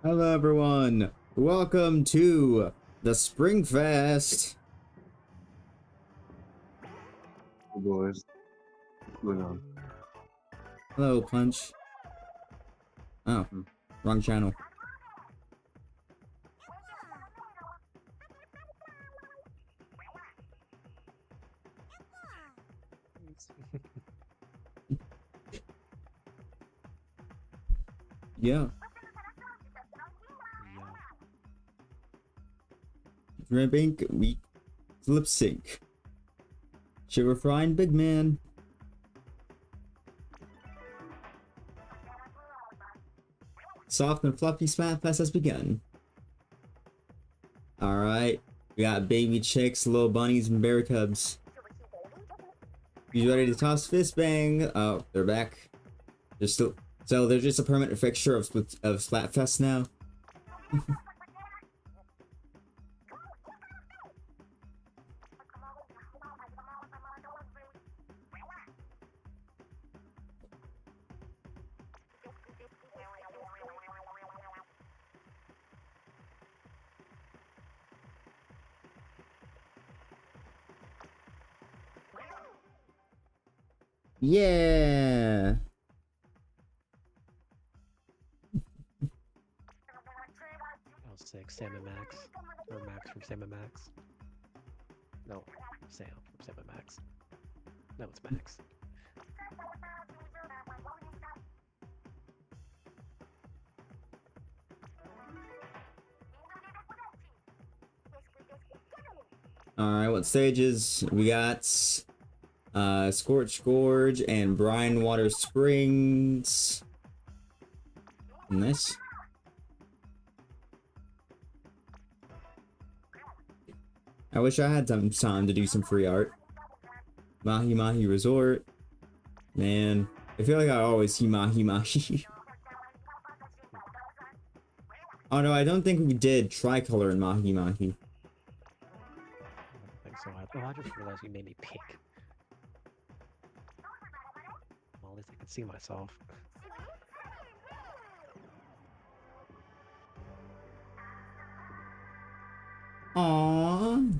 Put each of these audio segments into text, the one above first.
Hello everyone, welcome to the Springfest. Hey boys, what's going on? Hello Punch. Oh, wrong channel. Yeah, Ribbink, we lip sync. Sugar frying big man. Soft and fluffy Splatfest has begun. Alright, we got baby chicks, little bunnies, and bear cubs. You ready to toss fist bang? Oh, they're back. They're still so they're just a permanent fixture of Splatfest now. Yeah. I'll say Sam and Max. Or Max from Sam and Max. No, Sam from Sam and Max. No, it's Max. Alright, what stages? We got Scorch Gorge and Brine Water Springs. Nice. I wish I had some time to do some free art. Mahi Mahi Resort. Man, I feel like I always see Mahi Mahi. Oh no, I don't think we did tricolor in Mahi Mahi. I think so. I just realized you made me pick. Well, at least I can see myself. Aww.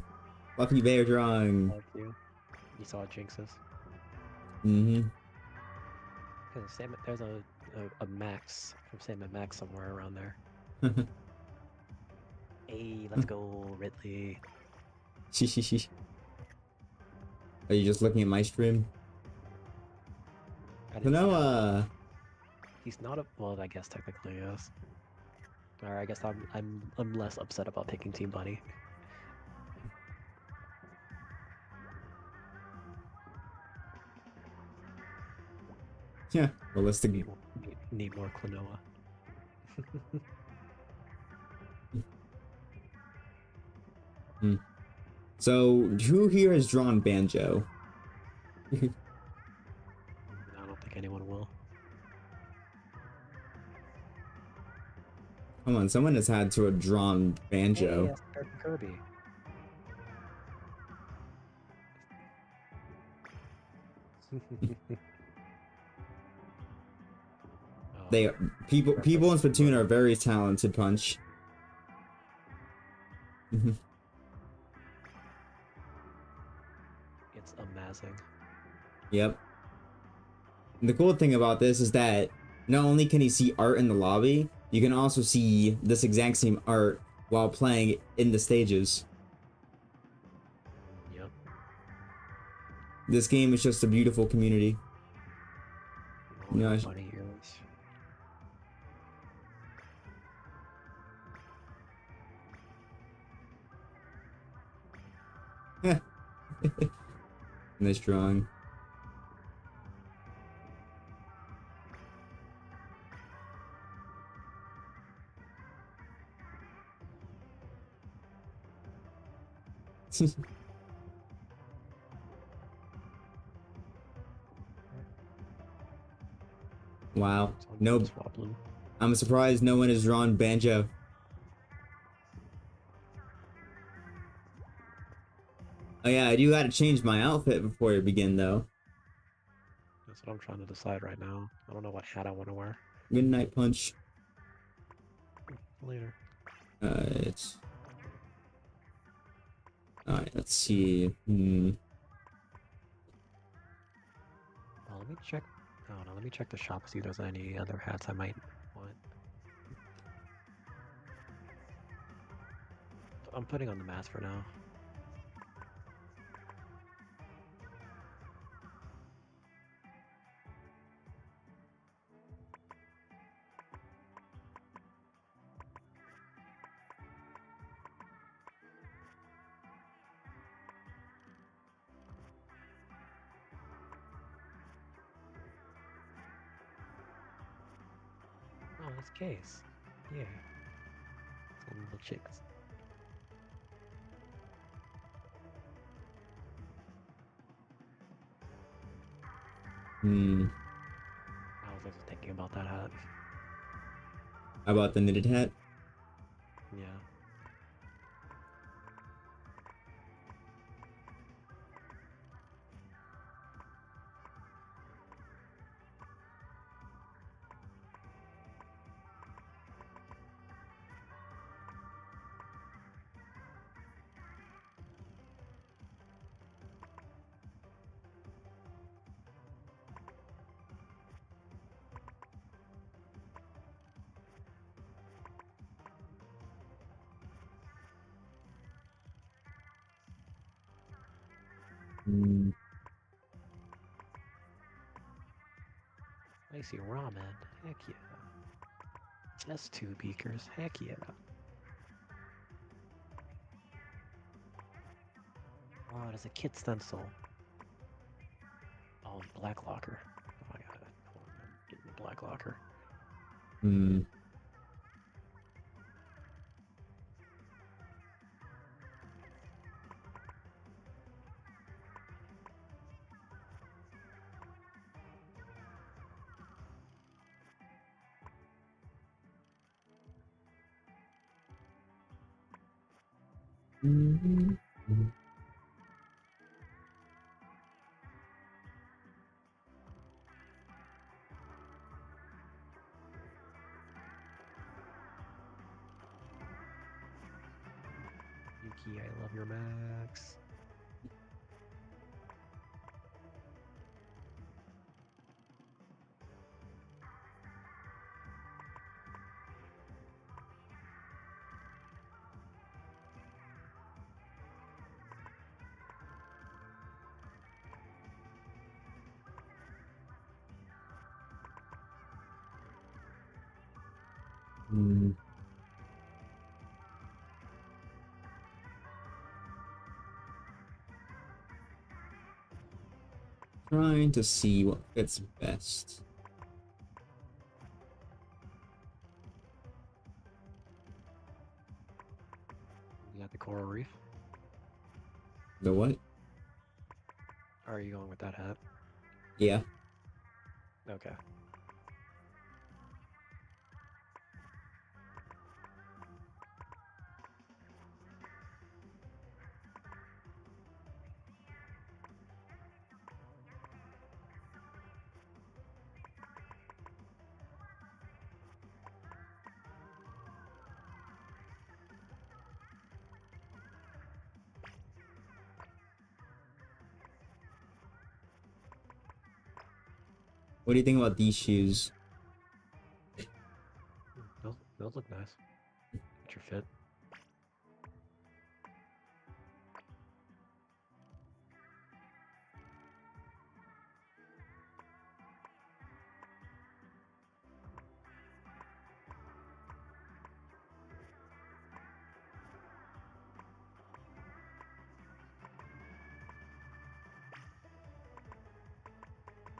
Fluffy bear drawing. Like you. You saw Jinx's. Mm-hmm. Because Sam, there's a Max from Sam and Max somewhere around there. Hey, let's go, Ridley. Are you just looking at my stream? I So didn't see no, that. He's not a. Well, I guess technically yes. Or I guess I'm less upset about picking Team Bunny. yeah, realistic. Need more quinoa. So, who here has drawn Banjo? I don't think anyone will. Come on, someone has had to have drawn Banjo. Hey, that's Kirby. They people in Splatoon are very talented. Punch. It's amazing. Yep. And the cool thing about this is that not only can you see art in the lobby, you can also see this exact same art while playing in the stages. Yep. This game is just a beautiful community. Oh, Yeah, bunny ears. Nice drawing. Wow. Nope. I'm surprised no one has drawn Banjo. Oh yeah, I do gotta change my outfit before I begin though. That's what I'm trying to decide right now. I don't know what hat I want to wear. Good night, Punch. later. Alright. Alright, let's see. Oh, let me check. Oh no, let me check the shop, see if there's any other hats I might want. I'm putting on the mask for now. Oh, this case. Yeah. Some little chicks. I was just thinking about that hat. How about the knitted hat? Yeah. Spicy ramen. Heck yeah. Just 2 beakers. Heck yeah. Oh, there's a kit stencil. Oh, black locker. Oh, I got it. Hold on, I'm getting the black locker. Yuki, I love your max. Trying to see what fits best. You got the coral reef? The what? Or are you going with that hat? Yeah. Okay. What do you think about these shoes? Those look nice. What's your fit?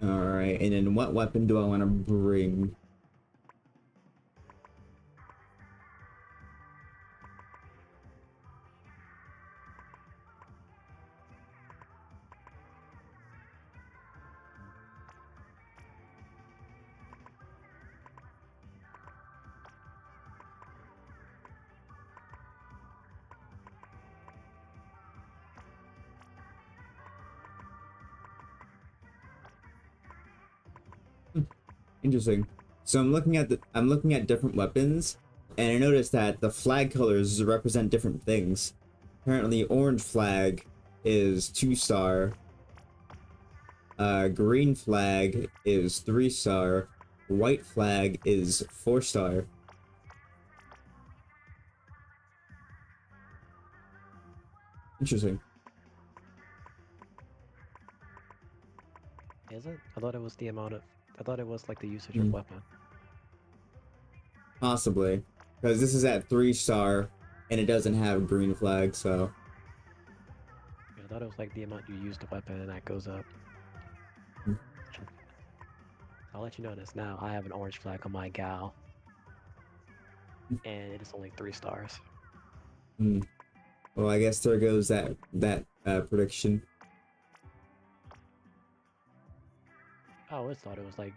Alright, and then what weapon do I want to bring? Interesting. So I'm looking at different weapons. and I noticed that the flag colors represent different things. Apparently, orange flag is 2-star. Green flag is 3-star. White flag is 4-star. Interesting. Is it? I thought it was the amount of. I thought it was like the usage of weapon. Possibly. Because this is at 3-star, and it doesn't have green flag, so... Yeah, I thought it was like the amount you use the weapon and that goes up. I'll let you know this now. I have an orange flag on my gal. And it is only 3 stars. Well, I guess there goes that prediction. I always thought it was like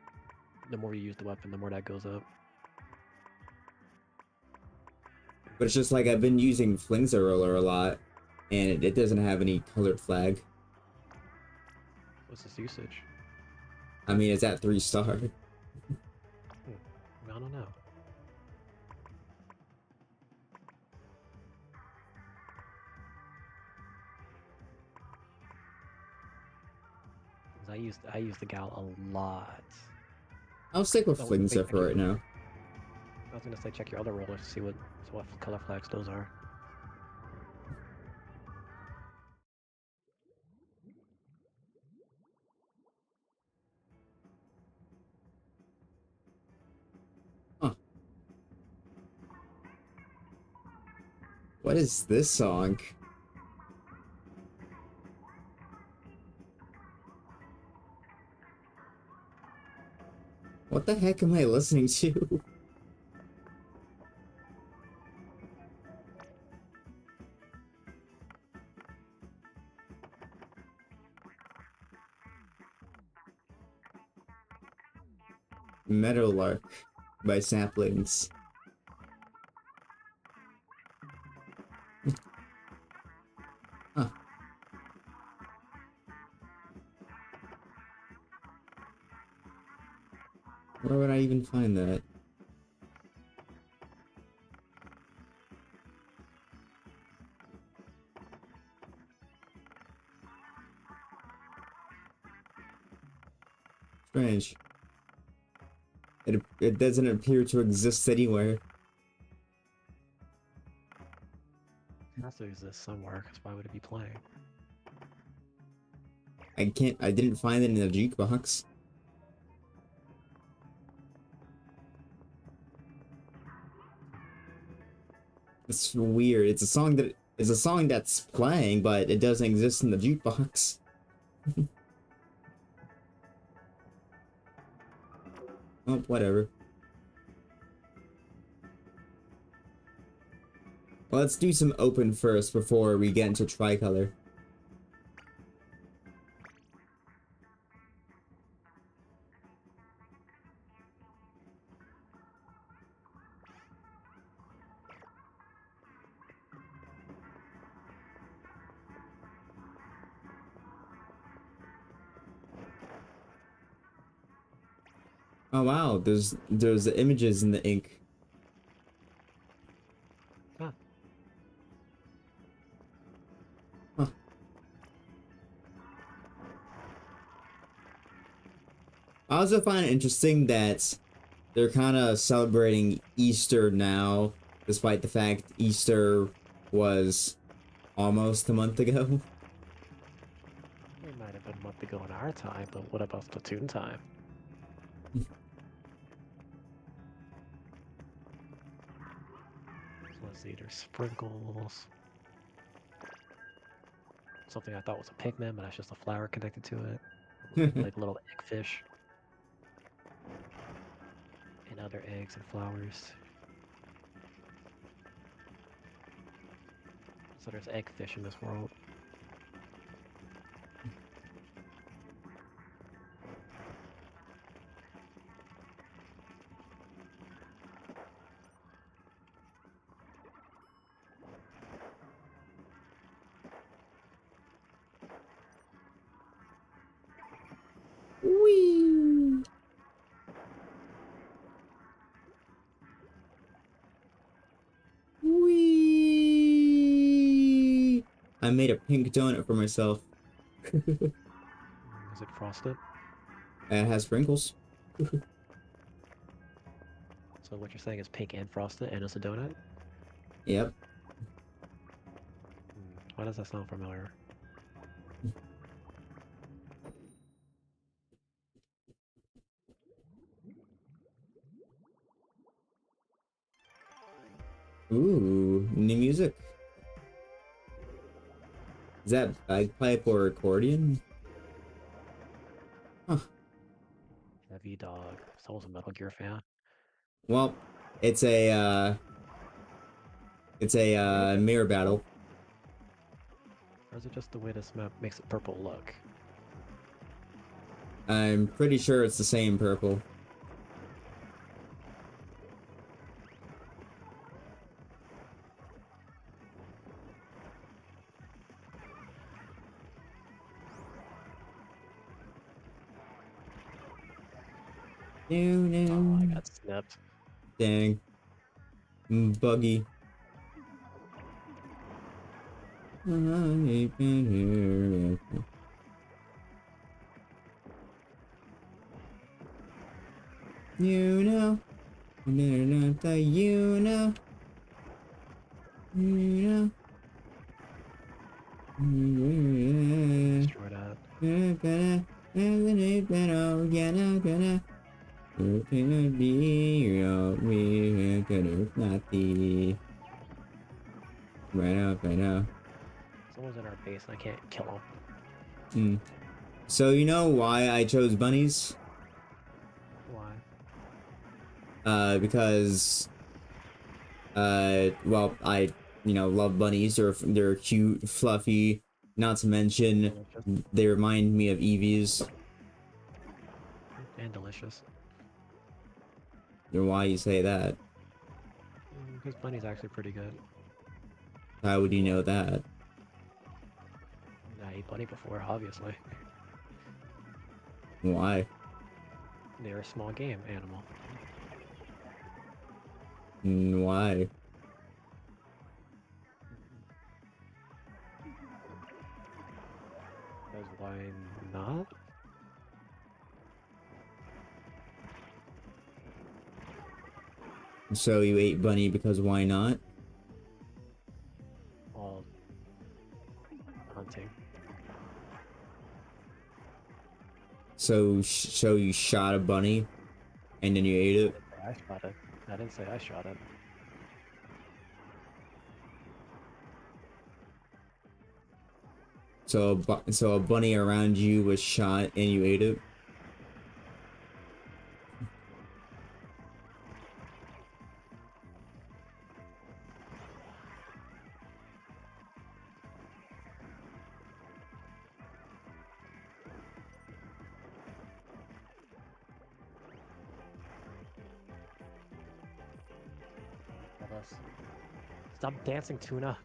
the more you use the weapon, the more that goes up. But it's just like I've been using Flingza Roller a lot, and it doesn't have any colored flag. What's its usage? I mean, it's at 3-star. I don't know. I use the gal a lot. I'll stick with Oh, Flingza wait, for right now. I was gonna say check your other rollers to see what color flags those are. Huh. What is this song? What the heck am I listening to? Meadowlark by Saplings. Huh. Where would I even find that? Strange. It doesn't appear to exist anywhere. It has to exist somewhere, because why would it be playing? I didn't find it in the jukebox. It's weird. It's a song that's playing, but it doesn't exist in the jukebox. Oh, whatever. Well, let's do some open first before we get into tricolor. Oh wow, there's the images in the ink. Huh. Huh. I also find it interesting that they're kind of celebrating Easter now, despite the fact Easter was almost a month ago. It might have been a month ago in our time, but what about Splatoon time? So let's see, there's sprinkles. Something I thought was a pigment, but that's just a flower connected to it. Like little eggfish. And other eggs and flowers. So there's eggfish in this world. Whee! I made a pink donut for myself. Is it frosted? It has sprinkles. So what you're saying is pink and frosted and it's a donut? Yep. Why does that sound familiar? Ooh, new music. Is that bagpipe or accordion? Huh. Heavy dog. Someone's a Metal Gear fan. Well, it's a mirror battle. Or is it just the way this map makes it purple look? I'm pretty sure it's the same purple. Oh, I got snipped. Dang. Buggy. You know, you know, Destroy that. Right now. Someone's in our base and I can't kill him. So you know why I chose bunnies? Why? Because well, I love bunnies. They're cute, fluffy. Not to mention, Delicious. they remind me of Eevees. And delicious. Why you say that? Because bunny's actually pretty good. How would you know that? I ate bunny before, obviously. Why? They're a small game animal. Why? Because why not? So you ate bunny because why not? All hunting. So you shot a bunny, and then you ate it. I shot it. I didn't say I shot it. So a bunny around you was shot, and you ate it. Stop dancing, tuna.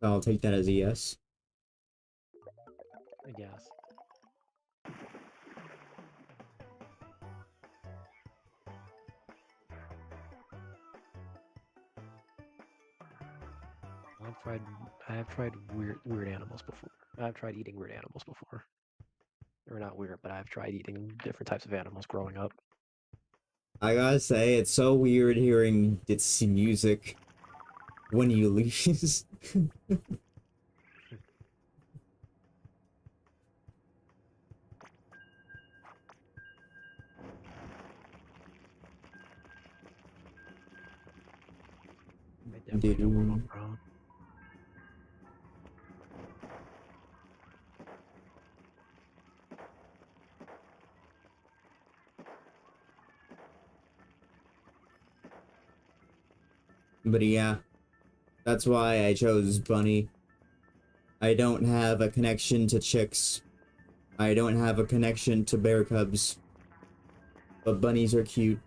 I'll take that as a yes. I guess. I have tried weird animals before. I've tried eating weird animals before. Or not weird, but I've tried eating different types of animals growing up. I gotta say, it's so weird hearing its music when you lose. I definitely don't want to around. But yeah, that's why I chose bunny. I don't have a connection to chicks. I don't have a connection to bear cubs. But bunnies are cute,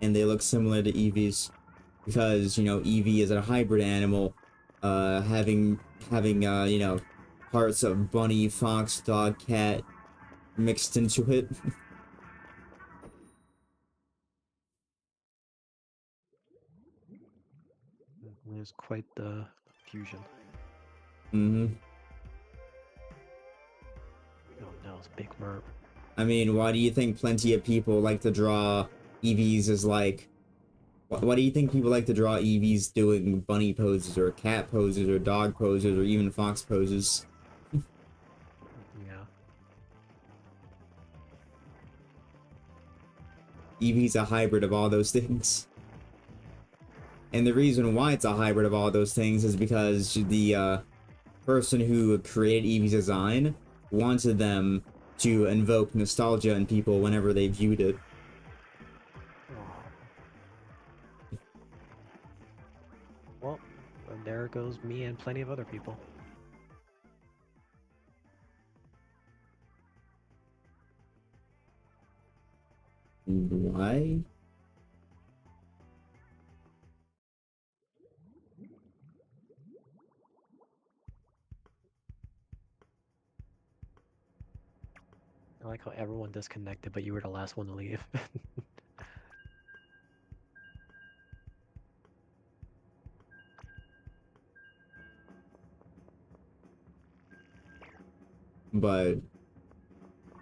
and they look similar to Eevees. Because, Eevee is a hybrid animal, having you know, parts of bunny, fox, dog, cat mixed into it. It was quite the fusion. Mm-hmm. Oh no, it's Big Merp. I mean, why do you think plenty of people like to draw EVs as like... Why do you think people like to draw EVs doing bunny poses or cat poses or dog poses or even fox poses? Yeah. EV's a hybrid of all those things. And the reason why it's a hybrid of all those things is because the person who created Eevee's design wanted them to invoke nostalgia in people whenever they viewed it. Well, there goes me and plenty of other people. Why? I like how everyone disconnected, but you were the last one to leave. But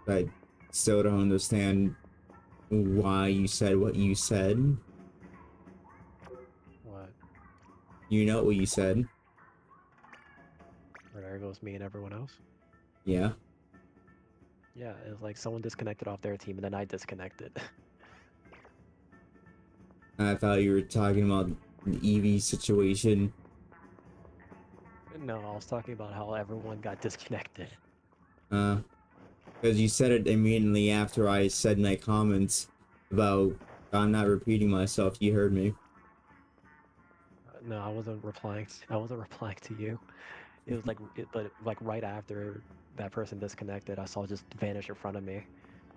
I still don't understand why you said what you said. What? You know what you said. Or there goes me and everyone else? Yeah. Yeah, it was like someone disconnected off their team and then I disconnected. I thought you were talking about the Eevee situation. No, I was talking about how everyone got disconnected. Because you said it immediately after I said my comments about I'm not repeating myself. You heard me. No, I wasn't replying. I wasn't replying to you. It was like, but like right after that person disconnected, I saw it just vanish in front of me.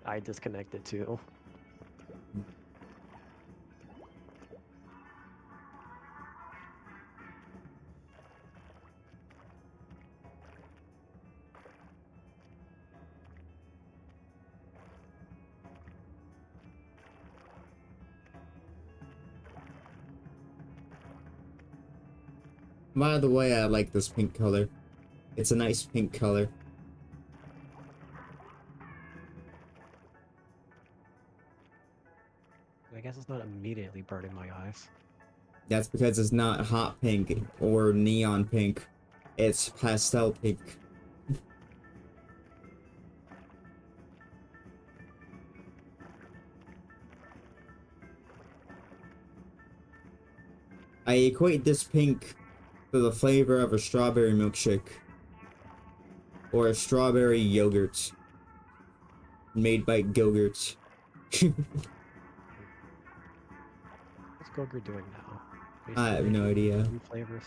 I disconnected too. By the way, I like this pink color. It's a nice pink color. I guess it's not immediately burning my eyes. That's because it's not hot pink or neon pink. It's pastel pink. I equate this pink to the flavor of a strawberry milkshake. Or a strawberry yogurt. Made by Go-Gurt. What's Gogurt doing now? Are you I still have no making idea. new flavors?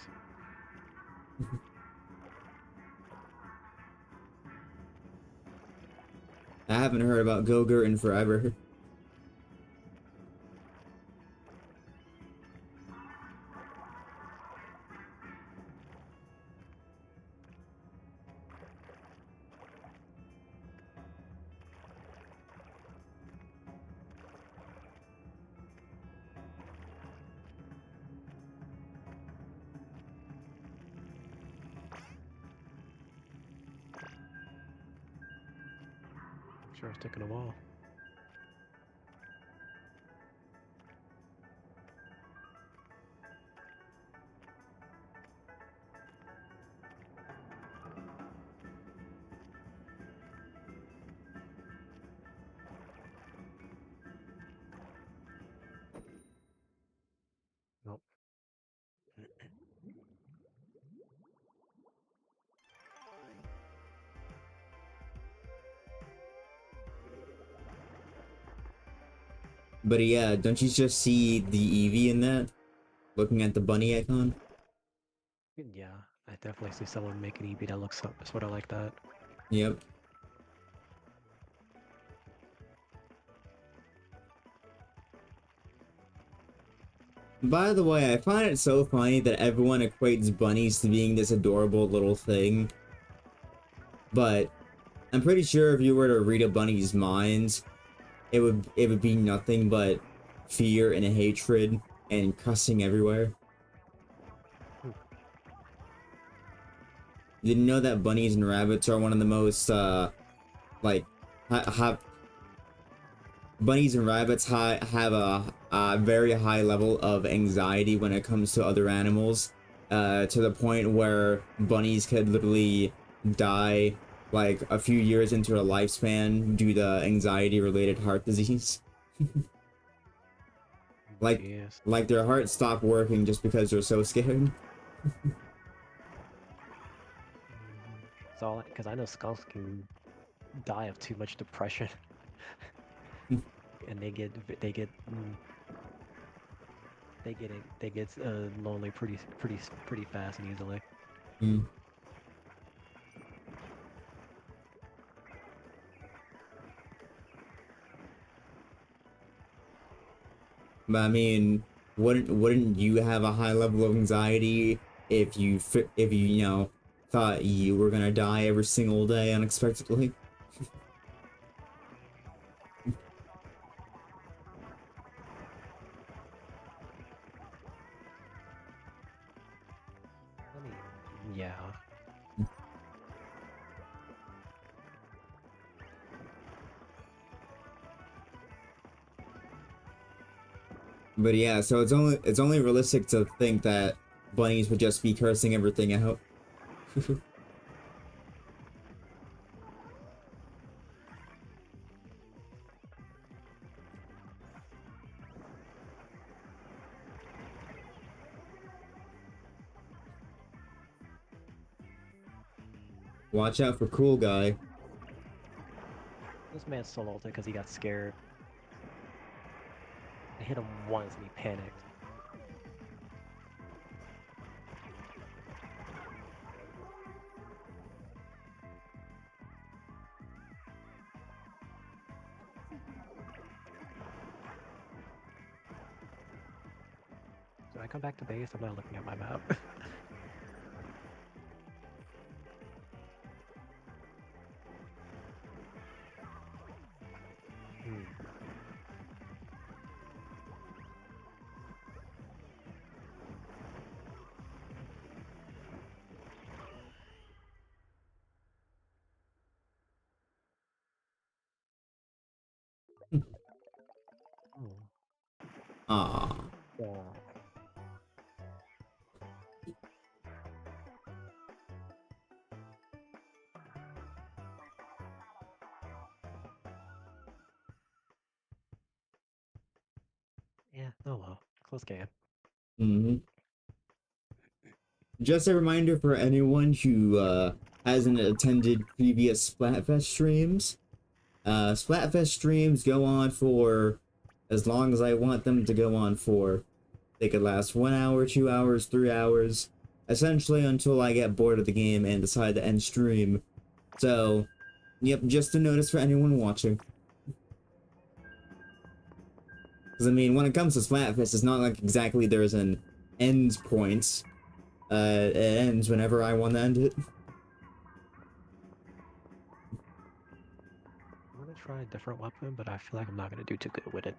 I haven't heard about Go-Gurt in forever. I'm sure it's taking a while. Nope. But yeah, don't you just see the Eevee in that? Looking at the bunny icon? Yeah, I definitely see someone make an EB that looks sort of like that. Yep. By the way, I find it so funny that everyone equates bunnies to being this adorable little thing. But I'm pretty sure if you were to read a bunny's mind, it would be nothing but fear and hatred and cussing everywhere. Did you know that bunnies and rabbits are one of the most like have bunnies and rabbits have a very high level of anxiety when it comes to other animals, to the point where bunnies could literally die like a few years into their lifespan due to anxiety related heart disease. like Jeez. like their heart stopped working just because they're so scared. It's all because I know skunks can die of too much depression, and they get lonely pretty fast and easily. Mm. But I mean, wouldn't you have a high level of anxiety if you know thought you were gonna die every single day unexpectedly? I mean, yeah. But yeah, so it's only realistic to think that bunnies would just be cursing everything out. Watch out for cool guy. This man soloed it because he got scared. I hit him once and he panicked. So I come back to base, I'm not looking at my map. Ah. Yeah. Yeah, oh well. Close game. Mm-hmm. Just a reminder for anyone who hasn't attended previous Splatfest streams. Splatfest streams go on for as long as I want them to go on for. They could last 1 hour, 2 hours, 3 hours, essentially until I get bored of the game and decide to end stream. So, yep, just a notice for anyone watching. Because, I mean, when it comes to Splatfest, it's not like exactly there's an end point. It ends whenever I want to end it. I'm gonna try a different weapon, but I feel like I'm not gonna do too good with it.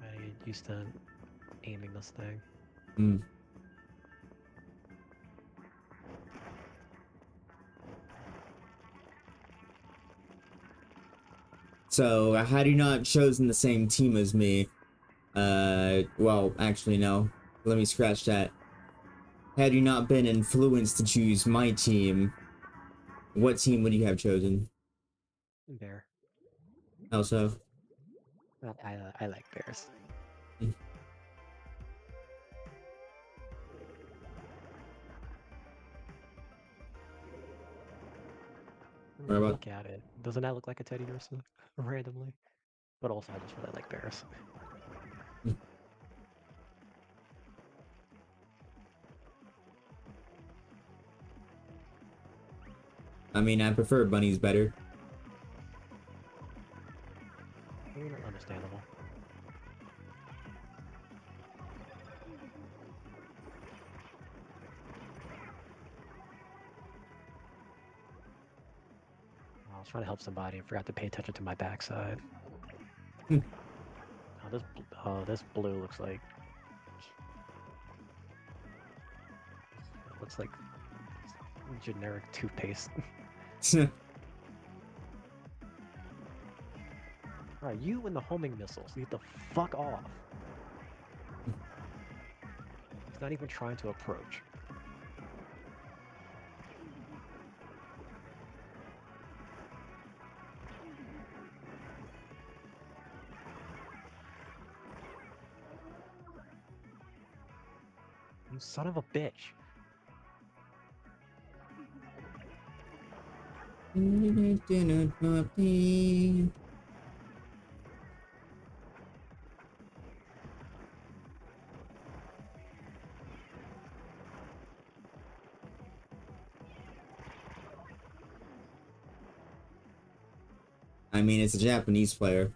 I used to aiming this thing. Hmm. So, had you not chosen the same team as me, well, actually, no. Let me scratch that. Had you not been influenced to choose my team, what team would you have chosen? Bear. How so? I like bears. I What mean, about? look at it. Doesn't that look like a teddy ursa randomly? But also, I just really like bears. I mean, I prefer bunnies better. understandable. I was trying to help somebody and forgot to pay attention to my backside. Hmm. This blue looks like generic toothpaste. Alright, you and the homing missiles need to fuck off. He's not even trying to approach. You son of a bitch. I mean, it's a Japanese player.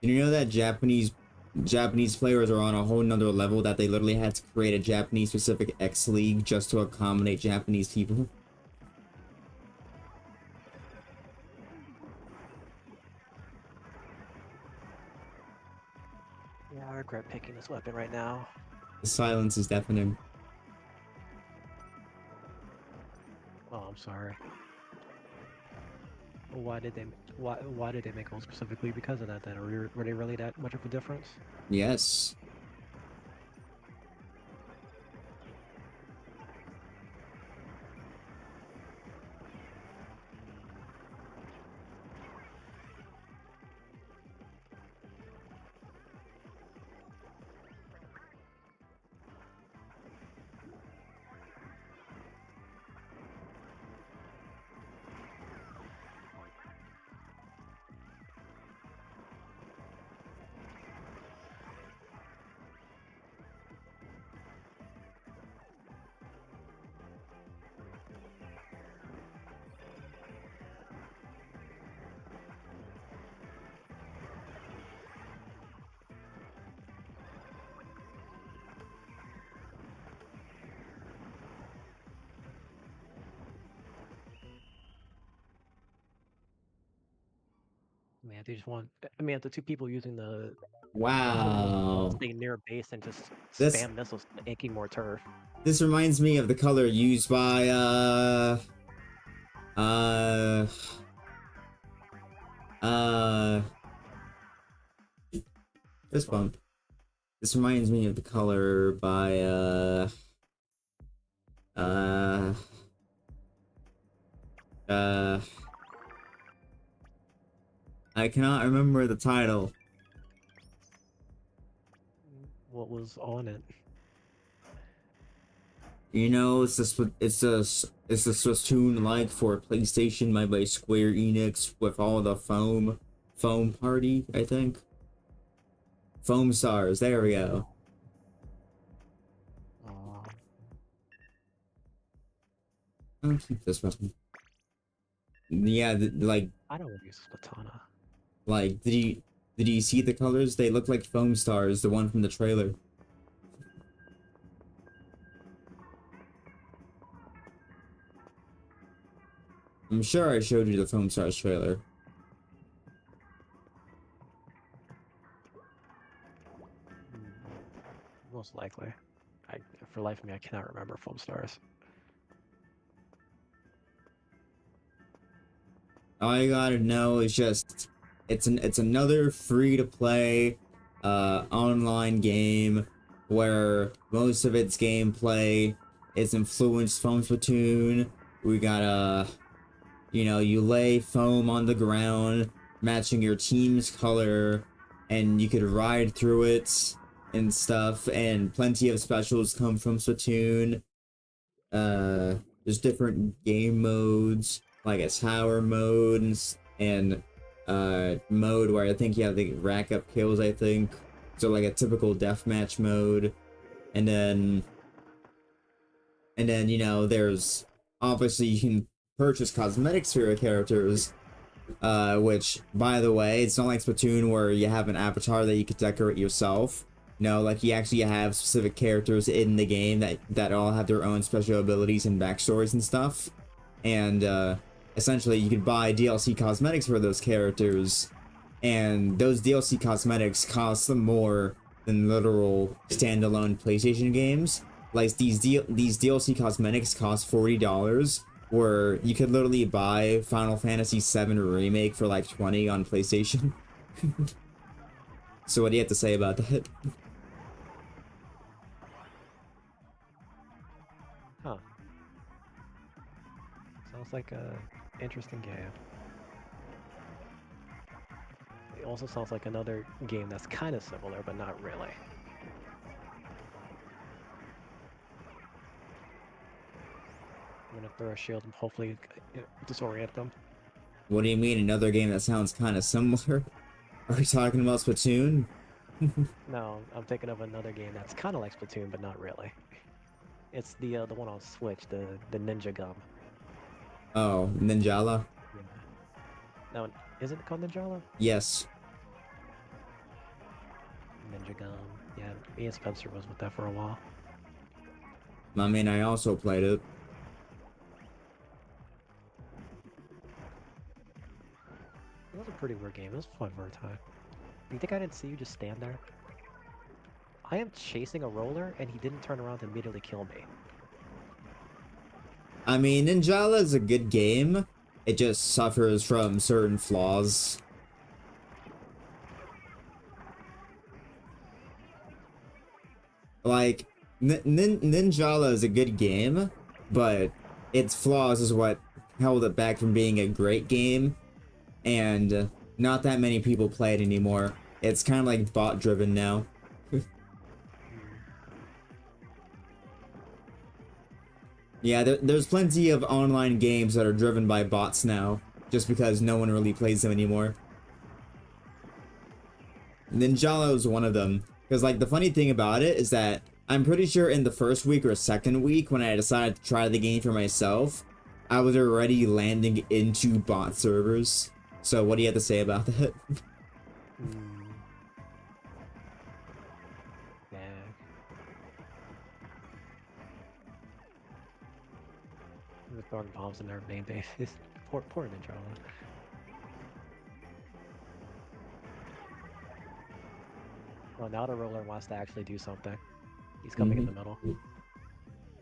Did you know that Japanese players are on a whole nother level, that they literally had to create a Japanese specific X League just to accommodate Japanese people? Yeah, I regret picking this weapon right now. The silence is deafening. Oh, I'm sorry. Why did they make one specifically because of that then? Were they really that much of a difference? Yes. Man, they just want. I mean, the two people using the Wow. staying near base and just This spam missiles, making more turf. this reminds me of the color used by uh fist bump. This reminds me of the color by uh I cannot remember the title. What was on it? You know, it's a Splatoon like for PlayStation made by Square Enix with all the foam party, I think. Foam stars, there we go. I'll keep this weapon. Yeah, like I don't want to use Splatana. Like, did you see the colors? They look like foam stars, the one from the trailer. I'm sure I showed you the foam stars trailer. Most likely. For life of me, I cannot remember foam stars. All you gotta know is just it's another free-to-play online game where most of its gameplay is influenced from Splatoon. We got you know, you lay foam on the ground matching your team's color, and you could ride through it and stuff, and plenty of specials come from Splatoon. There's different game modes, like a tower mode and mode where I think you have to rack up kills, I think. So like a typical deathmatch mode. And then you know, there's obviously you can purchase cosmetics for your characters. Which, by the way, it's not like Splatoon where you have an avatar that you could decorate yourself. No, like you actually have specific characters in the game that all have their own special abilities and backstories and stuff. And essentially, you could buy DLC cosmetics for those characters, and those DLC cosmetics cost them more than literal standalone PlayStation games. Like these DLC cosmetics cost $40, where you could literally buy Final Fantasy VII Remake for like 20 on PlayStation. So what do you have to say about that? Huh. Sounds like a interesting game. It also sounds like another game that's kind of similar, but not really. I'm gonna throw a shield and hopefully disorient them. What do you mean, another game that sounds kind of similar? Are we talking about Splatoon? No, I'm thinking of another game that's kind of like Splatoon, but not really. It's the one on Switch, the Ninja Gum. Oh, Ninjala? Yeah. No, is it called Ninjala? Yes. Ninja Gum. Yeah, me and Spencer was with that for a while. I mean, I also played it. It was a pretty weird game. It was fun for a time. You think I didn't see you just stand there? I am chasing a roller, and he didn't turn around to immediately kill me. I mean, Ninjala is a good game. It just suffers from certain flaws. Like, Ninjala is a good game, but its flaws is what held it back from being a great game, and not that many people play it anymore. It's kind of like bot-driven now. Yeah, there's plenty of online games that are driven by bots now, just because no one really plays them anymore. Ninjala is one of them. Because, like, the funny thing about it is that I'm pretty sure in the first week or second week, when I decided to try the game for myself, I was already landing into bot servers. So what do you have to say about that? Yeah. They're throwing bombs in their main bases. Poor Ninjala. Well, now the roller wants to actually do something. He's coming in the middle.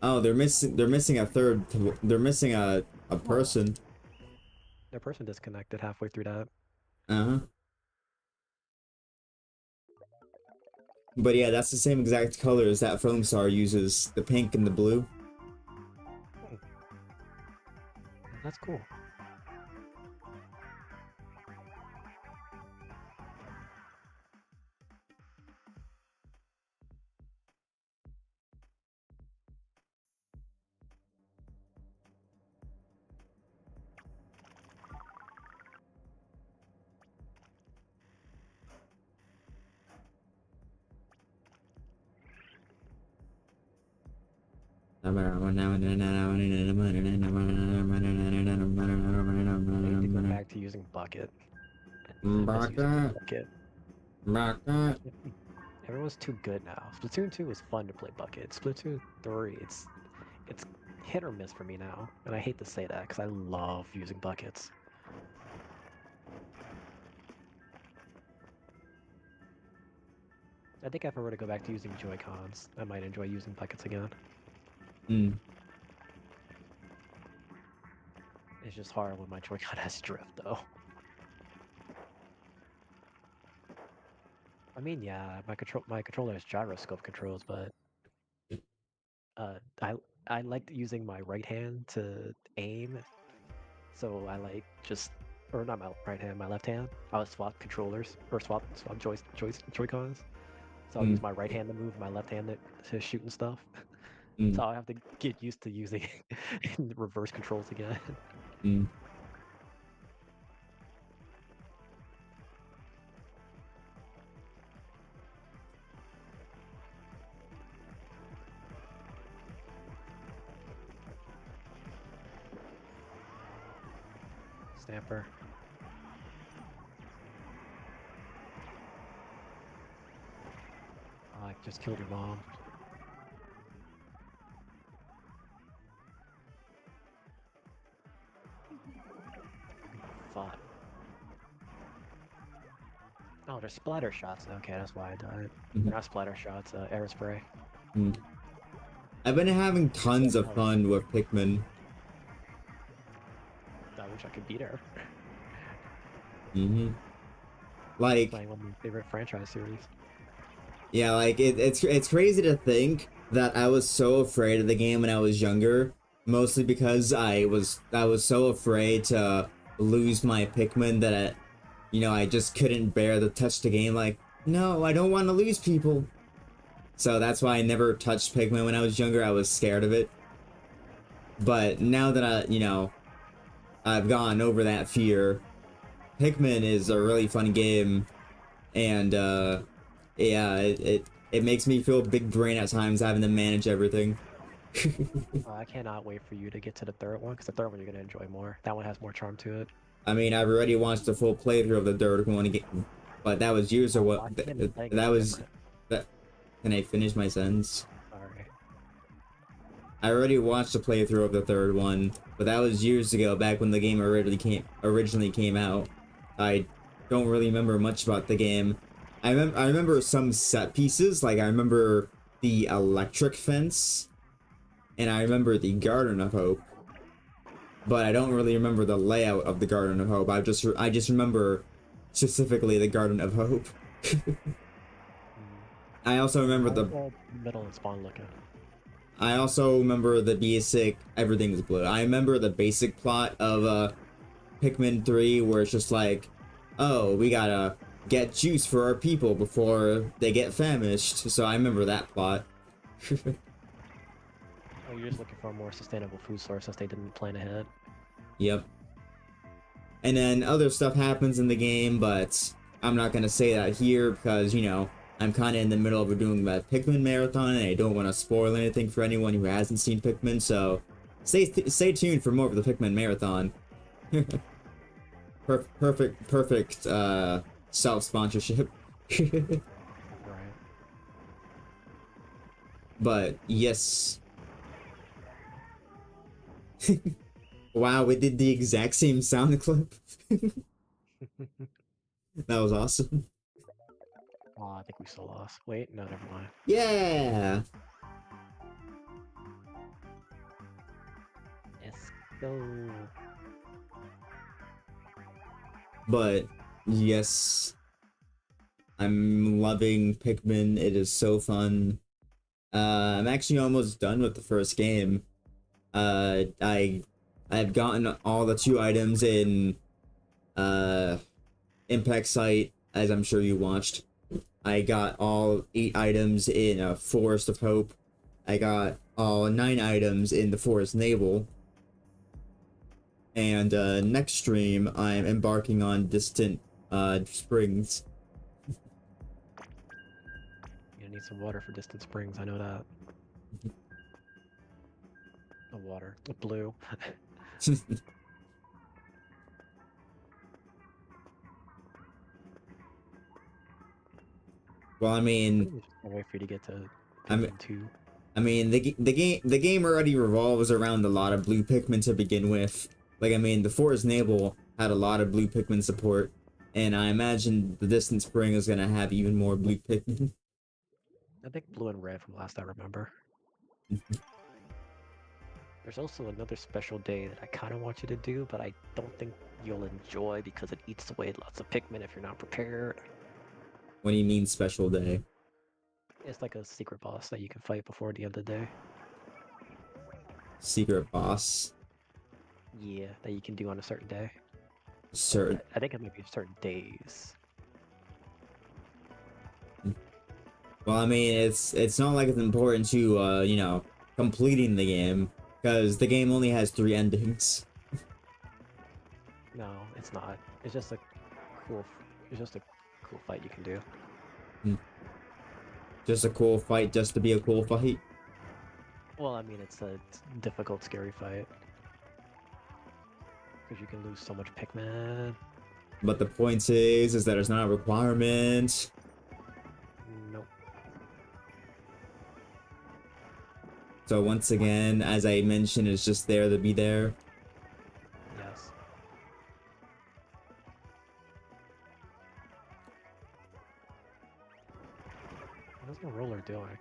Oh, they're missing a third. They're missing a person. Their person disconnected halfway through that. Uh-huh. But yeah, that's the same exact colors that Foam Star uses, the pink and the blue. That's cool. I need to go back to using bucket. Bucket. Everyone's too good now. Splatoon 2 was fun to play bucket. Splatoon 3, it's hit or miss for me now, and I hate to say that because I love using buckets. I think if I were to go back to using Joy-Cons, I might enjoy using buckets again. It's just hard when my Joy-Con has drift, though. I mean, yeah, my controller has gyroscope controls, but I like using my right hand to aim, so I like just, or not my right hand, my left hand. I would swap controllers or swap Joy-Cons. So I'll use my right hand to move, my left hand to shoot and stuff. So I have to get used to using reverse controls again. Stamper. Oh, I just killed your mom. Fought. Oh, there's splatter shots. Okay, that's why I died. Not splatter shots, air spray. I've been having tons of fun with Pikmin. I wish I could beat her. Like, Playing one of my favorite franchise series. yeah, like it's crazy to think that I was so afraid of the game when I was younger, mostly because I was so afraid to lose my Pikmin that I just couldn't bear to touch the game. Like, no, I don't want to lose people. So that's why I never touched Pikmin when I was younger. I was scared of it. But now that I've gone over that fear, Pikmin is a really fun game, and yeah, it makes me feel big brain at times having to manage everything. I cannot wait for you to get to the third one, because the third one you're gonna enjoy more. That one has more charm to it. I mean, I've already watched the full playthrough of the third one, but that was years ago. That was that. Can I finish my sentence? Sorry. I already watched the playthrough of the third one, but that was years ago, back when the game originally came out. I don't really remember much about the game. I remember some set pieces, like I remember the electric fence, and I remember the Garden of Hope. But I don't really remember the layout of the Garden of Hope. I just remember specifically the Garden of Hope. I also remember the middle and spawn looking. I also remember the basic everything's blue. I remember the basic plot of Pikmin 3 where it's just like, oh, we gotta get juice for our people before they get famished. So I remember that plot. Oh, you're just looking for a more sustainable food source since they didn't plan ahead. Yep. And then other stuff happens in the game, but I'm not gonna say that here because, I'm kind of in the middle of doing that Pikmin marathon, and I don't want to spoil anything for anyone who hasn't seen Pikmin, so stay tuned for more of the Pikmin marathon. Perfect self-sponsorship. Right. But, yes. Wow, we did the exact same sound clip. That was awesome. Oh, I think we still lost. Wait, no, never mind. Yeah! Let's go. But, yes. I'm loving Pikmin. It is so fun. I'm actually almost done with the first game. I've gotten all the 2 items in Impact Site, as I'm sure you watched. I got all 8 items in Forest of Hope. I got all 9 items in the Forest Navel. And next stream, I'm embarking on Distant Springs. You need some water for Distant Springs, I know that. The water. The blue. Well, I mean, I'll wait for you to get to Pikmin 2. I mean, the game already revolves around a lot of blue Pikmin to begin with. Like, I mean, the Forest Navel had a lot of blue Pikmin support, and I imagine the Distant Spring is gonna have even more blue Pikmin. I think blue and red from last I remember. There's also another special day that I kind of want you to do, but I don't think you'll enjoy because it eats away lots of Pikmin if you're not prepared. What do you mean special day? It's like a secret boss that you can fight before the end of the day. Secret boss? Yeah, that you can do on a certain day. Certain. I think it might be certain days. Well, I mean, it's not like it's important to completing the game, because the game only has 3 endings. No, it's not. It's just a cool fight you can do. Just a cool fight, just to be a cool fight. Well, I mean, it's a difficult, scary fight. Because you can lose so much Pikmin. But the point is that it's not a requirement. Nope. So once again, as I mentioned, it's just there to be there. Yes. What's the roller doing?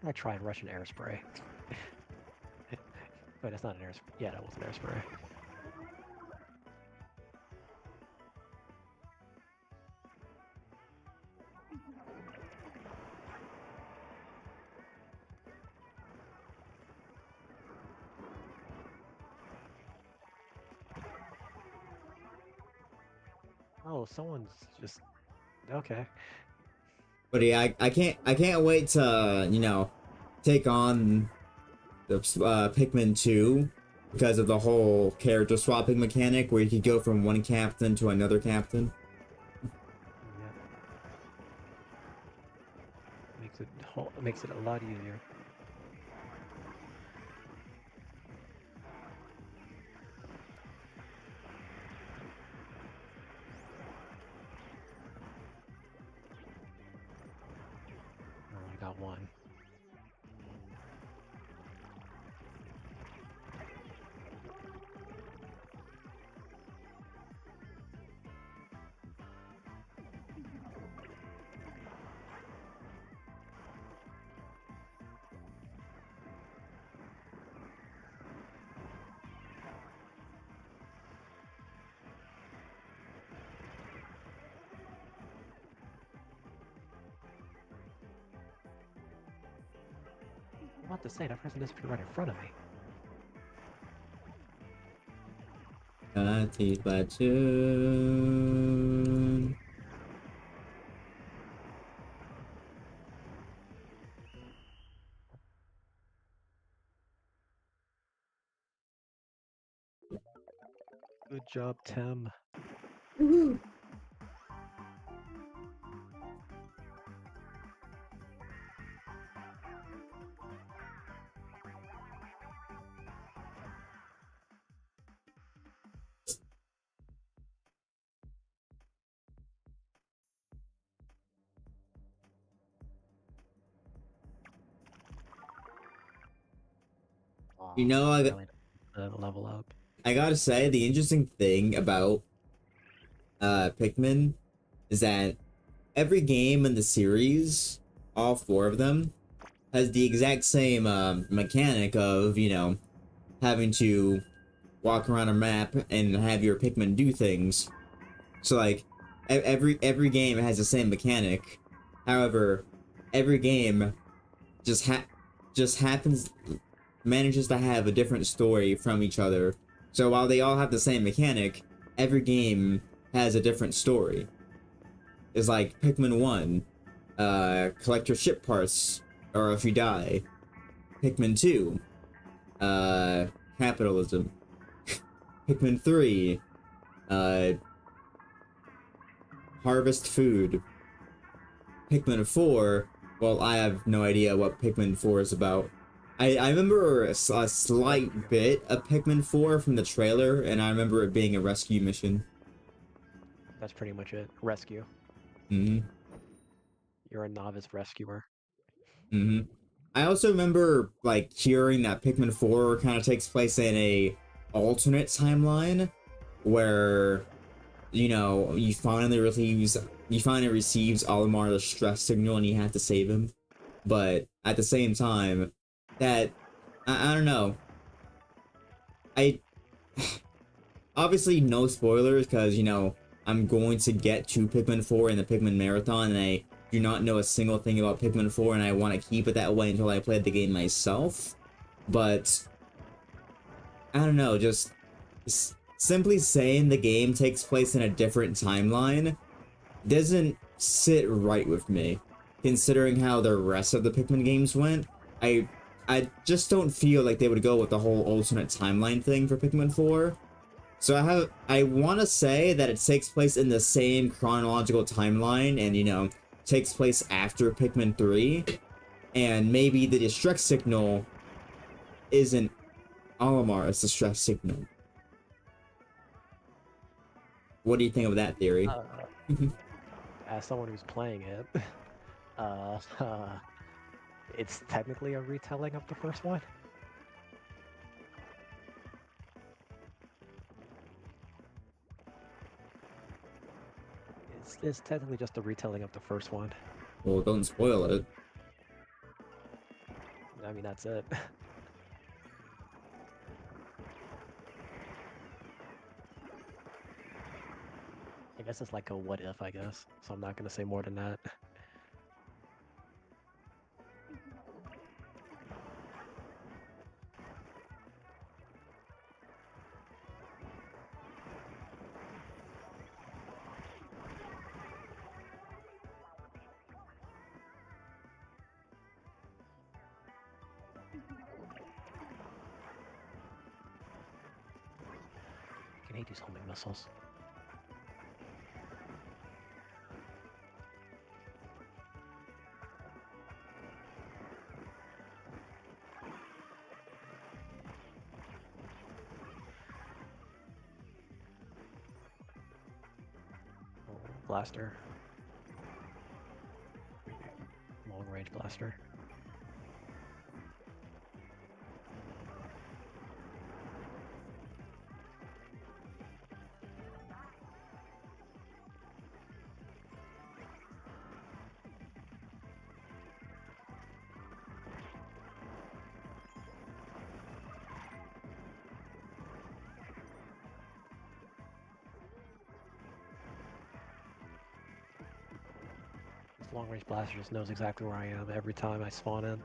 I tried Russian air spray. But it's not an air spray. Yeah, that was an air spray. Oh, someone's just okay. But yeah, I can't wait to, you know, take on the Pikmin 2 because of the whole character swapping mechanic where you could go from one captain to another captain. Yeah. Makes it a lot easier. Oh, I got one. I'm about to say that person disappeared right in front of me. Splatoon. Good job, Tim. Woohoo! You know, Really level up. I gotta say, the interesting thing about Pikmin is that every game in the series, all four of them, has the exact same mechanic of, you know, having to walk around a map and have your Pikmin do things. So like, every game has the same mechanic. However, every game just manages to have a different story from each other. So while they all have the same mechanic, every game has a different story. It's like Pikmin 1, collect your ship parts, or if you die. Pikmin 2, capitalism. Pikmin 3, harvest food. Pikmin 4, well, I have no idea what Pikmin 4 is about. I remember a slight bit of Pikmin 4 from the trailer, and I remember it being a rescue mission. That's pretty much it. Rescue. Mm-hmm. You're a novice rescuer. Mm-hmm. I also remember, like, hearing that Pikmin 4 kind of takes place in a alternate timeline, where, you know, you finally receives Olimar's stress signal and you have to save him. But at the same time, that I don't know. I obviously no spoilers because, you know, I'm going to get to Pikmin 4 in the Pikmin Marathon, and I do not know a single thing about Pikmin 4, and I want to keep it that way until I play the game myself. But I don't know, just simply saying the game takes place in a different timeline doesn't sit right with me, considering how the rest of the Pikmin games went. I I just don't feel like they would go with the whole alternate timeline thing for Pikmin 4. So I want to say that it takes place in the same chronological timeline and, you know, takes place after Pikmin 3. And maybe the distress signal isn't Olimar's distress signal. What do you think of that theory? As someone who's playing it, uh, it's technically a retelling of the first one. It's technically just a retelling of the first one. Well, don't spoil it. I mean, that's it. I guess it's like a what if, I guess. So I'm not gonna say more than that. I can hate these homing missiles. Oh, blaster. Long range blaster. This long range blaster just knows exactly where I am every time I spawn in.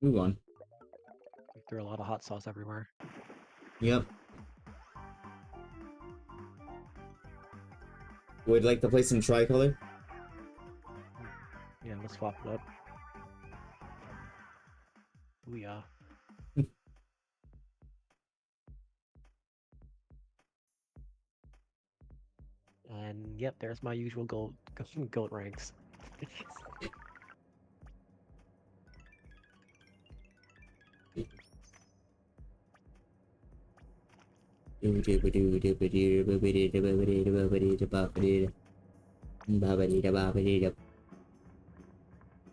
Move on. We threw a lot of hot sauce everywhere. Yep. Would like to play some tricolor? Yeah, let's swap it up. Booyah. And yep, there's my usual gold ranks.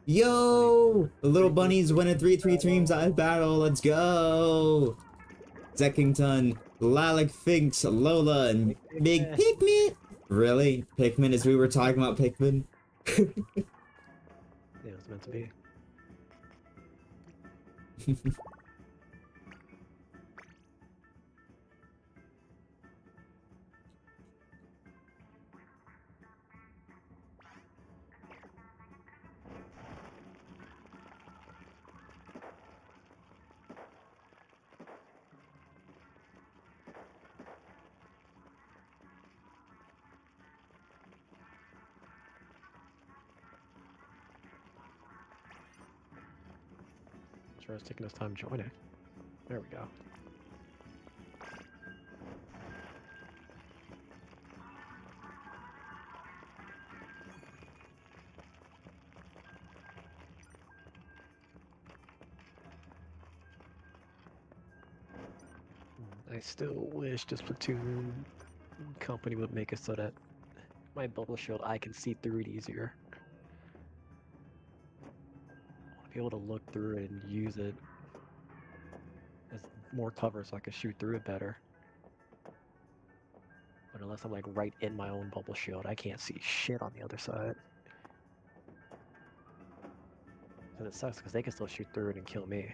Yo! The little bunnies win a 3-3 teams battle. Let's go! Zeckington, Lilac Finks, Lola, and Big Pikmin! Really? Pikmin as we were talking about Pikmin? Yeah, it was meant to be. Sure, it's taking us time joining. There we go. I still wish this Splatoon company would make it so that my bubble shield I can see through it easier. I want to be able to look through it and use it as more cover so I can shoot through it better. But unless I'm like right in my own bubble shield, I can't see shit on the other side. And it sucks because they can still shoot through it and kill me,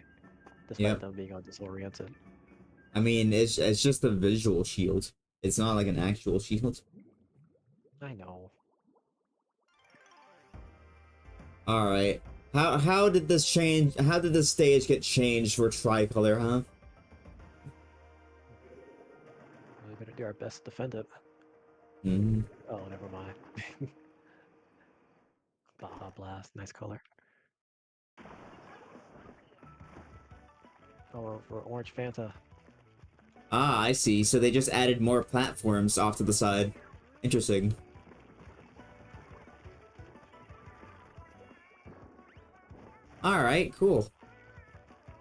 despite them being all disoriented. I mean, it's just a visual shield. It's not like an actual shield. I know. All right. How did this change? How did the stage get changed for tricolor, huh? We're gonna do our best to defend it. Mm. Oh, never mind. Baja Blast, nice color. Oh, for Orange Fanta. Ah, I see. So they just added more platforms off to the side. Interesting. All right, cool.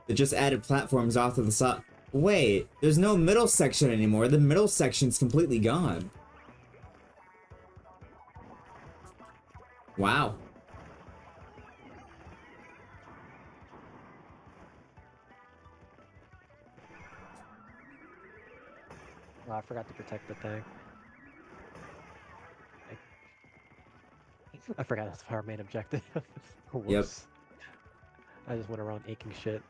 They just added platforms off to the side. Wait, there's no middle section anymore. The middle section's completely gone. Wow. Oh, I forgot to protect the thing. I forgot that's our main objective. Yep. Whoops. I just went around inking shit.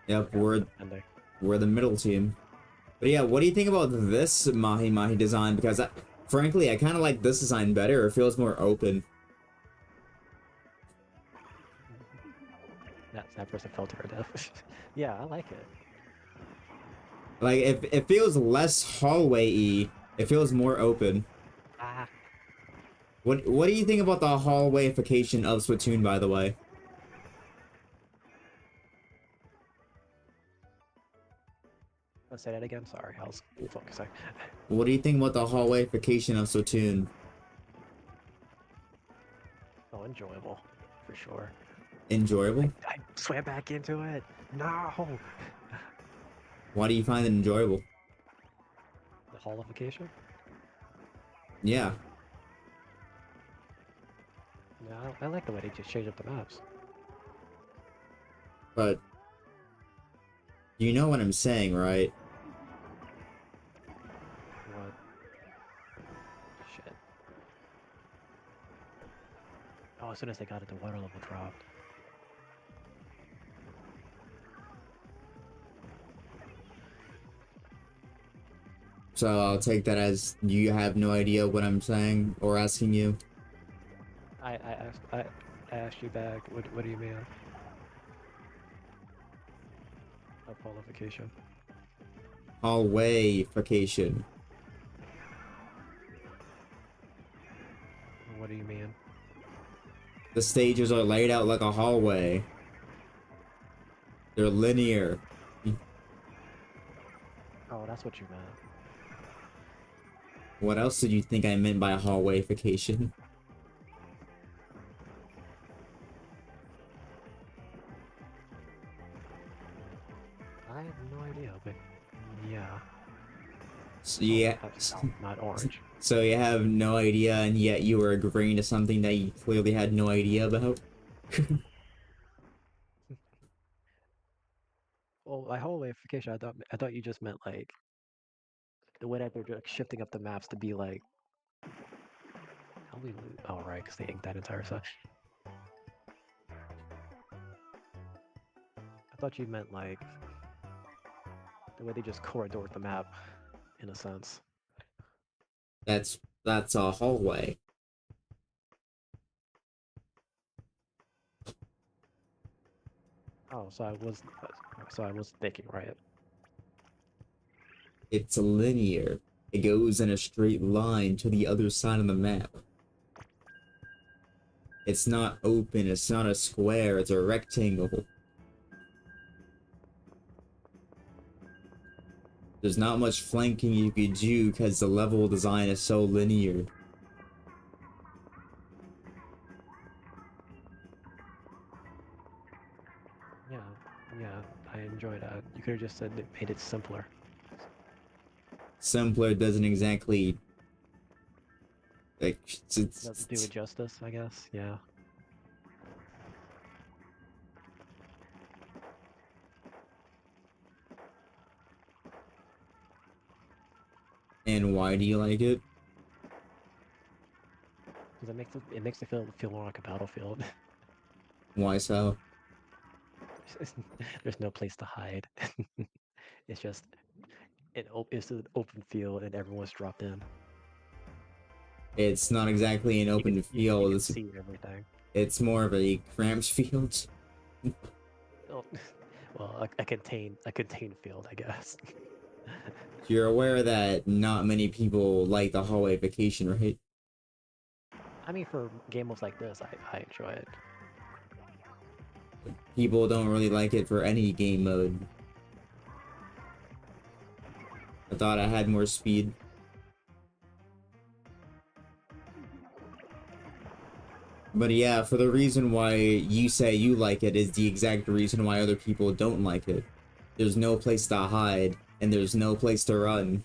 Yep, Forgot the defender. we're the middle team. But yeah, what do you think about this Mahi Mahi design? Because frankly, I kind of like this design better. It feels more open. That person fell to her death. Yeah, I like it. Like, it feels less hallway-y. It feels more open. Ah, What do you think about the hallwayification of Splatoon, by the way? let's say that again. Sorry, I was focusing. What do you think about the hallwayification of Splatoon? Oh, enjoyable, for sure. Enjoyable? I swam back into it. No, Why do you find it enjoyable? the holification. Yeah, No, I like the way they just changed up the maps. but you know what I'm saying, right? What? Shit. Oh, as soon as they got it, the water level dropped. So I'll take that as you have no idea what I'm saying or asking you. I asked you back. What do you mean? Of holification. Hallwayification. What do you mean? The stages are laid out like a hallway. They're linear. Oh, that's what you meant. What else did you think I meant by hallwayification? I have no idea, but yeah. So yeah, Not orange. so you have no idea, and yet you were agreeing to something that you clearly had no idea about. Well, by holification, I thought you just meant like the way that they're like shifting up the maps to be like how we lose. Oh right, because they inked that entire section. I thought you meant like the way they just corridored the map, in a sense. That's a hallway. Oh, so I was thinking right. It's linear. It goes in a straight line to the other side of the map. It's not open, it's not a square, it's a rectangle. There's not much flanking you could do because the level design is so linear. Yeah, yeah, I enjoy that. You could have just said it made it simpler. Simpler doesn't exactly like Doesn't do it justice, I guess. Yeah. And why do you like it? Because it makes it feel more like a battlefield. Why so? There's no place to hide. It's just it's an open field and everyone's dropped in. It's not exactly an open You field. can see everything. It's more of a cramped field. Oh, well, a contained field, I guess. You're aware that not many people like the hallway vacation, right? I mean, for game modes like this, I enjoy it. People don't really like it for any game mode. I thought I had more speed. But yeah, for the reason why you say you like it is the exact reason why other people don't like it. There's no place to hide, and there's no place to run.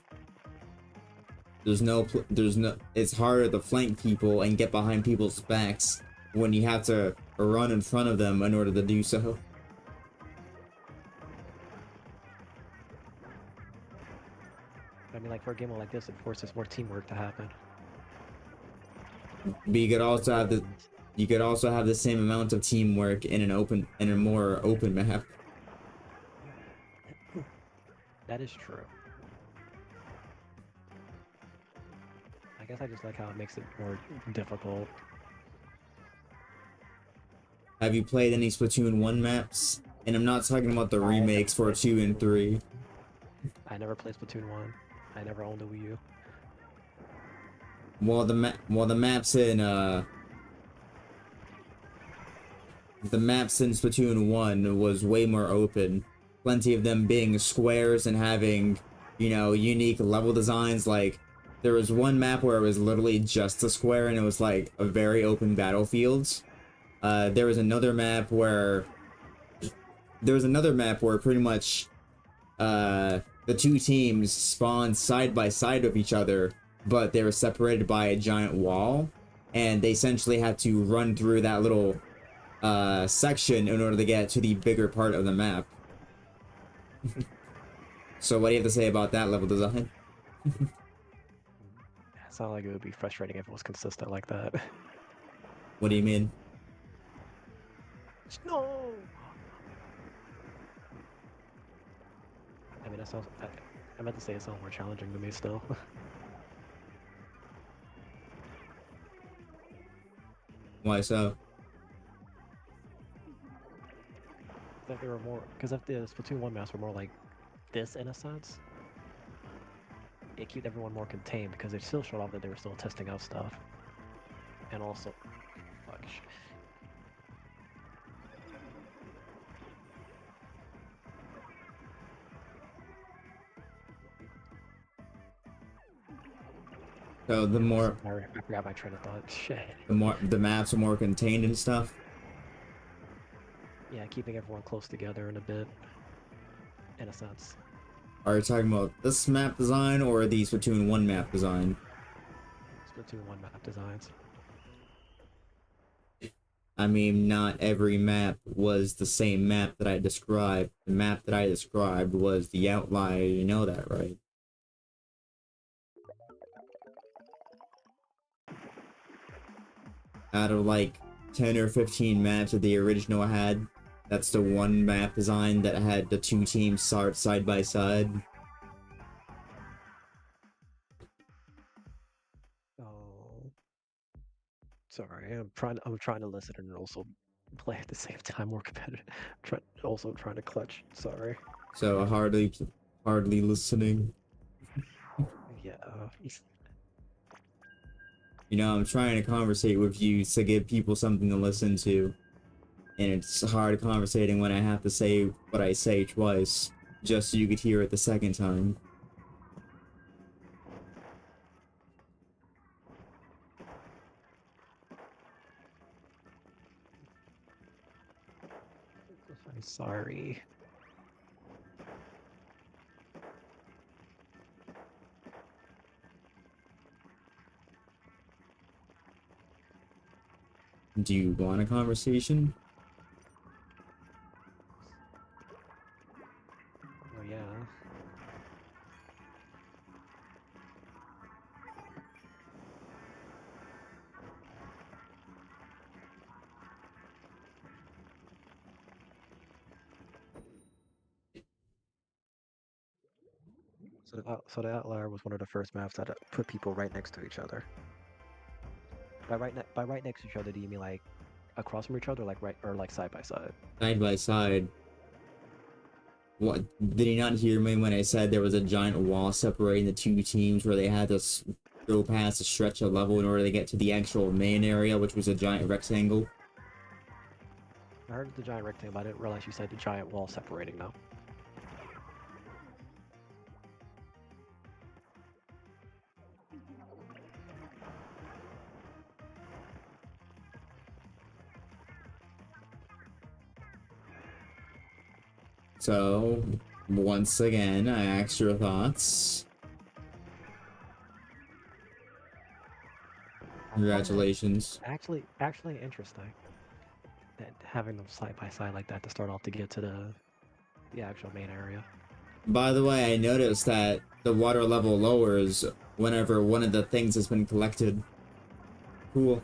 It's harder to flank people and get behind people's backs when you have to run in front of them in order to do so. I mean, like for a game mode like this, it forces more teamwork to happen. But you could also have the same amount of teamwork in a more open map. That is true. I guess I just like how it makes it more difficult. Have you played any Splatoon 1 maps? And I'm not talking about the remakes for 2 and 3. I never played Splatoon 1. I never owned a Wii U. Well, the maps in Splatoon 1 was way more open. Plenty of them being squares and having, you know, unique level designs. Like, there was one map where it was literally just a square and it was like a very open battlefield. There was another map where pretty much the two teams spawned side by side of each other, but they were separated by a giant wall, and they essentially had to run through that little section in order to get to the bigger part of the map. So what do you have to say about that level design? It sounded like it would be frustrating if it was consistent like that. What do you mean? No! I mean, that sounds... I meant to say it sounds more challenging to me still. Why so? If they were more... Because if the Splatoon 1 maps were more like this in a sense, it kept everyone more contained because they still showed off that they were still testing out stuff. And also... Fuck. So the more I forgot my train of thought. Shit. the maps are more contained and stuff. Yeah, keeping everyone close together in a bit. In a sense. Are you talking about this map design or the Splatoon 1 map design? Splatoon 1 map designs. I mean, not every map was the same map that I described. The map that I described was the outlier, you know that, right? Out of like 10 or 15 maps that the original had, that's the one map design that had the two teams side by side. Oh, sorry. I'm trying to listen and also play at the same time, more competitive. Also trying to clutch. Sorry. So hardly listening. Yeah. You know, I'm trying to conversate with you to give people something to listen to. And it's hard conversating when I have to say what I say twice, just so you could hear it the second time. I'm sorry. Do you want a conversation? Oh yeah. So the Outlier was one of the first maps that put people right next to each other. By right next to each other, do you mean like across from each other, like right or like side by side? Side by side. What, did he not hear me when I said there was a giant wall separating the two teams where they had to go past a stretch of level in order to get to the actual main area, which was a giant rectangle? I heard the giant rectangle, but I didn't realize you said the giant wall separating though. So, once again, I asked your thoughts. Congratulations. Actually interesting that having them side by side like that to start off to get to the actual main area. By the way, I noticed that the water level lowers whenever one of the things has been collected. Cool.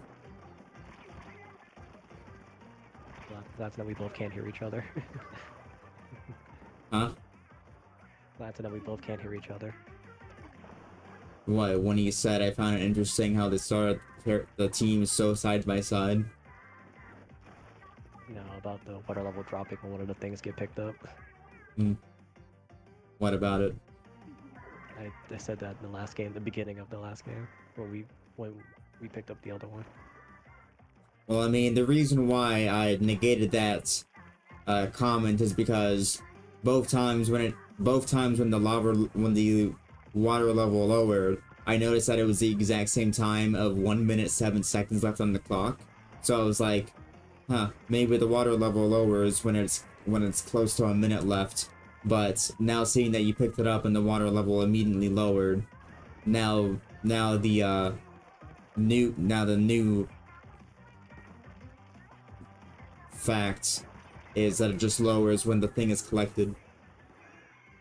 That's that we both can't hear each other. Huh? That's that we both can't hear each other. What, when he said I found it interesting how they started the teams so side by side? You know, about the water level dropping when one of the things get picked up. What about it? I said that in the last game, the beginning of the last game, when we picked up the other one. Well, I mean, the reason why I negated that comment is because both times when the water level lowered, I noticed that it was the exact same time of 1 minute 7 seconds left on the clock. So I was like, huh, maybe the water level lowers when it's close to a minute left. But now seeing that you picked it up and the water level immediately lowered, now the new fact is that it just lowers when the thing is collected.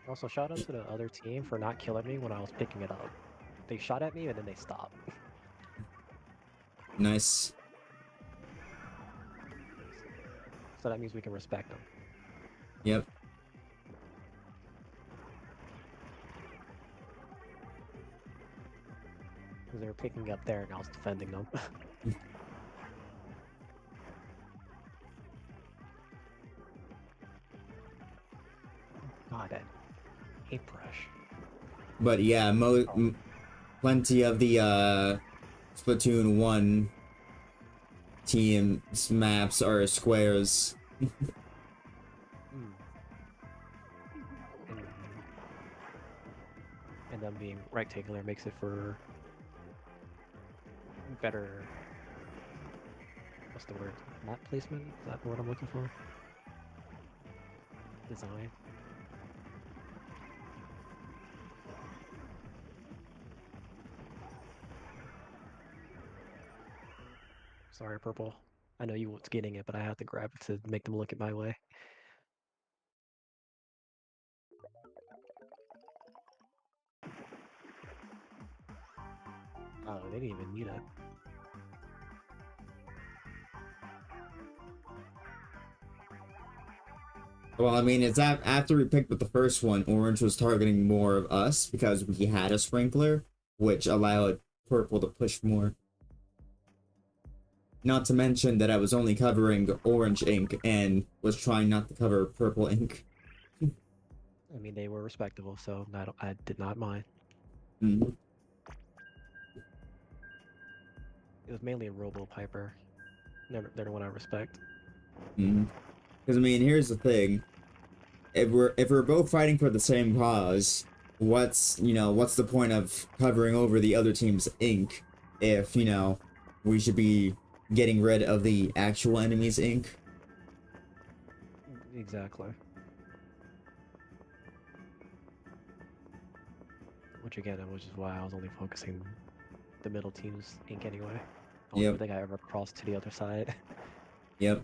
Also, shout out to the other team for not killing me when I was picking it up. They shot at me and then they stopped. Nice. So that means we can respect them. Yep. Because they were picking up there and I was defending them. God, that paintbrush. But yeah, plenty of the Splatoon 1 team's maps are squares. And, and them being rectangular makes it for better. What's the word? Map placement? Is that what I'm looking for? Design. Sorry, purple. I know you was getting it, but I had to grab it to make them look at my way. Oh, they didn't even need it. Well, I mean, it's after we picked up the first one, Orange was targeting more of us because we had a sprinkler, which allowed Purple to push more. Not to mention that I was only covering orange ink and was trying not to cover purple ink. I mean, they were respectable, so I did not mind. Mm-hmm. It was mainly a Robo Piper. They're the one I respect. Mm-hmm. Because I mean, here's the thing: if we're both fighting for the same cause, what's the point of covering over the other team's ink if we should be getting rid of the actual enemy's ink? Exactly. Which again, which is why I was only focusing the middle team's ink anyway. I don't think I ever crossed to the other side. Yep.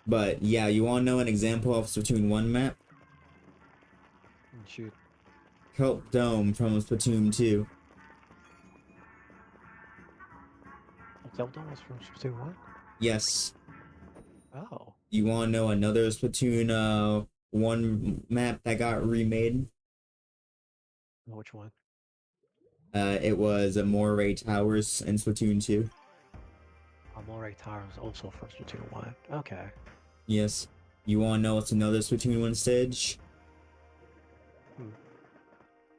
But yeah, you want to know an example of Splatoon 1 map? Shoot. Kelp Dome from Splatoon 2. Zelda was from Splatoon 1? Yes. Oh. You want to know another Splatoon 1 map that got remade? Which one? It was Moray Towers in Splatoon 2. Amore Tower was also for Splatoon 1. Okay. Yes. You wanna know what's another Splatoon 1 stage? Hmm.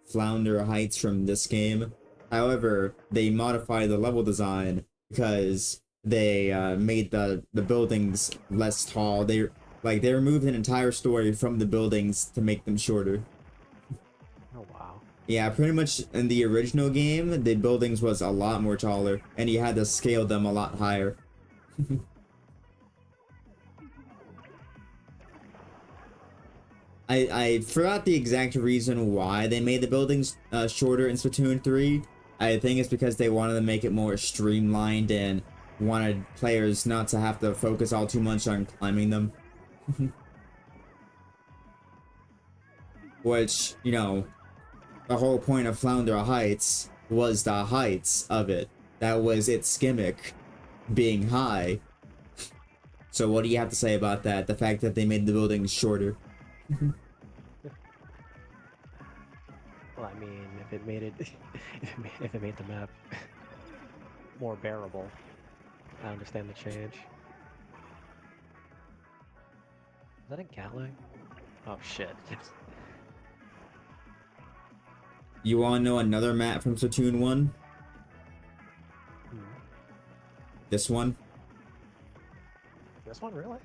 Flounder Heights from this game. However, they modified the level design because they made the buildings less tall. They removed an entire story from the buildings to make them shorter. Oh wow. Yeah, pretty much in the original game, the buildings was a lot more taller, and you had to scale them a lot higher. I forgot the exact reason why they made the buildings shorter in Splatoon 3. I think it's because they wanted to make it more streamlined and wanted players not to have to focus all too much on climbing them. Which, you know, the whole point of Flounder Heights was the heights of it. That was its gimmick, being high. So what do you have to say about that? The fact that they made the buildings shorter? Well, I mean, if it made it, if it made the map more bearable, I understand the change. Is that a Gatling? Oh shit. You wanna know another map from Splatoon 1? Hmm. This one? This one, really?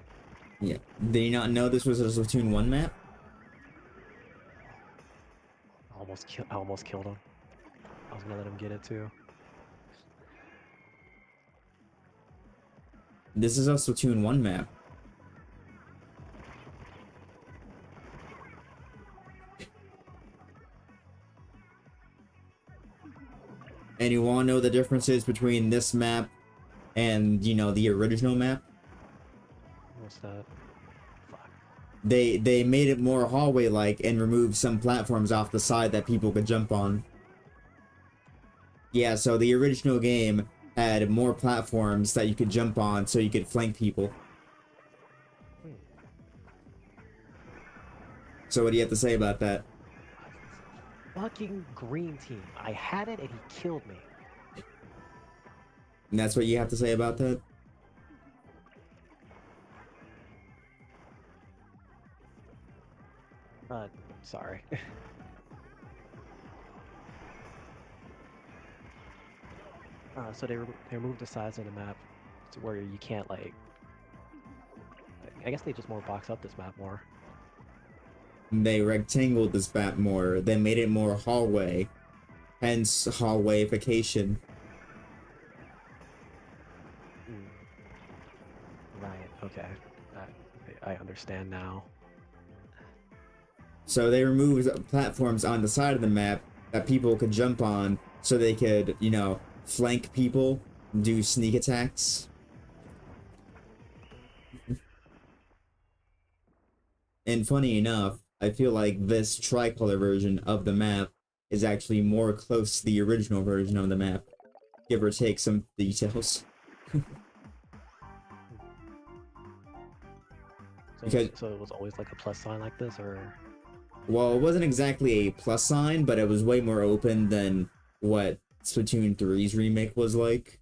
Yeah. Did you not know this was a Splatoon 1 map? I almost killed him. I was gonna let him get it too. This is a Splatoon 1 map. And you wanna know the differences between this map and, you know, the original map? What's that? Fuck. They made it more hallway-like and removed some platforms off the side that people could jump on. Yeah, so the original game had more platforms that you could jump on so you could flank people. Hmm. So what do you have to say about that? Fucking green team. I had it and he killed me. And that's what you have to say about that? Sorry. So they removed the size of the map to where you can't like. I guess they just more box up this map more. They rectangled this map more. They made it more hallway. Hence, hallwayification. Right. Okay. I understand now. So they removed platforms on the side of the map that people could jump on so they could, you know, flank people, do sneak attacks. And funny enough, I feel like this tricolor version of the map is actually more close to the original version of the map, give or take some details. So it was always like a plus sign like this, or? Well, it wasn't exactly a plus sign, but it was way more open than what Splatoon 3's remake was like.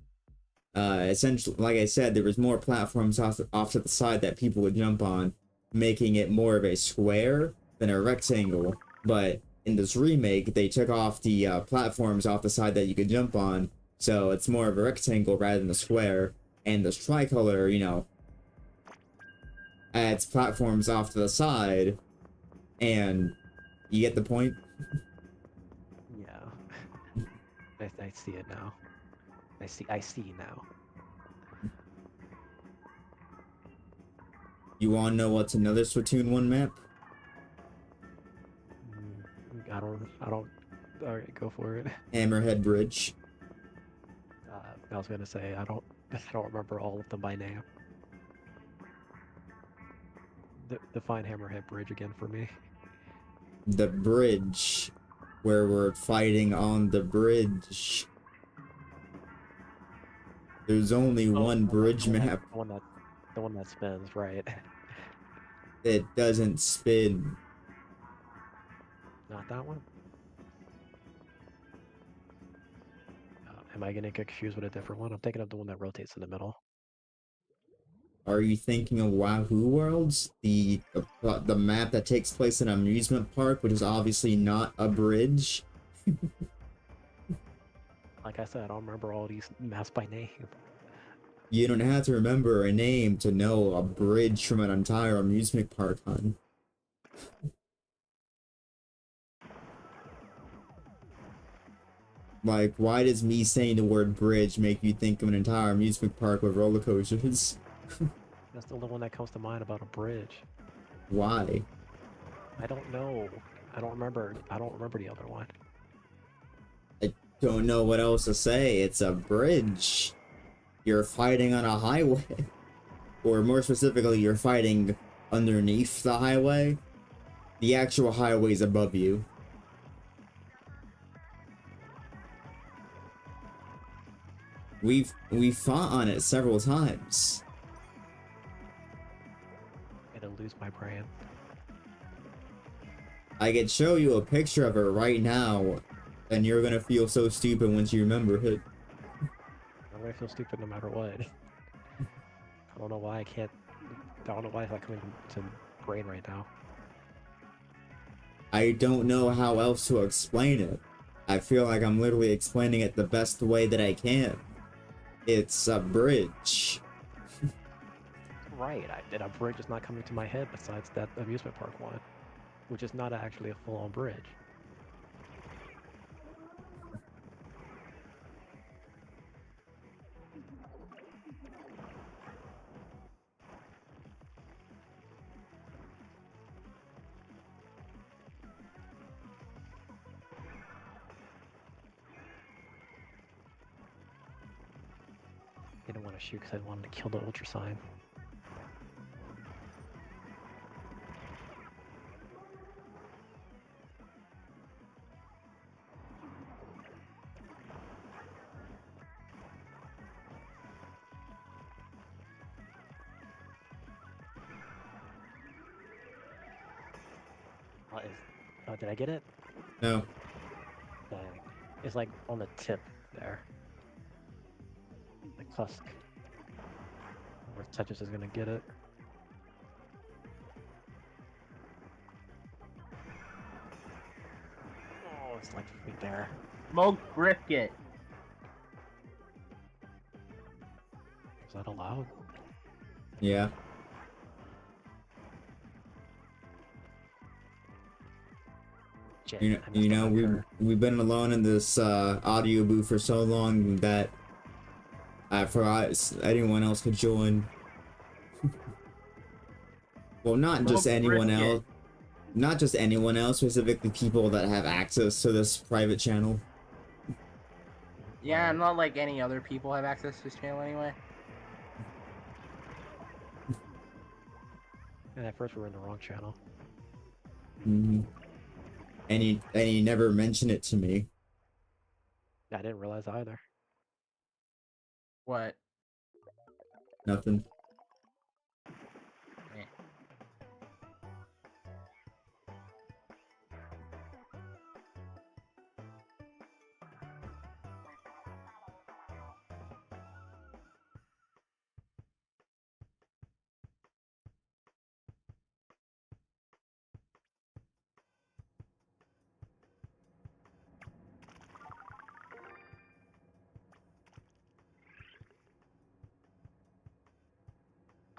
Essentially, like I said, there was more platforms off to the side that people would jump on, making it more of a square than a rectangle. But in this remake, they took off the platforms off the side that you could jump on, so it's more of a rectangle rather than a square. And this tricolor, you know, adds platforms off to the side, and you get the point? Yeah. I see it now. I see now. You wanna know what's another Splatoon 1 map? I don't. Alright, go for it. Hammerhead Bridge. I was gonna say I don't remember all of them by name. Define Hammerhead Bridge again for me. The bridge. Where we're fighting on the bridge. There's only one bridge map. The one that spins, right? It doesn't spin. Not that one? Am I getting confused with a different one? I'm thinking of the one that rotates in the middle. Are you thinking of Wahoo Worlds? The map that takes place in an amusement park, which is obviously not a bridge? Like I said, I don't remember all these maps by name. You don't have to remember a name to know a bridge from an entire amusement park, hon. Like, why does me saying the word bridge make you think of an entire amusement park with roller coasters? That's the only one that comes to mind about a bridge. Why? I don't know. I don't remember the other one. I don't know what else to say. It's a bridge. You're fighting on a highway. Or more specifically, you're fighting underneath the highway. The actual highway is above you. We've fought on it several times. I'm gonna lose my brain. I could show you a picture of it right now, and you're gonna feel so stupid once you remember it. I'm gonna feel stupid no matter what. I don't know why I can't. I don't know why it's not coming to brain right now. I don't know how else to explain it. I feel like I'm literally explaining it the best way that I can. It's a bridge. Right, and a bridge is not coming to my head besides that amusement park one, which is not actually a full-on bridge. I didn't want to shoot because I wanted to kill the ultra sign. Did I get it? No. Dang. It's like on the tip there. The cusk. Where Tetris is gonna get it. Oh, it's like right there. Smoked brisket. Is that allowed? Yeah. Shit, You I messed know, up my curve. we've been alone in this audio booth for so long that I forgot anyone else could join. Well, not just Smoked anyone brisket. else. Not just anyone else, specifically people that have access to this private channel. Yeah, not like any other people have access to this channel anyway. And at first we were in the wrong channel. Mm-hmm. And he never mentioned it to me. I didn't realize either. What? Nothing. Eh.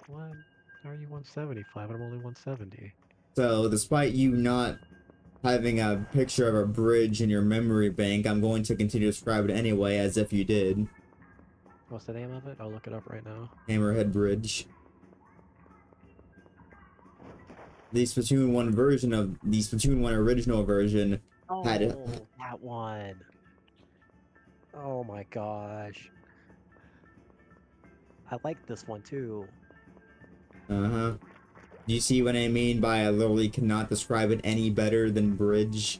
What? How are you 175 and I'm only 170? So, despite you not having a picture of a bridge in your memory bank, I'm going to continue to describe it anyway, as if you did. What's the name of it? I'll look it up right now. Hammerhead Bridge. The Splatoon 1 version of the Splatoon 1 original version Oh, had that one. Oh my gosh. I like this one too. uh-huh. Do you see what I mean by I literally cannot describe it any better than bridge?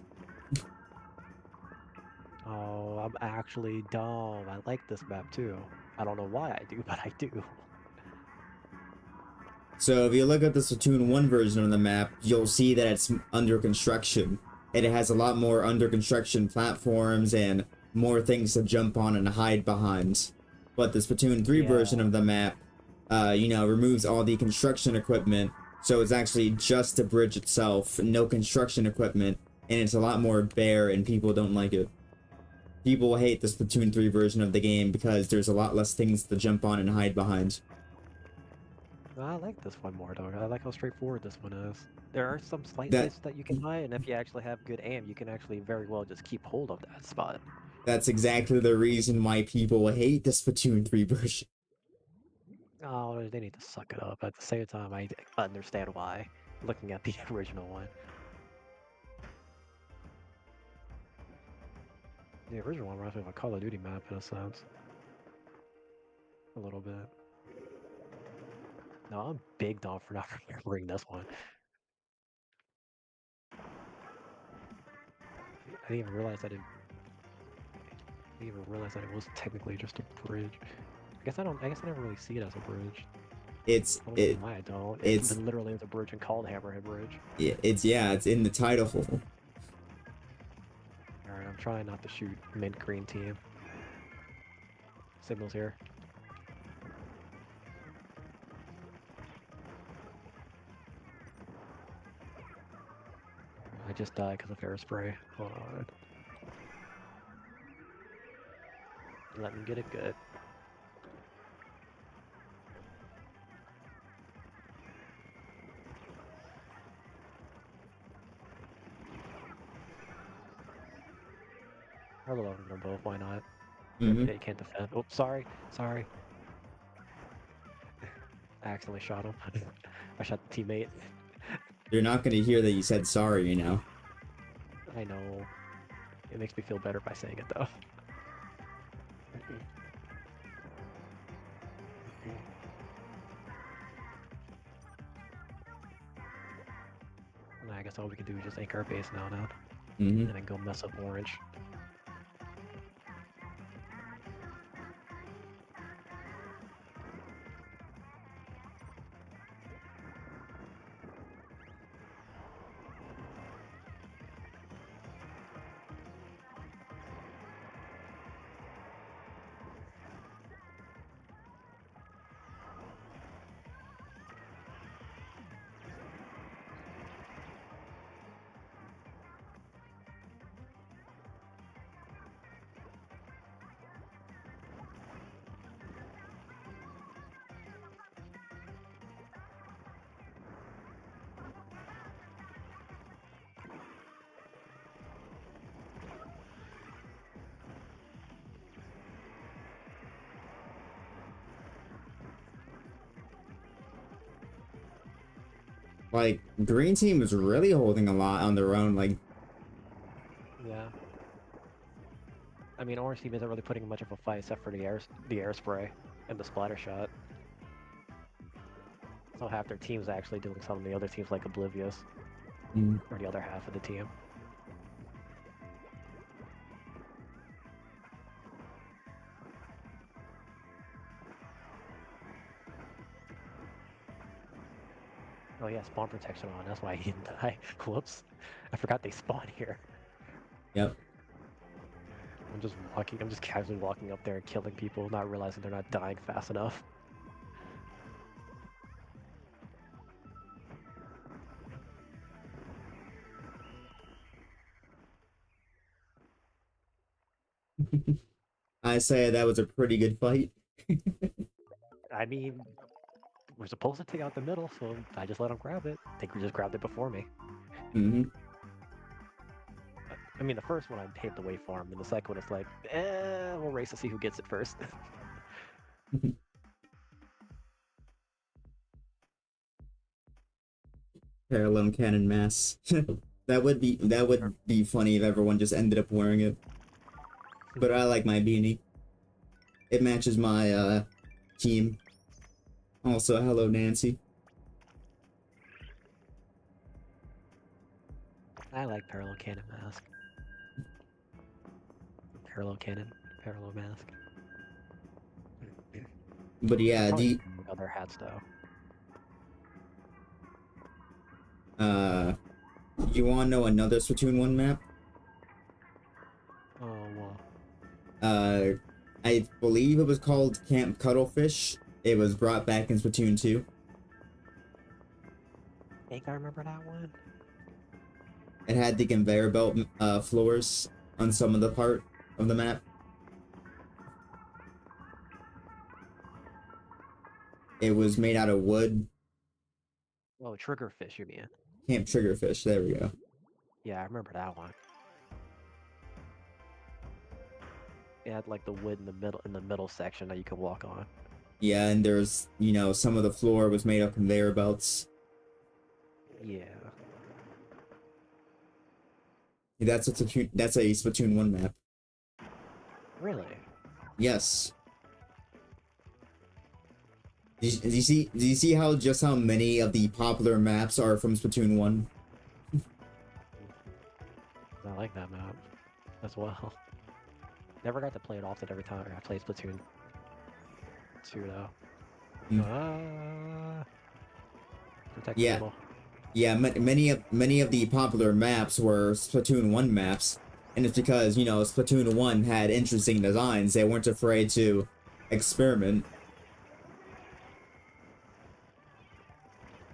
Oh, I'm actually dumb. I like this map too. I don't know why I do, but I do. So if you look at the Splatoon 1 version of the map, you'll see that it's under construction. And it has a lot more under construction platforms and more things to jump on and hide behind. But the Splatoon 3 version of the map, removes all the construction equipment, so it's actually just the bridge itself, no construction equipment, and it's a lot more bare, and people don't like it. People hate the Splatoon 3 version of the game because there's a lot less things to jump on and hide behind. I like this one more, though. I like how straightforward this one is. There are some slight That- places that you can hide, and if you actually have good aim, you can actually very well just keep hold of that spot. That's exactly the reason why people hate the Splatoon 3 version. Oh, they need to suck it up. At the same time, I understand why, looking at the original one. The original one reminds me of a Call of Duty map in a sense. A little bit. No, I'm big dog for not remembering this one. I didn't even realize that it was technically just a bridge. I guess I never really see it as a bridge. I don't know why I don't. It literally is a bridge and called Hammerhead Bridge. It's in the title. Alright, I'm trying not to shoot mint green team. Signals here. I just died because of air spray. Hold on. Let me get it good. I'll load them both, why not? Mm-hmm. Yeah, you can't defend. Oh, sorry. I accidentally shot him. I shot the teammate. You're not gonna hear that you said sorry, I know. It makes me feel better by saying it, though. I guess all we can do is just anchor our base now, Mm-hmm. and then go mess up orange. Like, green team is really holding a lot on their own, like... Yeah. I mean, orange team isn't really putting much of a fight except for the air spray and the splatter shot. So half their team's actually doing something the other team's like oblivious. Or the other half of the team. Oh yeah, spawn protection on, that's why he didn't die. Whoops. I forgot they spawn here. Yep. I'm just casually walking up there and killing people, not realizing they're not dying fast enough. I say that was a pretty good fight. I mean, we're supposed to take out the middle, so I just let them grab it. They just grabbed it before me. Mm-hmm. I mean, the first one I paved the way for him, and the second one it's like, we'll race to see who gets it first. Parallel cannon mass. That would be funny if everyone just ended up wearing it. But I like my beanie. It matches my team. Also, hello Nancy. I like parallel cannon mask. Parallel cannon, parallel mask. But yeah, Probably other hats though. You wanna know another Splatoon 1 map? Oh well. Uh, I believe it was called Camp Cuttlefish. It was brought back in Splatoon 2. I think I remember that one. It had the conveyor belt floors on some of the part of the map. It was made out of wood. Oh, Triggerfish, you mean? Camp Triggerfish, there we go. Yeah, I remember that one. It had like the wood in the middle section that you could walk on. Yeah, and there's, you know, some of the floor was made of conveyor belts. Yeah. That's a Splatoon 1 map. Really? Yes. Do you see how many of the popular maps are from Splatoon 1? I like that map as well. Never got to play it often every time I played Splatoon 2 though. Protect the Yeah. middle. Yeah, many of the popular maps were Splatoon 1 maps, and it's because, you know, Splatoon 1 had interesting designs. They weren't afraid to experiment.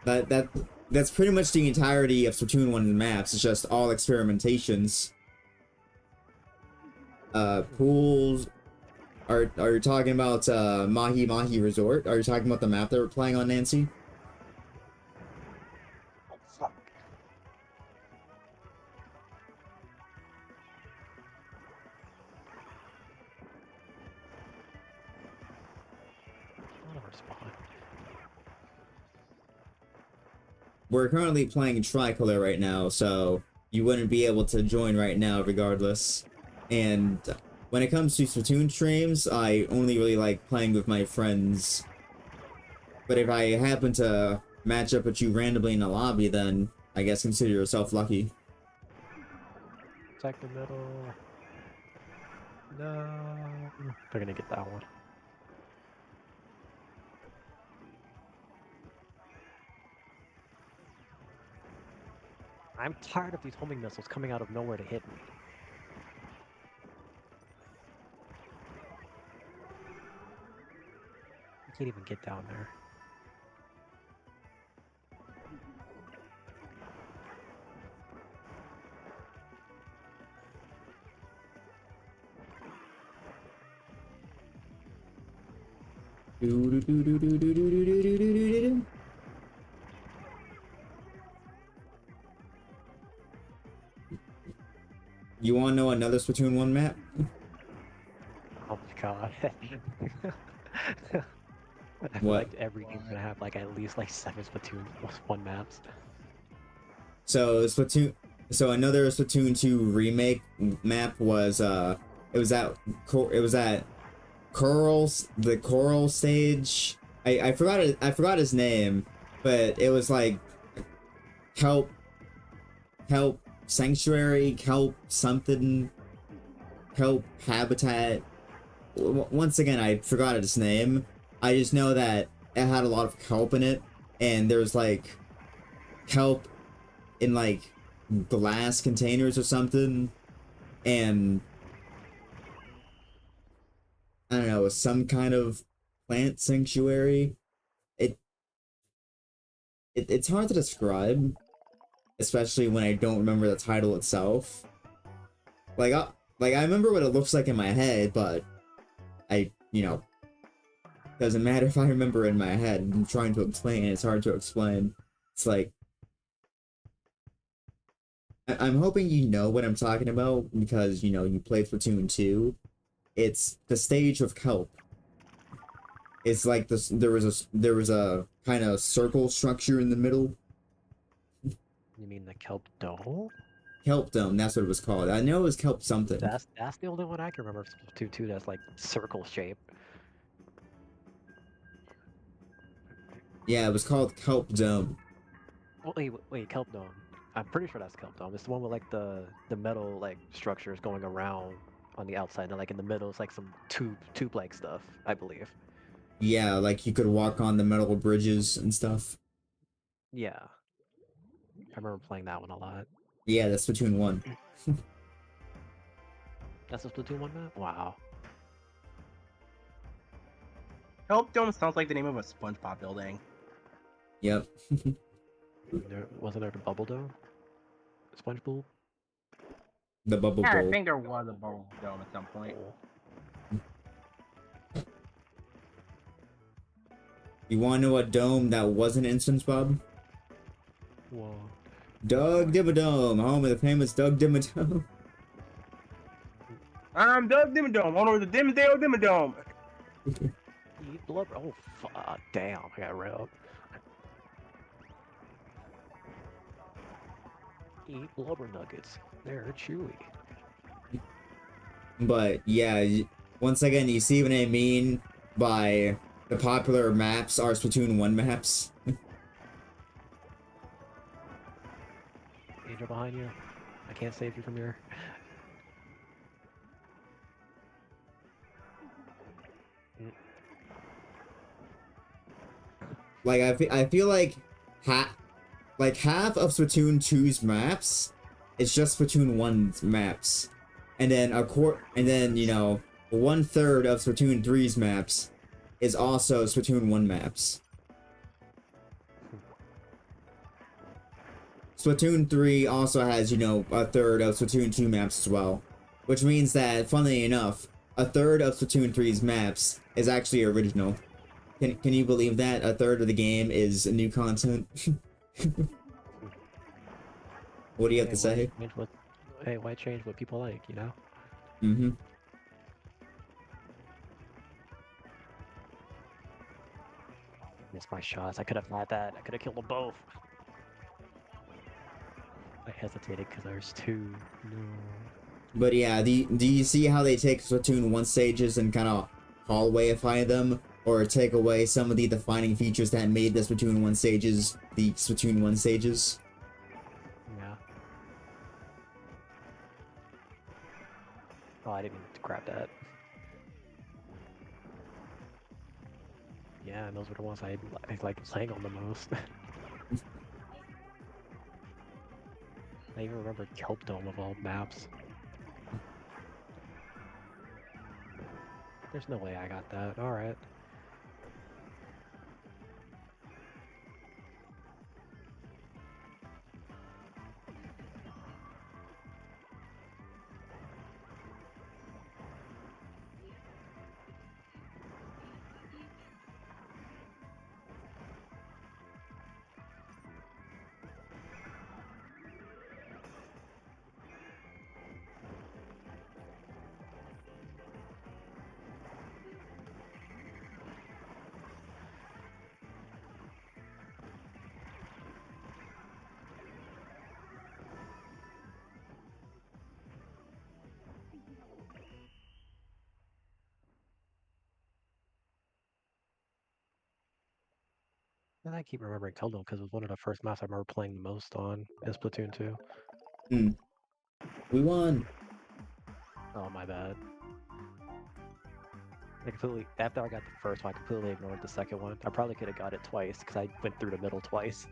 That's pretty much the entirety of Splatoon 1's maps. It's just all experimentations. Pools. Are you talking about Mahi Mahi Resort? Are you talking about the map that we're playing on, Nancy? Oh fuck. Not a respawn. We're currently playing Tricolor right now, so you wouldn't be able to join right now regardless. And when it comes to Splatoon streams, I only really like playing with my friends. But if I happen to match up with you randomly in a lobby, then I guess consider yourself lucky. Protect the middle. No. They're gonna get that one. I'm tired of these homing missiles coming out of nowhere to hit me. I can't even get down there. You want to know another Splatoon 1 map? Oh my god. I feel What? like every game's gonna have like at least like 7 Splatoon 1 maps. So another Splatoon 2 remake map was it was at the Coral stage. I forgot his name, but it was like Kelp Sanctuary, Kelp something, Kelp Habitat. Once again, I forgot its name. I just know that it had a lot of kelp in it, and there was like kelp in like glass containers or something, and I don't know, some kind of plant sanctuary. It's hard to describe, especially when I don't remember the title itself. Like I remember what it looks like in my head, but doesn't matter if I remember in my head. I'm trying to explain, it's hard to explain. It's like I'm hoping you know what I'm talking about because, you know, you played Splatoon 2. It's the stage of kelp. It's like this. There was a kind of circle structure in the middle. You mean the Kelp Dome? Kelp Dome. That's what it was called. I know it was kelp something. That's the only one I can remember from Splatoon 2 that's like circle shape. Yeah, it was called Kelp Dome. Oh, wait, Kelp Dome. I'm pretty sure that's Kelp Dome. It's the one with like the metal like structures going around on the outside, and like in the middle it's like some tube like stuff, I believe. Yeah, like you could walk on the metal bridges and stuff. Yeah. I remember playing that one a lot. Yeah, that's Splatoon 1. That's a Splatoon 1 map? Wow. Help Dome sounds like the name of a SpongeBob building. Yep. Wasn't there the Bubble Dome? SpongeBob? The bubble Yeah, I bowl. think there was a Bubble Dome at some point. You want to know a dome that wasn't in SpongeBob? Whoa. Doug Dimmadome, home of the famous Doug Dimmadome. I'm Doug Dimmadome, owner of the Dimmadale Dimmadome. Eat blubber. Oh, fuck. Damn. I got railed. Eat blubber nuggets. They're chewy. But yeah, once again, you see what I mean by the popular maps are Splatoon 1 maps. Angel behind you. I can't save you from here. Like I feel like half of Splatoon 2's maps is just Splatoon 1's maps, and then you know 1/3 of Splatoon 3's maps is also Splatoon 1 maps. Splatoon 3 also has, you know, 1/3 of Splatoon 2 maps as well, which means that, funnily enough, 1/3 of Splatoon 3's maps is actually original. Can you believe that? 1/3 of the game is new content? What do you have to say? Why change what people like, you know? Mm-hmm. Missed my shots. I could have had that. I could have killed them both. I hesitated because there's two. No. But yeah, do you see how they take Splatoon 1 stages and kind of hallwayify them? Or take away some of the defining features that made the Splatoon 1 stages the Splatoon 1 stages? Yeah. Oh, I didn't mean to grab that. Yeah, and those were the ones I like playing on the most. I even remember Kelp Dome of all maps. There's no way I got that. Alright. And I keep remembering Keldon because it was one of the first maps I remember playing the most on in Splatoon 2. We won! Oh, my bad. After I got the first one, I completely ignored the second one. I probably could have got it twice because I went through the middle twice.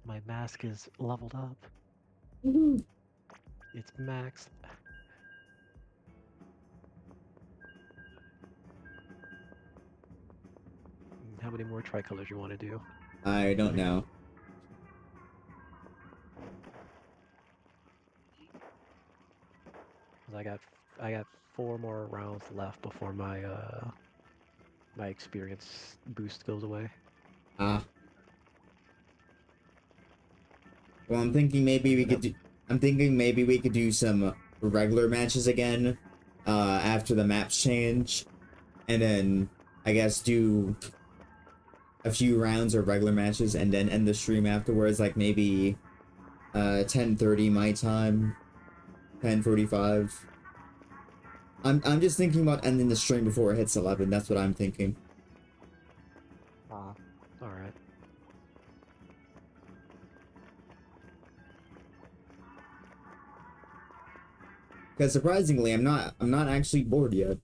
My mask is leveled up. It's maxed. How many more tricolors you want to do? I don't know. I got 4 more rounds left before my my experience boost goes away. Well, I'm thinking maybe we could do some regular matches again, after the maps change, and then I guess do a few rounds of regular matches and then end the stream afterwards, like maybe 10:30 my time, 10:45. I'm just thinking about ending the stream before it hits 11. That's what I'm thinking. All right. Because surprisingly, I'm not actually bored yet.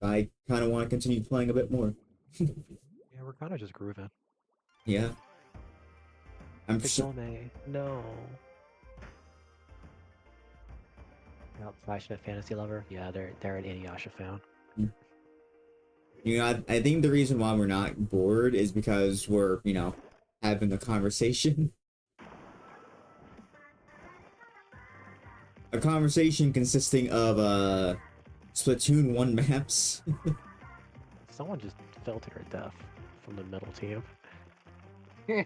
I kind of want to continue playing a bit more. Yeah, we're kind of just grooving. Yeah. I'm The sure. Gome. No. Not passionate fantasy lover. Yeah, they're an Inuyasha fan. You know, I think the reason why we're not bored is because we're, you know, having a conversation. A conversation consisting of Splatoon 1 maps. Someone just fell to their death from the middle team. Oh,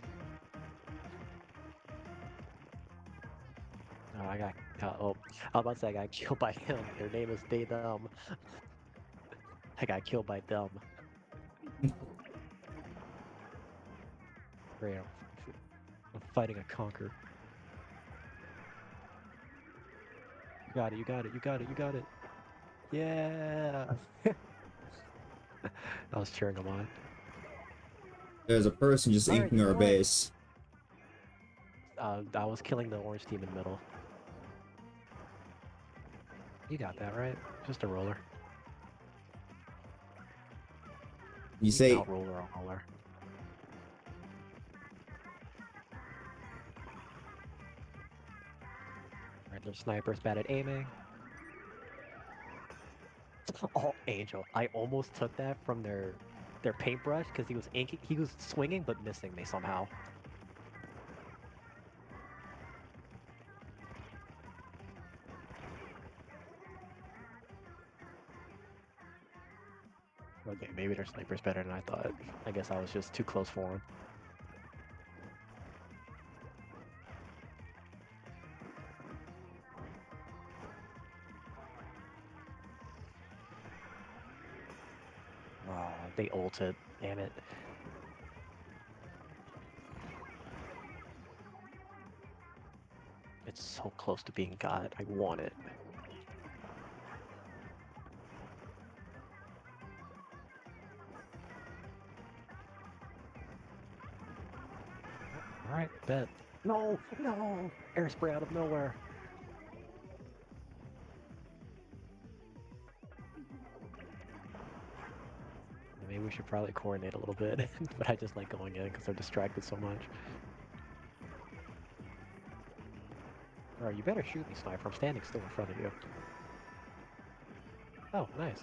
I got. Oh, I was about to say I got killed by him. Their name is they them. I got killed by them. Great. I'm fighting a conquer. You got it. You got it. You got it. You got it. Yeah. I was cheering him on. There's a person just Alright, inking you our know what? base. I was killing the orange team in the middle. You got that right. Just a roller. You say, Out roller on roller. Alright, their sniper's bad at aiming. Oh, Angel! I almost took that from their paintbrush because he was swinging but missing me somehow. Okay, maybe their sniper's better than I thought. I guess I was just too close for him. Oh, they ulted. Damn it. It's so close to being got. I want it. Alright, bet. No! No! Air spray out of nowhere. Maybe we should probably coordinate a little bit, but I just like going in because they're distracted so much. Alright, you better shoot me, Sniper. I'm standing still in front of you. Oh, nice.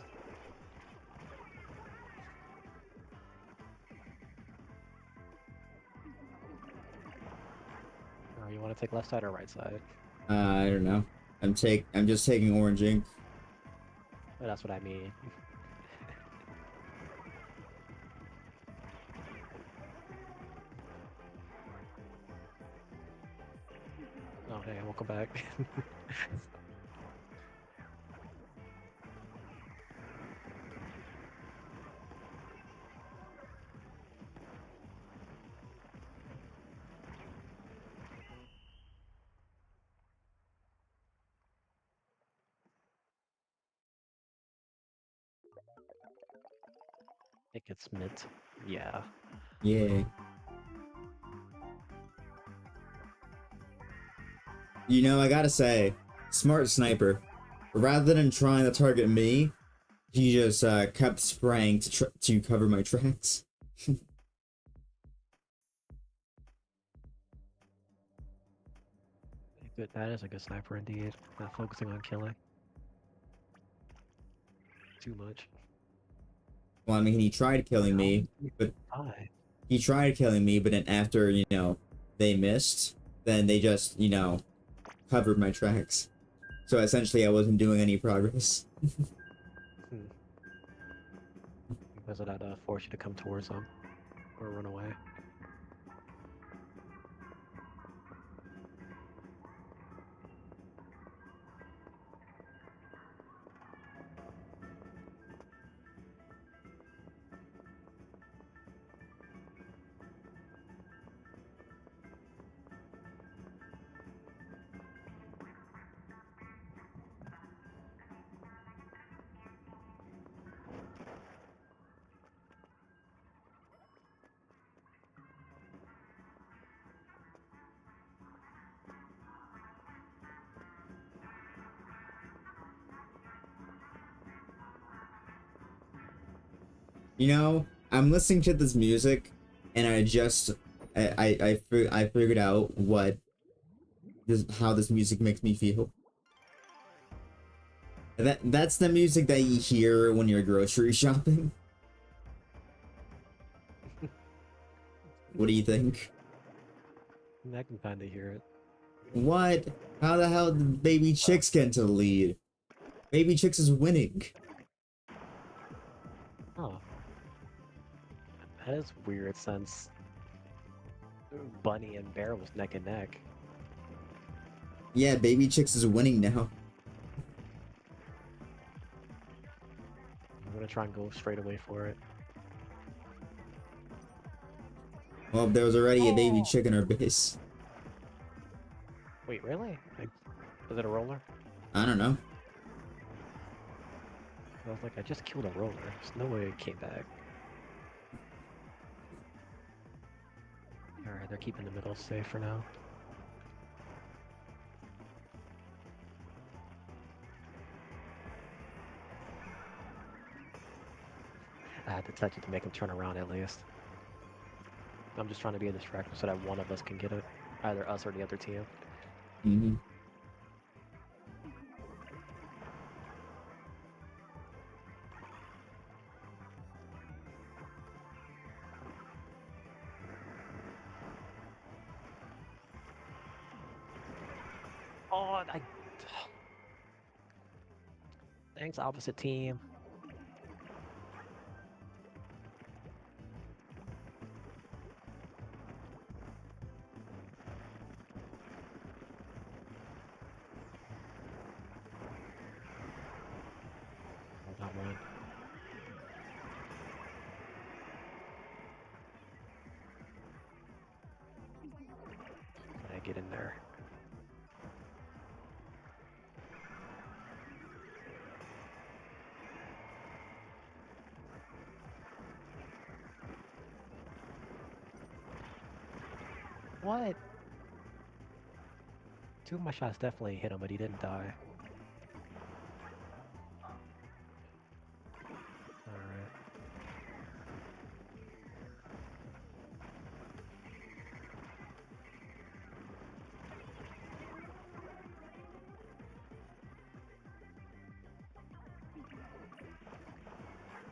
You want to take left side or right side? I don't know. I'm just taking orange ink. Oh, that's what I mean. Oh, hey, welcome back. It gets mid. Yeah. Yeah. You know, I gotta say, smart sniper. Rather than trying to target me, he just kept spraying to cover my tracks. Good, that is a good sniper indeed. Not focusing on killing. Too much. Well, I mean, he tried killing How me, did you but die? he tried killing me, but then after, you know, they missed, then they just, you know, covered my tracks. So essentially, I wasn't doing any progress. Because of that force you to come towards them or run away. You know, I'm listening to this music, and I figured out how this music makes me feel. That's the music that you hear when you're grocery shopping. What do you think? I can kind of hear it. What? How the hell did Baby Chicks get into the lead? Baby Chicks is winning. Oh. That is weird since Bunny and Bear was neck and neck. Yeah, Baby Chicks is winning now. I'm gonna try and go straight away for it. Well, there was already a Baby Chick in our base. Wait, really? Was it a roller? I don't know. I was like, I just killed a roller. There's no way it came back. Alright, they're keeping the middle safe for now. I had to touch it to make him turn around at least. I'm just trying to be a distraction so that one of us can get it. Either us or the other team. Mm-hmm. Oh, thanks, opposite team. Oh, not one. Can I get in there? What? Two of my shots definitely hit him, but he didn't die. Alright.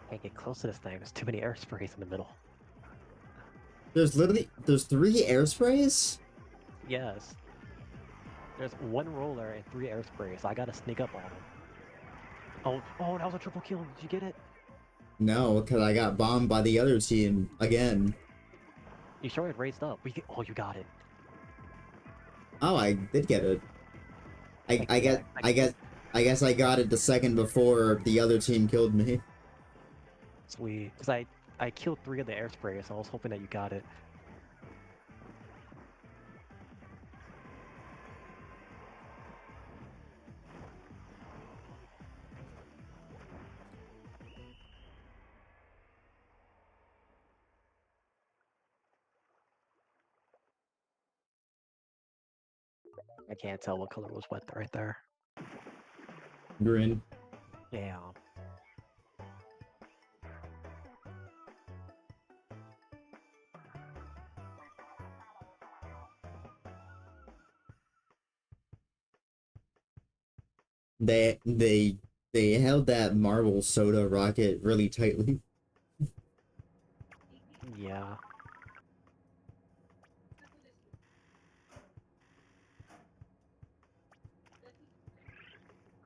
Can't get close to this thing. There's too many air sprays in the middle. There's 3 air sprays? Yes. There's one roller and 3 air sprays, so I gotta sneak up on him. Oh, that was a triple kill. Did you get it? No, because I got bombed by the other team again. You sure it raised up? Oh, you got it. Oh, I did get it. I guess I got it the second before the other team killed me. Sweet. Because I killed 3 of the air sprays, so I was hoping that you got it. I can't tell what color was what right there. Grin. Yeah. They held that marble soda rocket really tightly. Yeah.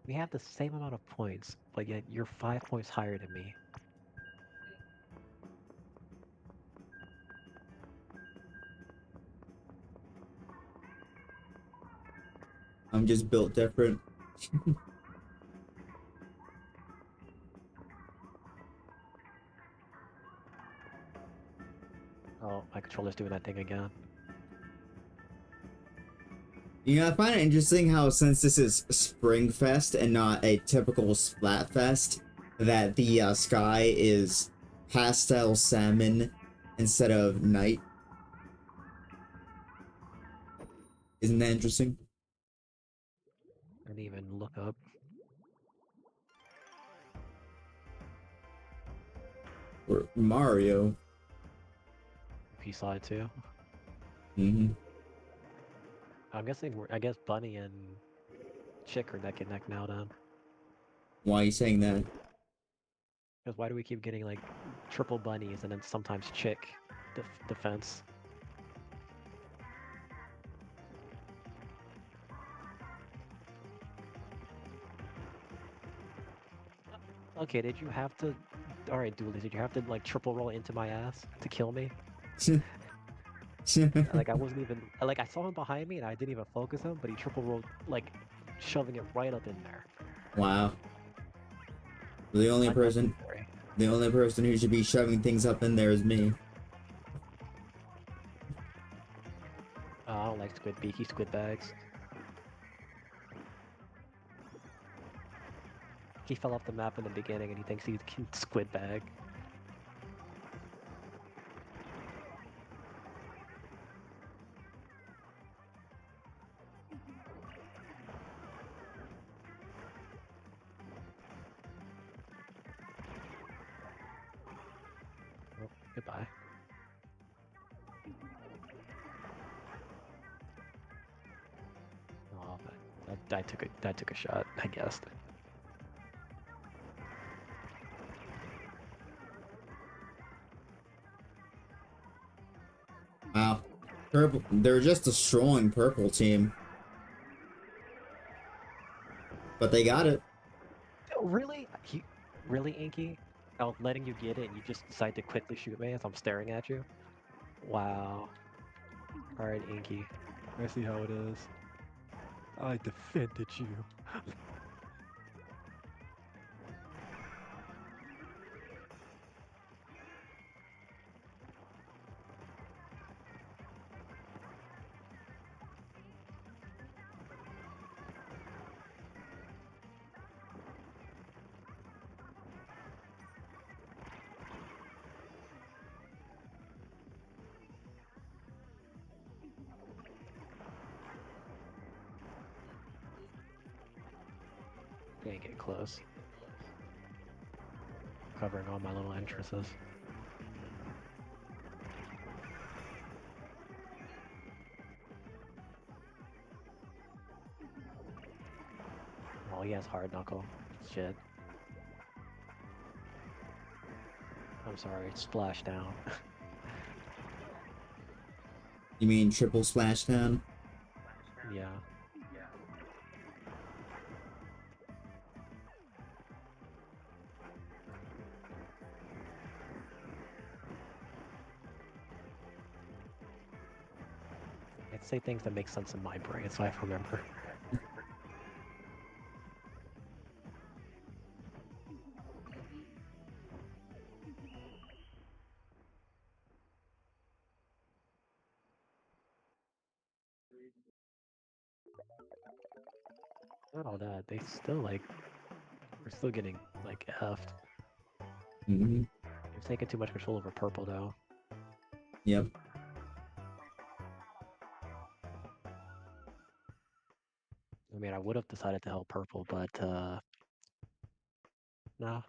We have the same amount of points, but yet you're 5 points higher than me. I'm just built different. Oh, my controller's doing that thing again. You know, I find it interesting how since this is Springfest and not a typical Splatfest, that the sky is pastel salmon instead of night. Isn't that interesting? I didn't even look up. Or Mario. If you saw it too. Mm-hmm. I'm guessing. I guess Bunny and Chick are neck and neck now. Then. Why are you saying that? Because why do we keep getting like triple bunnies and then sometimes Chick defense? Okay, did you have to? All right, Dooley, did you have to like triple roll into my ass to kill me? Like I wasn't even like I saw him behind me and I didn't even focus him, but he triple rolled like shoving it right up in there. Wow. The only person who should be shoving things up in there is me. I don't like squid beaky squid bags. He fell off the map in the beginning and he thinks he's a squid bag. Oh, goodbye. Oh, I took a shot, I guessed. Wow. Purple. They're just destroying purple team. But they got it. Really? Really, Inky? I was letting you get it and you just decide to quickly shoot me as I'm staring at you? Wow. Alright, Inky. I see how it is. I defended you. Can't get close. Covering all my little entrances. Oh, he has hard knuckle. Shit. I'm sorry, splashdown. You mean triple splashdown? Yeah. I'd say things that make sense in my brain so I remember. Not all that, they still like... We're still getting, like, effed. Mm-hmm. You've taken too much control over purple, though. Yep. I mean, I would have decided to help purple, but, nah.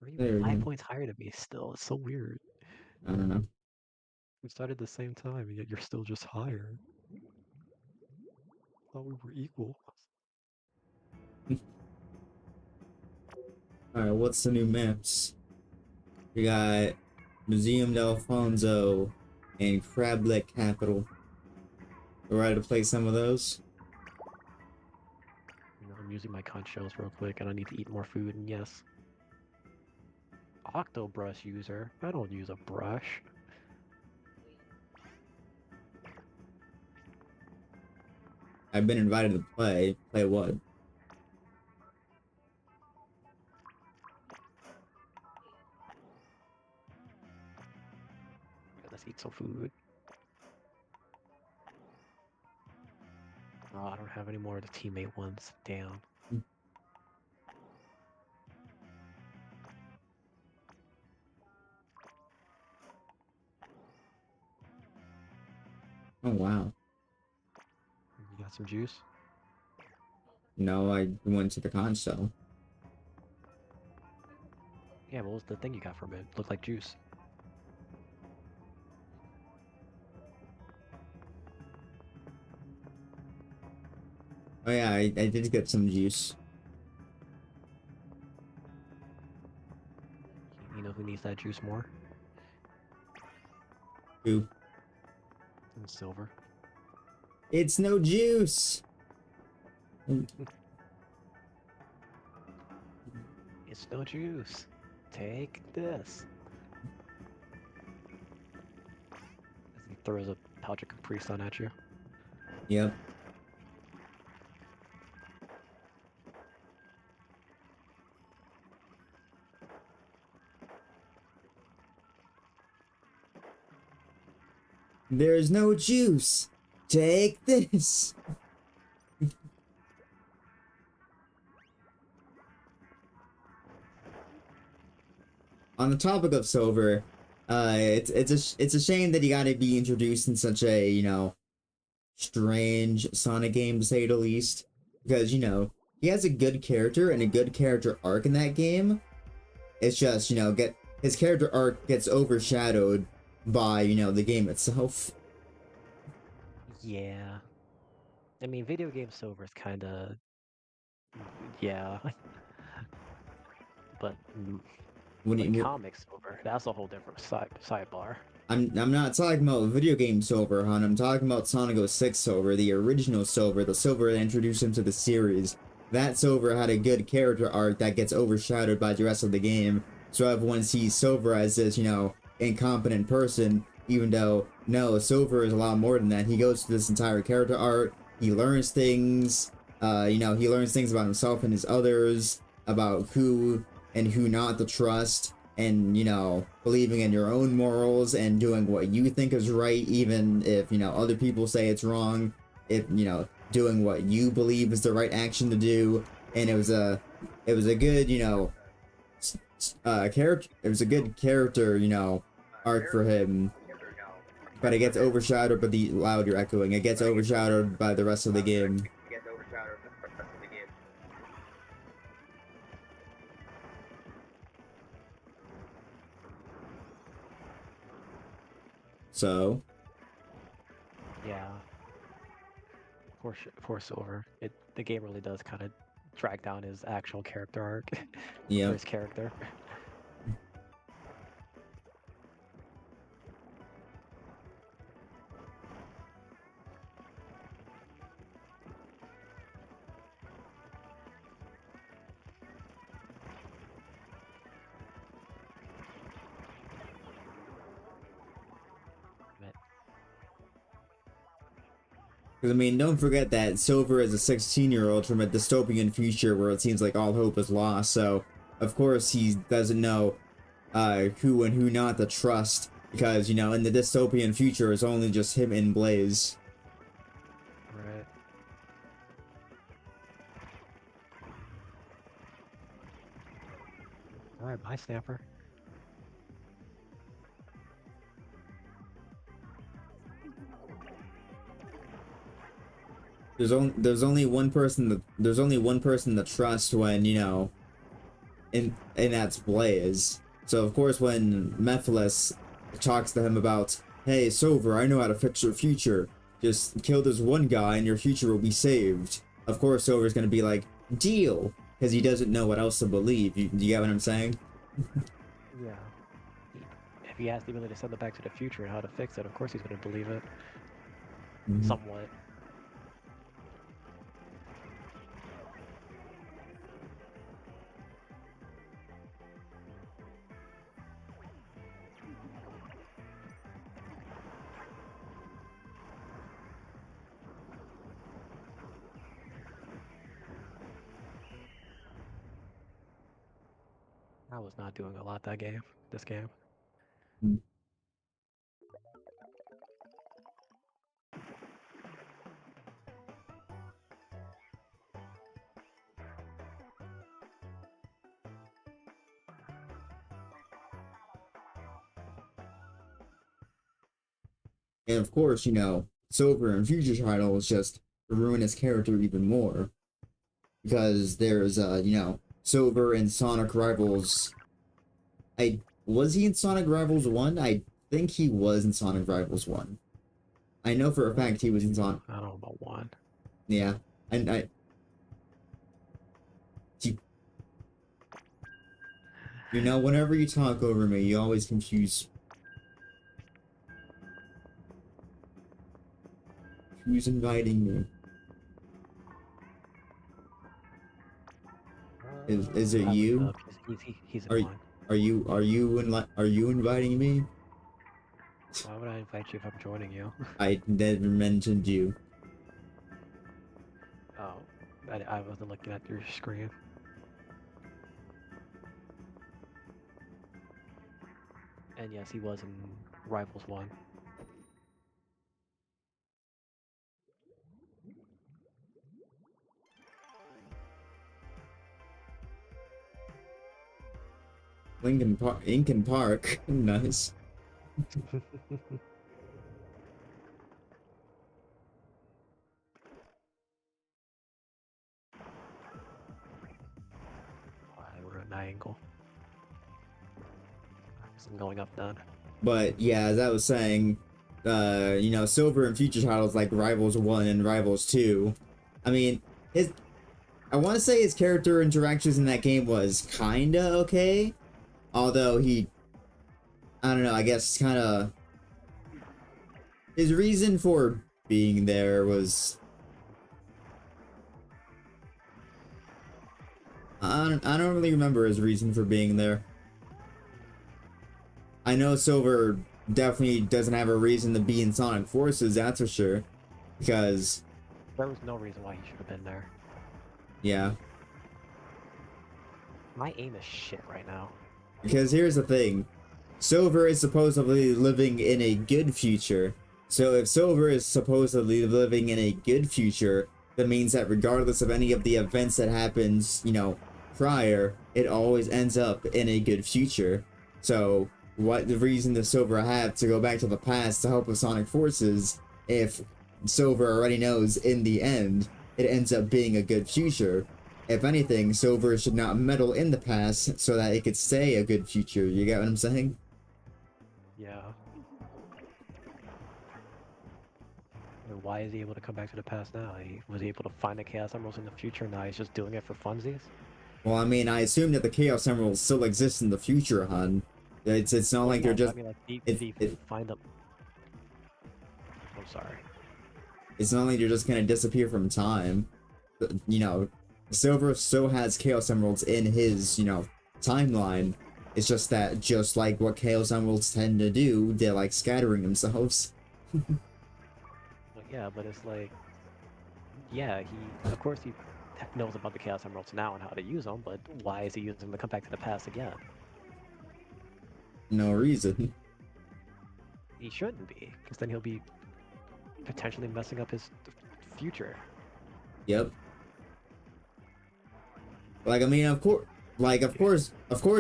Are you There we 5 go. points higher than me still? It's so weird. I don't know. We started the same time, and yet you're still just higher. Thought we were equal. Alright, what's the new maps? We got Museum d'Alfonso and Crablet Capital. We're ready to play some of those. You know, I'm using my conch shells real quick, and I need to eat more food, and yes. Octobrush user? I don't use a brush. I've been invited to play. Play what? Okay, let's eat some food. Oh, I don't have any more of the teammate ones. Damn. Oh wow. You got some juice? No, I went to the console. Yeah, what was the thing you got from it? Looked like juice. Oh yeah, I did get some juice. You know who needs that juice more? Ooh. And silver. It's no juice. It's no juice. Take this. As he throws a pouch of Capri Sun at you. Yep. There's no juice. Take this. On the topic of silver, it's a shame that he got to be introduced in such a, you know, strange Sonic game, to say the least, because, you know, he has a good character and a good character arc in that game. It's just, you know, his character arc gets overshadowed by, you know, the game itself. Yeah. I mean, video game silver is kind of... Yeah. But When like you, comic silver, that's a whole different sidebar. I'm not talking about video game silver, hon. I'm talking about Sonic 06 silver, the original silver, the silver that introduced him to the series. That silver had a good character arc that gets overshadowed by the rest of the game. So everyone sees Silver as this, you know, incompetent person, even though, no, Silver is a lot more than that. He goes through this entire character arc, he learns things, you know, he learns things about himself and his others, about who and who not to trust, and, you know, believing in your own morals and doing what you think is right, even if, you know, other people say it's wrong, if, you know, doing what you believe is the right action to do. And it was a good, you know, character, it was a good character, you know, arc for him, but it gets overshadowed by the loud you're echoing, it gets overshadowed by the rest of the game. So Yeah. For silver, the game really does kind of drag down his actual character arc. yeah. For his character. But Because, I mean, don't forget that Silver is a 16-year-old from a dystopian future where it seems like all hope is lost, so of course he doesn't know who and who not to trust, because, you know, in the dystopian future it's only just him and Blaze. right. All right, bye, Snapper. There's only one person to trust when, you know, and that's Blaze. So of course when Mephiles talks to him about, hey Silver, I know how to fix your future. Just kill this one guy and your future will be saved. Of course Silver's gonna be like, deal, because he doesn't know what else to believe. You get what I'm saying? Yeah. If he has the ability to send it back to the future and how to fix it, of course he's going to believe it. Somewhat. I was not doing a lot this game. And of course, you know, Silver in future titles just ruin his character even more. Because there's, Silver in Sonic Rivals. Was he in Sonic Rivals 1? I think he was in Sonic Rivals 1. I know for a fact he was in Sonic. I don't know about 1. Yeah. Whenever you talk over me, you always confuse. Who's inviting me? Is it I looked you? up. He's in Are- 1. Are you inviting me? Why would I invite you if I'm joining you? I never mentioned you. Oh, I wasn't looking at your screen. And yes, he was in Rivals 1. Lincoln Park. Nice. We're at an angle. I'm going up then. But yeah, as I was saying, Silver in future titles like Rivals 1 and Rivals 2, I mean, I want to say his character interactions in that game was kinda okay, although I don't know, I guess kinda, his reason for being there was, I don't really remember his reason for being there. I know Silver definitely doesn't have a reason to be in Sonic Forces, that's for sure. Because... There was no reason why he should have been there. Yeah. My aim is shit right now. Because here's the thing. Silver is supposedly living in a good future. So if Silver is supposedly living in a good future, that means that regardless of any of the events that happens, prior, it always ends up in a good future. So... what the reason does Silver have to go back to the past to help with Sonic Forces if Silver already knows in the end it ends up being a good future? If anything, Silver should not meddle in the past so that it could stay a good future. You get what I'm saying? Yeah. And why is he able to come back to the past now? He was able to find the Chaos Emeralds in the future, now he's just doing it for funsies? Well, I mean, I assume that the Chaos Emeralds still exist in the future, hon. It's not like they're just... I mean, like, did he find them? I'm sorry. It's not like they're just gonna disappear from time. Silver still has Chaos Emeralds in his, timeline. It's just that, just like what Chaos Emeralds tend to do, they're like scattering themselves. Well, yeah, but it's like... Yeah, of course he knows about the Chaos Emeralds now and how to use them, but why is he using them to come back to the past again? No reason. He shouldn't be, because then he'll be potentially messing up his future. Yep. Like, I mean, of course,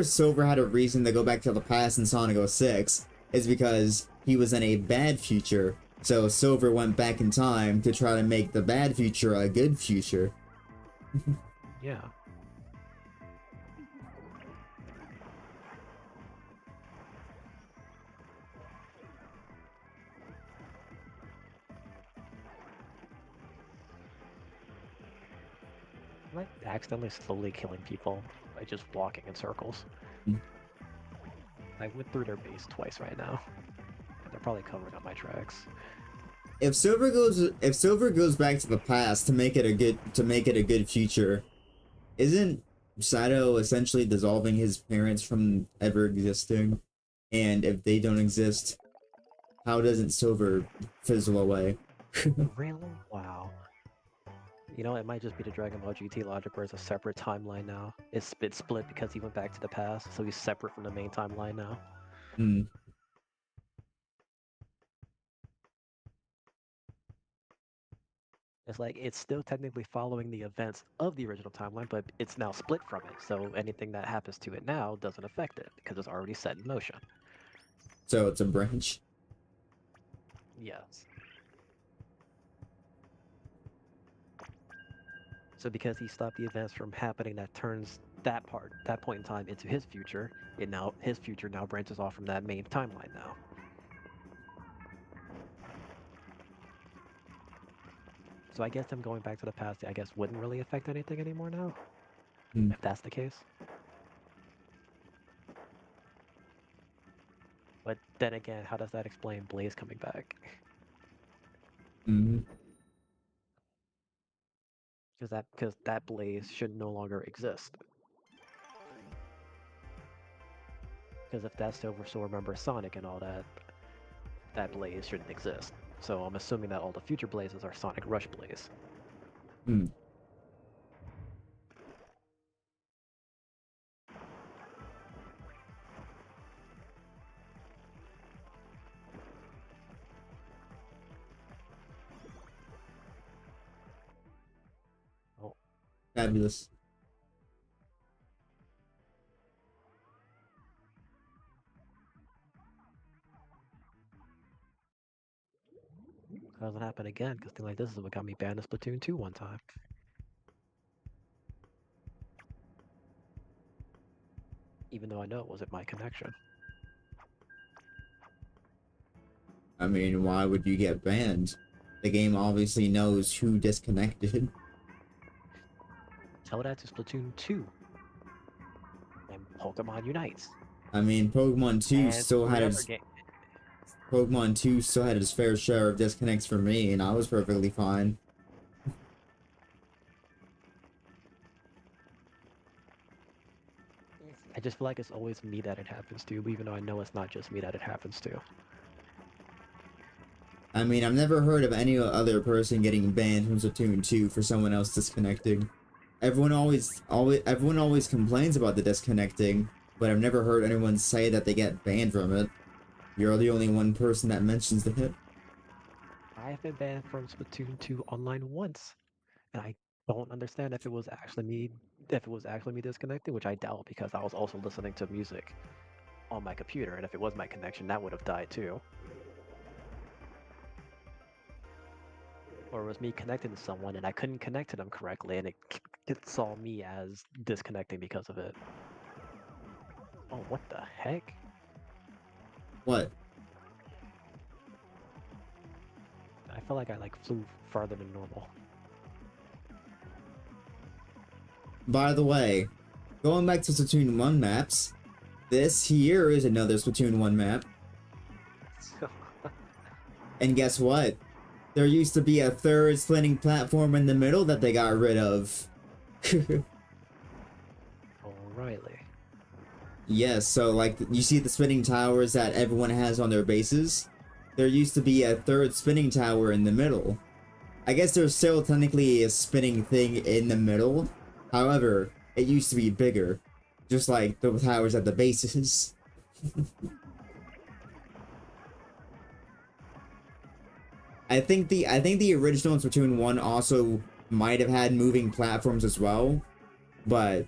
Silver had a reason to go back to the past in Sonic 06. It's because he was in a bad future, so Silver went back in time to try to make the bad future a good future. Yeah. Like accidentally slowly killing people by just walking in circles. Mm. I went through their base twice right now. And they're probably covering up my tracks. If Silver goes back to the past to make it a good future, isn't Sato essentially dissolving his parents from ever existing? And if they don't exist, how doesn't Silver fizzle away? Really? Wow. You know, it might just be the Dragon Ball GT logic where it's a separate timeline now. It's split because he went back to the past, so he's separate from the main timeline now. Hmm. It's like, it's still technically following the events of the original timeline, but it's now split from it, so anything that happens to it now doesn't affect it, because it's already set in motion. So it's a branch. Yes. So because he stopped the events from happening that turns that point in time into his future, his future now branches off from that main timeline now. So I guess him going back to the past, I guess, wouldn't really affect anything anymore now, Hmm. if that's the case. But then again, how does that explain Blaze coming back? Hmm. Because that Blaze should no longer exist. Because if that still remembers Sonic and all that, that Blaze shouldn't exist. So I'm assuming that all the future Blazes are Sonic Rush Blaze. Hmm. Oh, Fabulous. doesn't happen again, because things like this is what got me banned in Splatoon 2 one time. Even though I know it wasn't my connection. I mean, why would you get banned? The game obviously knows who disconnected. Tell that to Splatoon 2 and Pokemon Unites. I mean, Pokemon 2 And still had three other its games. Pokemon 2 still had its fair share of disconnects for me, and I was perfectly fine. I just feel like it's always me that it happens to, even though I know it's not just me that it happens to. I mean, I've never heard of any other person getting banned from Splatoon 2 for someone else disconnecting. Everyone always complains about the disconnecting, but I've never heard anyone say that they get banned from it. You're the only one person that mentions the hit. I have been banned from Splatoon 2 online once, and I don't understand if it was actually me disconnecting, which I doubt because I was also listening to music on my computer, and if it was my connection, that would have died too. Or it was me connecting to someone and I couldn't connect to them correctly, and it saw me as disconnecting because of it. Oh, what the heck? What? I felt like I flew farther than normal. By the way, going back to Splatoon 1 maps, this here is another Splatoon 1 map. And guess what? There used to be a third spinning platform in the middle that they got rid of. Alrighty. Yes, so like you see the spinning towers that everyone has on their bases? There used to be a third spinning tower in the middle. I guess there's still technically a spinning thing in the middle. However, it used to be bigger. Just like the towers at the bases. I think the original Splatoon 1 also might have had moving platforms as well, but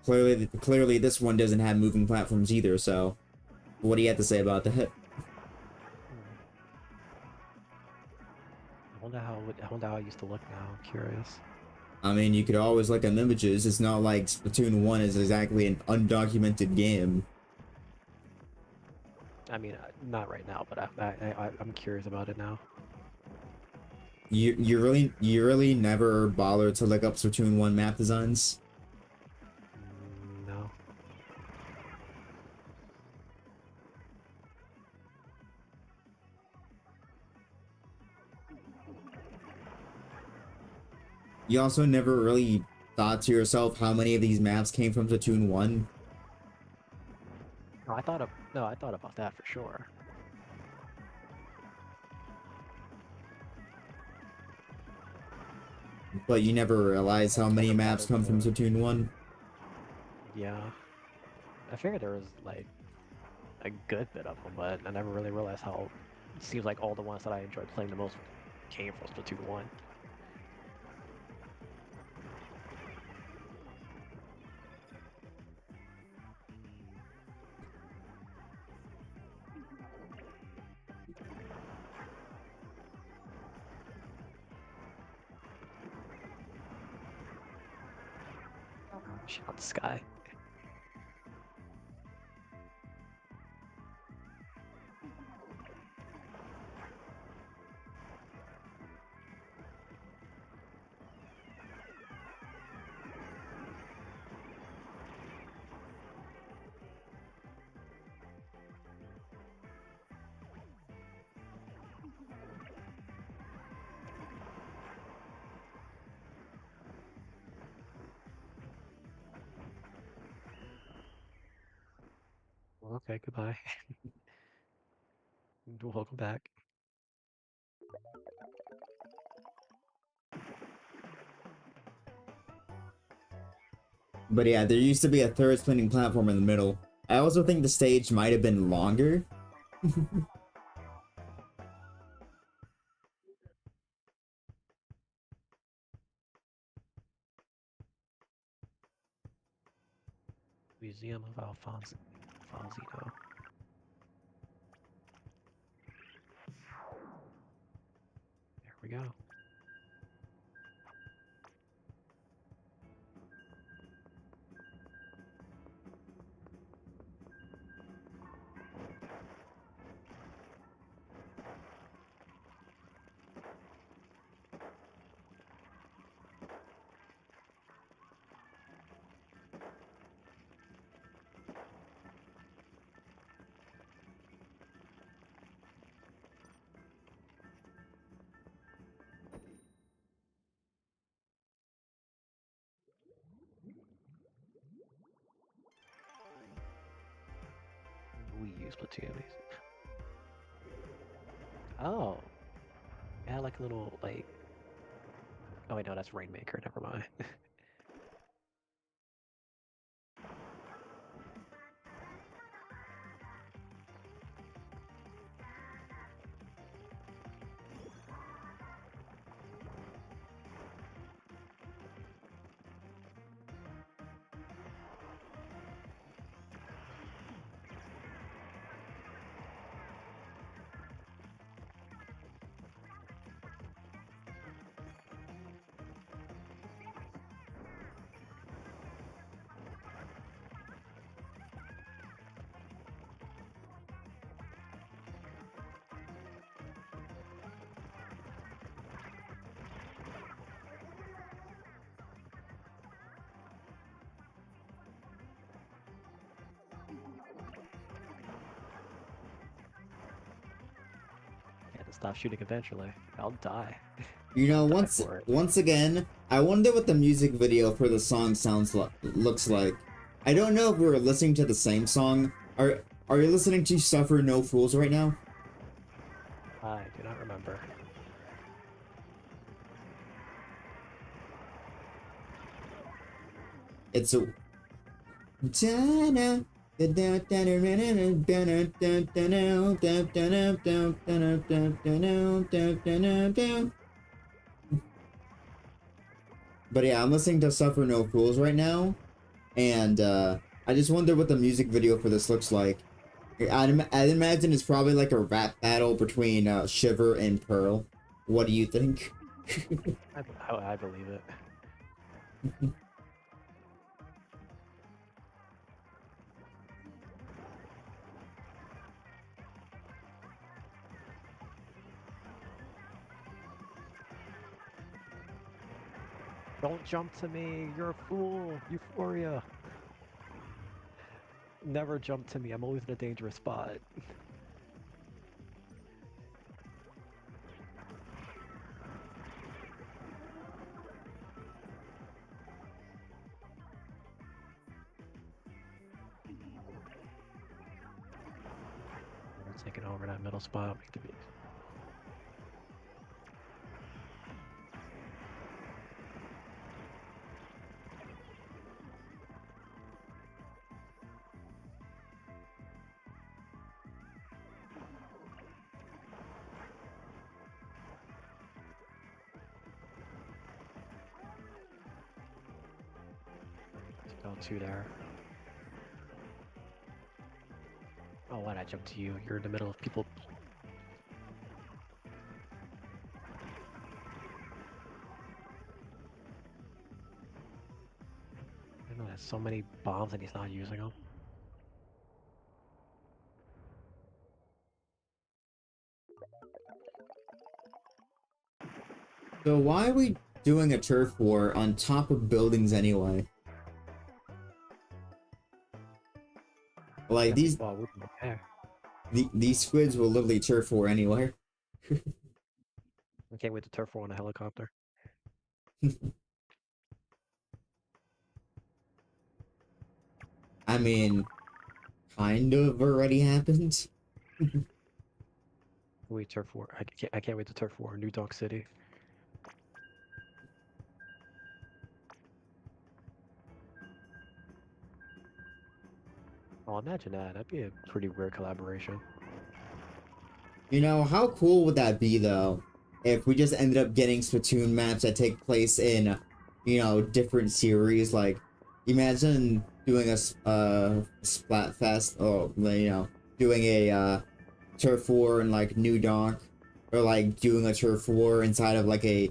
clearly this one doesn't have moving platforms either, so what do you have to say about that? I wonder how it used to look now. I'm curious. I mean, you could always look at images. It's not like Splatoon 1 is exactly an undocumented game. I mean, not right now, but I'm curious about it now. You really never bothered to look up Splatoon 1 map designs? No. You also never really thought to yourself how many of these maps came from Splatoon 1? No, I thought about that for sure. But you never realized how many maps come from Splatoon 1? Yeah. I figured there was like a good bit of them, but I never really realized how it seems like all the ones that I enjoyed playing the most came from Splatoon 1. Shoot out the sky. Well, okay, goodbye. Welcome back. But yeah, there used to be a third spinning platform in the middle. I also think the stage might have been longer. Museum of Alfonzino. There we go. We use Splatoon. Oh, it had like a little like. Oh wait, no, that's Rainmaker. Never mind. Had to stop shooting eventually. I'll die. You know, Die for it. once again, I wonder what the music video for the song looks like. I don't know if we were listening to the same song. Are you listening to Suffer No Fools right now? I do not remember. It's a But yeah, I'm listening to Suffer No Fools right now, and I just wonder what the music video for this looks like. I'd imagine it's probably like a rap battle between Shiver and Pearl. What do you think? I believe it. Don't jump to me, you're a fool, Euphoria. Never jump to me, I'm always in a dangerous spot. We're taking over that middle spot. We could be. Go to there. Oh, why'd I jump to you? You're in the middle of people. I know has so many bombs and he's not using them. So why are we doing a turf war on top of buildings anyway? Like these Well, we don't care. these squids will literally turf war anywhere. I can't wait to turf war on a helicopter. I mean, kind of already happened. We turf war. I can't wait to turf war in New Donk City. Oh, imagine that. That'd be a pretty weird collaboration. You know, how cool would that be though? If we just ended up getting Splatoon maps that take place in, you know, different series. Like, imagine doing a Splatfest, or you know, doing a turf war in like New Donk, or like doing a turf war inside of like a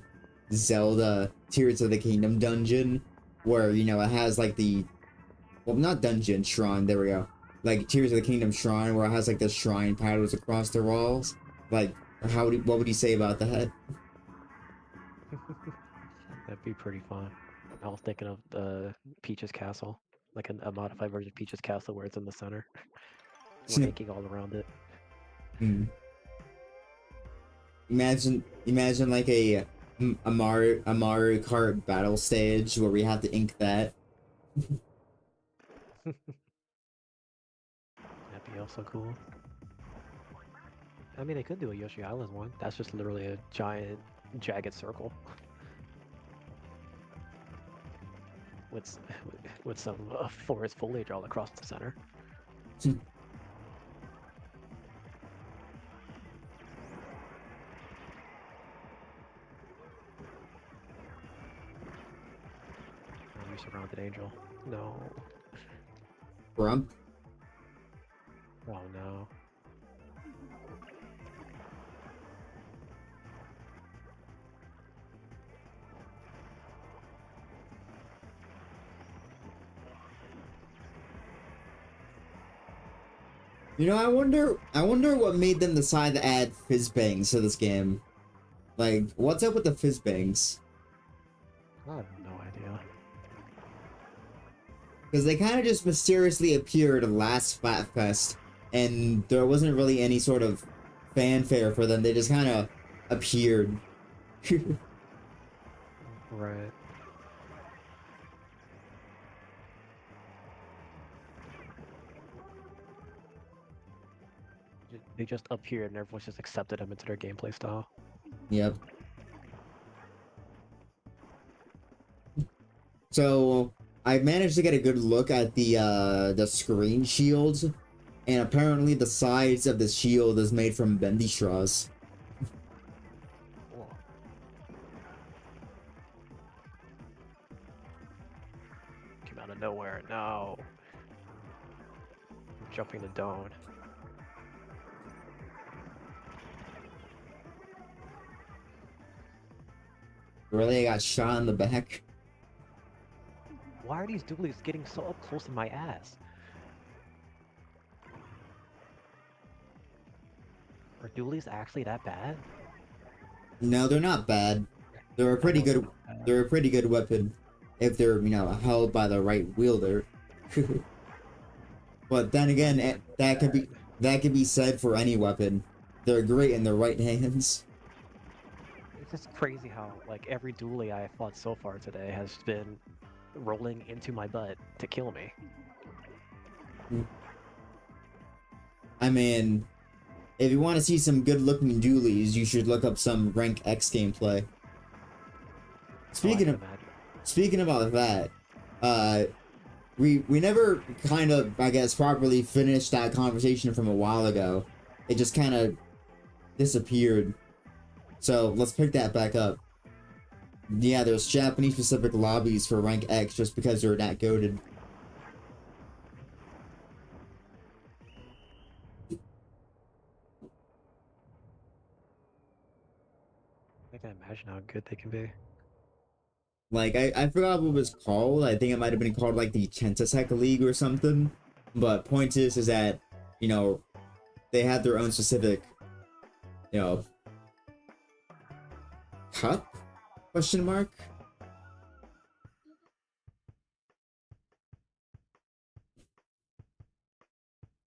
Zelda Tears of the Kingdom dungeon, where you know it has like the, well, not dungeon, shrine. There we go. Like Tears of the Kingdom shrine, where it has like the shrine paddles across the walls. Like, what would you say about that? That'd be pretty fun. I was thinking of the Peach's Castle, like a modified version of Peach's Castle where it's in the center, we're inking all around it. Hmm. Imagine like a Mario Kart battle stage where we have to ink that. That'd be also cool. I mean, they could do a Yoshi Island one. That's just literally a giant, jagged circle with with some forest foliage all across the center. Oh, you surrounded Angel. No. Grump. Oh no. You know, I wonder what made them decide to add fizz bangs to this game. Like, what's up with the fizz bangs? I have no idea. Because they kind of just mysteriously appeared last Splatfest, and there wasn't really any sort of fanfare for them. They just kind of appeared. Right. They just appeared and everyone just accepted them into their gameplay style. Yep. So I managed to get a good look at the screen shields, and apparently the sides of the shield is made from bendy straws. Whoa. Came out of nowhere. No. I'm jumping the dome. Really, I got shot in the back. Why are these dualies getting so up close to my ass? Are dualies actually that bad? No, they're not bad. They're a pretty good. They're a pretty good weapon if they're, you know, held by the right wielder. But then again, that could be said for any weapon. They're great in the right hands. It's just crazy how, like, every dually I fought so far today has been rolling into my butt to kill me. I mean, if you want to see some good-looking dualies, you should look up some Rank X gameplay. Speaking about that, we never kind of, I guess, properly finished that conversation from a while ago. It just kind of disappeared. So let's pick that back up. Yeah, there's Japanese-specific lobbies for Rank X just because they're that goated. I can imagine how good they can be. Like, I forgot what it was called. I think it might have been called, like, the Tentasek League or something. But point is that, you know, they have their own specific, you know, cup? Question mark?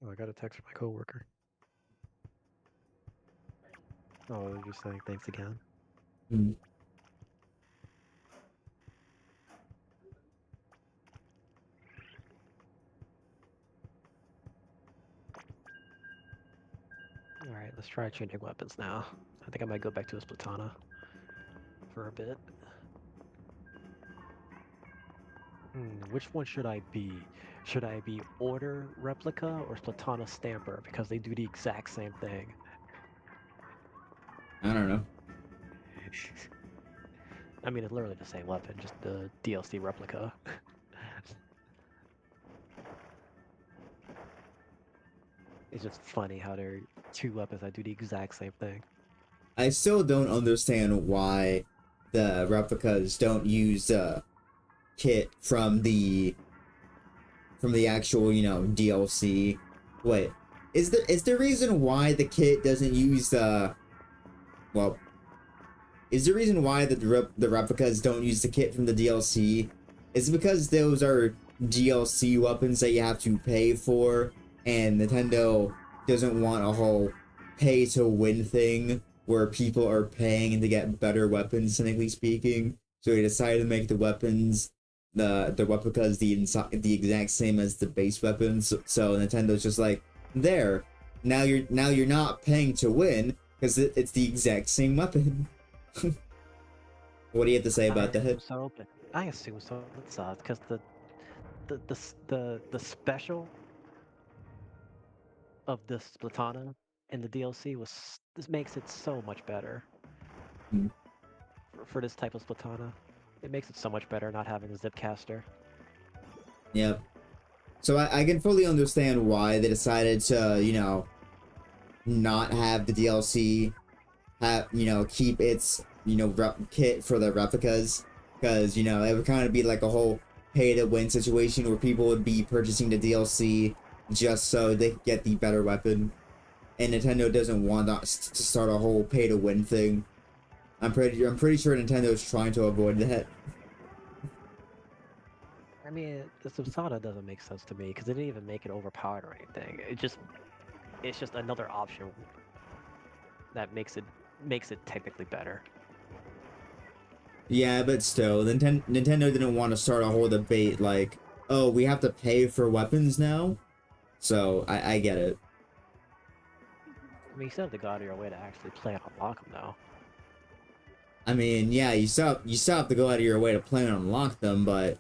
Oh, I got a text from my coworker. Oh, they're just saying thanks again. Hmm. Alright, let's try changing weapons now. I think I might go back to a Splatana for a bit. Which one should I be? Should I be Order Replica or Splatana Stamper? Because they do the exact same thing. I don't know. I mean, it's literally the same weapon, just the DLC replica. It's just funny how they're two weapons that do the exact same thing. I still don't understand why the replicas don't use kit from the actual, you know, DLC. Wait, is the reason why the kit doesn't use well, is the reason why the replicas don't use the kit from the DLC is because those are DLC weapons that you have to pay for, and Nintendo doesn't want a whole pay to win thing where people are paying to get better weapons, technically speaking. So they decided to make the weapons, the replicas, the exact same as the base weapons. So Nintendo's just like, there, now you're not paying to win because it's the exact same weapon. What do you have to say about that? So, but I assume so. It's because the special of the Splatana in the DLC was this makes it so much better Hmm. for this type of Splatana. It makes it so much better not having the Zipcaster. Yep. So I can fully understand why they decided to, you know, not have the DLC have, you know, keep its, you know, kit for the replicas, because, you know, it would kind of be like a whole pay to win situation where people would be purchasing the DLC just so they could get the better weapon, and Nintendo doesn't want us to start a whole pay to win thing. I'm pretty sure Nintendo is trying to avoid that. I mean, the Splatana doesn't make sense to me because it didn't even make it overpowered or anything. It's just another option that makes it technically better. Yeah, but still, Nintendo didn't want to start a whole debate like, oh, we have to pay for weapons now. So I get it. I mean, you still have to go out of your way to actually play and unlock them, though. I mean, yeah, you still have to go out of your way to play and unlock them, but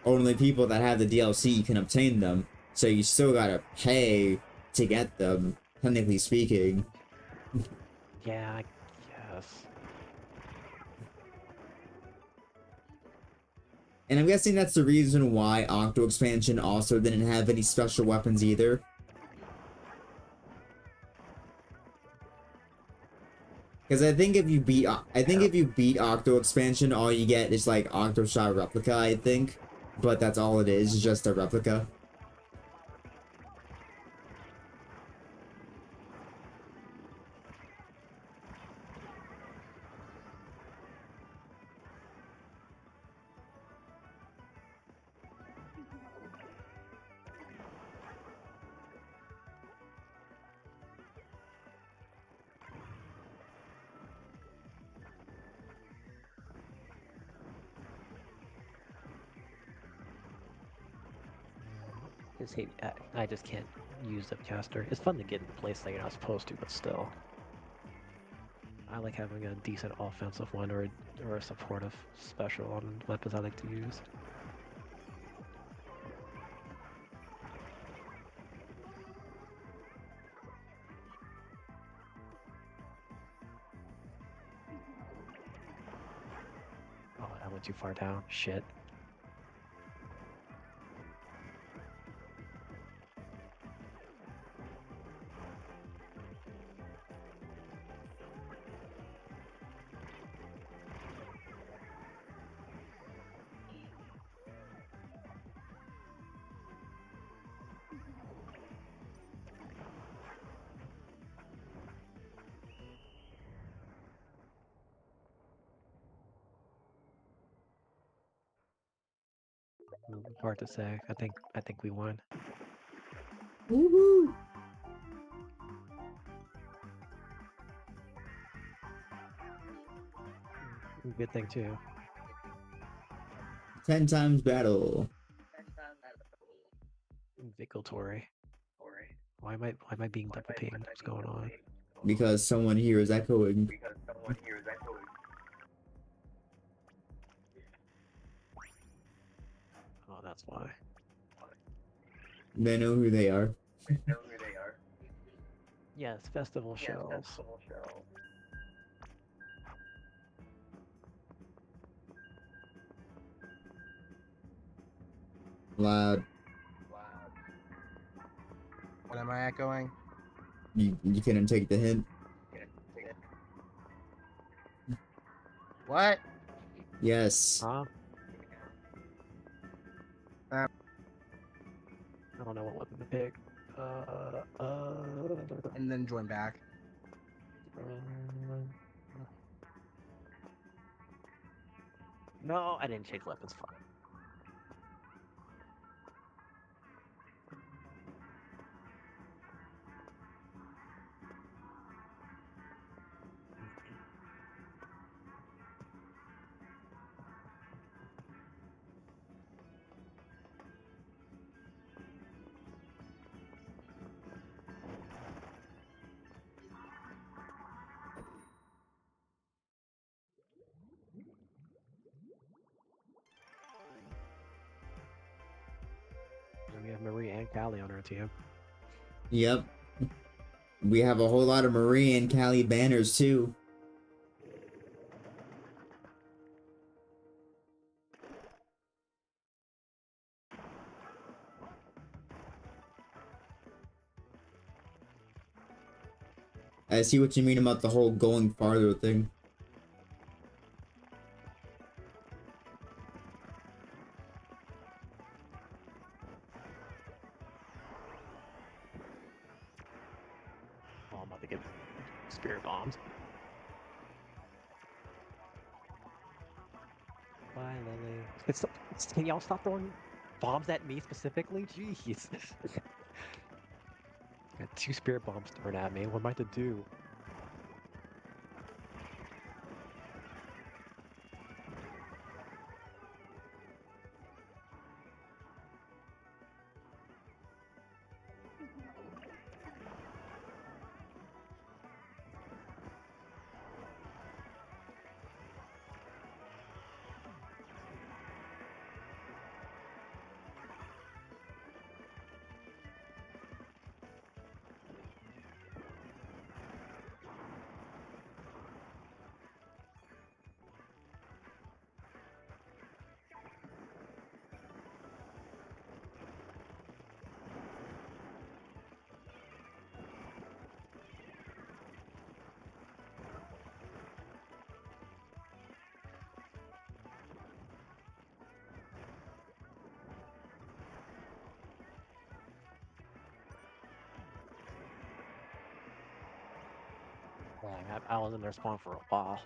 only people that have the DLC can obtain them. So you still gotta pay to get them, technically speaking. Yeah, I guess. And I'm guessing that's the reason why Octo Expansion also didn't have any special weapons either. Because I think if you beat Octo Expansion, all you get is like Octo Shot Replica, I think. But that's all it is just a replica. I just can't use Zipcaster. It's fun to get into place that you're not supposed to, but still. I like having a decent offensive one or a supportive special on weapons I like to use. Oh, I went too far down. Shit. Hard to say. I think we won. Woohoo! Good thing too. 10 times battle. Victory. Why am I being double pinged? What's going on? Because someone here is echoing. Oh, that's why. They know who they are. Yes, festival shells. Loud. What am I echoing? You couldn't take the hint. What? Yes. Huh? Um. I don't know what weapon to pick. And then join back. No, I didn't change weapons. Fuck. And we have Marie and Callie on our team. Yep. We have a whole lot of Marie and Callie banners too. I see what you mean about the whole going farther thing. Oh, I'm about to get spirit bombs. Bye, Lily. Can y'all stop throwing bombs at me specifically? Jeez. Got 2 spirit bombs thrown at me. What am I to do? Dang, I was in their spawn for a while.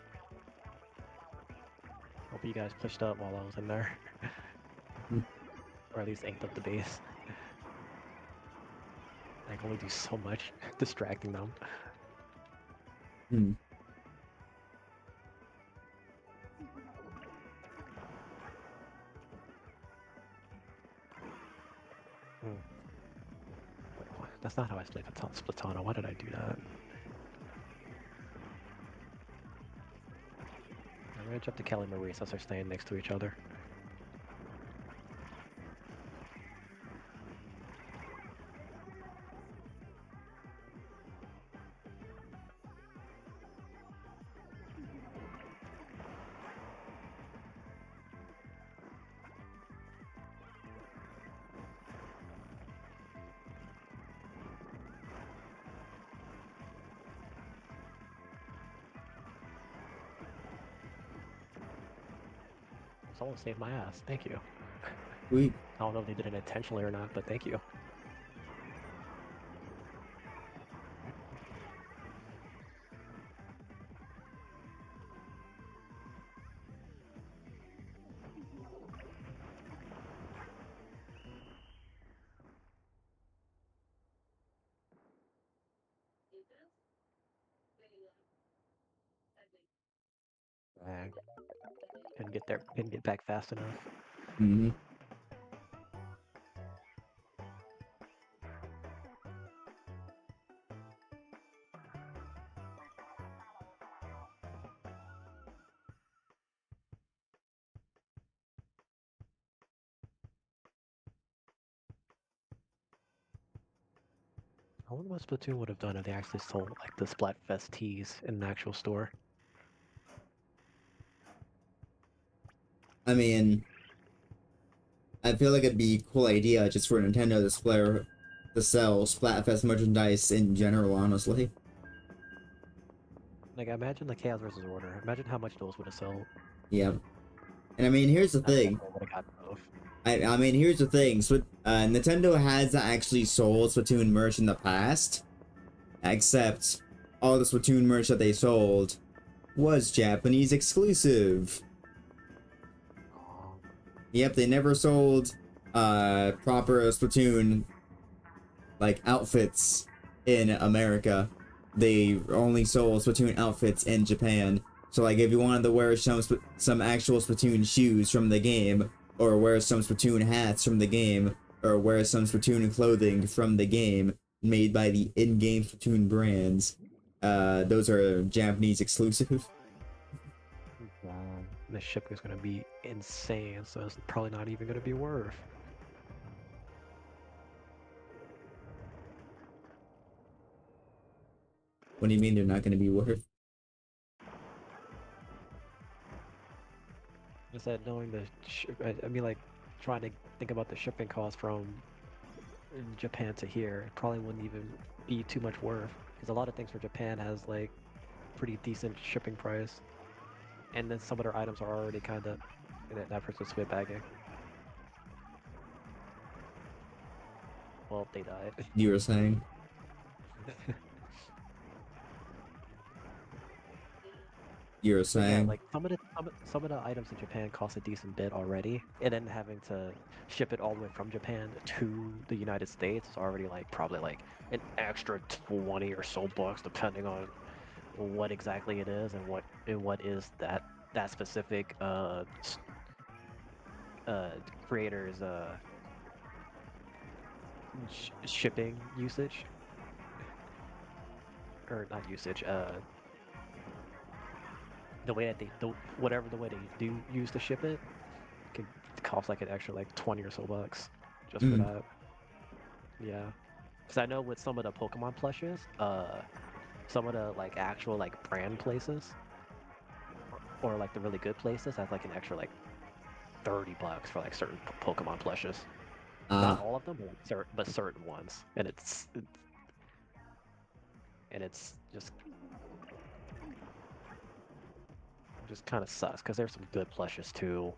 Hope you guys pushed up while I was in there. Or at least inked up the base. I can only do so much distracting them. Hmm. Wait, that's not how I play Splatoon. Why did I do that? I'm gonna jump to Kelly Marie since they're staying next to each other. Someone saved my ass. Thank you. Sweet. I don't know if they did it intentionally or not, but thank you. Dang. Couldn't get back fast enough. Mm-hmm. I wonder what Splatoon would have done if they actually sold like the Splatfest tees in an actual store. I mean, I feel like it'd be a cool idea just for Nintendo to sell Splatfest merchandise in general, honestly. Like imagine the Chaos versus Order. Imagine how much those would have sold. Yeah. And I mean, here's the I thing. definitely would have got both. I mean, here's the thing. Nintendo has actually sold Splatoon merch in the past, except all the Splatoon merch that they sold was Japanese exclusive. Oh, Yep, they never sold proper Splatoon like outfits in America. They only sold Splatoon outfits in Japan. So like if you wanted to wear some actual Splatoon shoes from the game, or wear some Splatoon hats from the game, or wear some Splatoon clothing from the game made by the in-game Splatoon brands, those are Japanese exclusive. the shipping is gonna be insane, so it's probably not even gonna be worth. What do you mean they're not going to be worth? I said knowing I mean like trying to think about the shipping cost from Japan to here, it probably wouldn't even be too much worth because a lot of things for Japan has like pretty decent shipping price, and then some of their items are already kind of in that person's squid bagging. Well, they died. You were saying? You were But yeah, saying? like some of the items in Japan cost a decent bit already, and then having to ship it all the way from Japan to the United States is already like probably like an extra 20 or so bucks, depending on what exactly it is and what is that specific creator's shipping usage or not usage the way that they do whatever the way they do use to ship it could cost like an extra like 20 or so bucks just for Mm. that. Yeah, because I know with some of the Pokemon plushes, some of the like actual like brand places or like the really good places have like an extra like 30 bucks for like certain Pokemon plushes. Not Ah, all of them, but certain ones, and it's just kind of sucks because there's some good plushes too.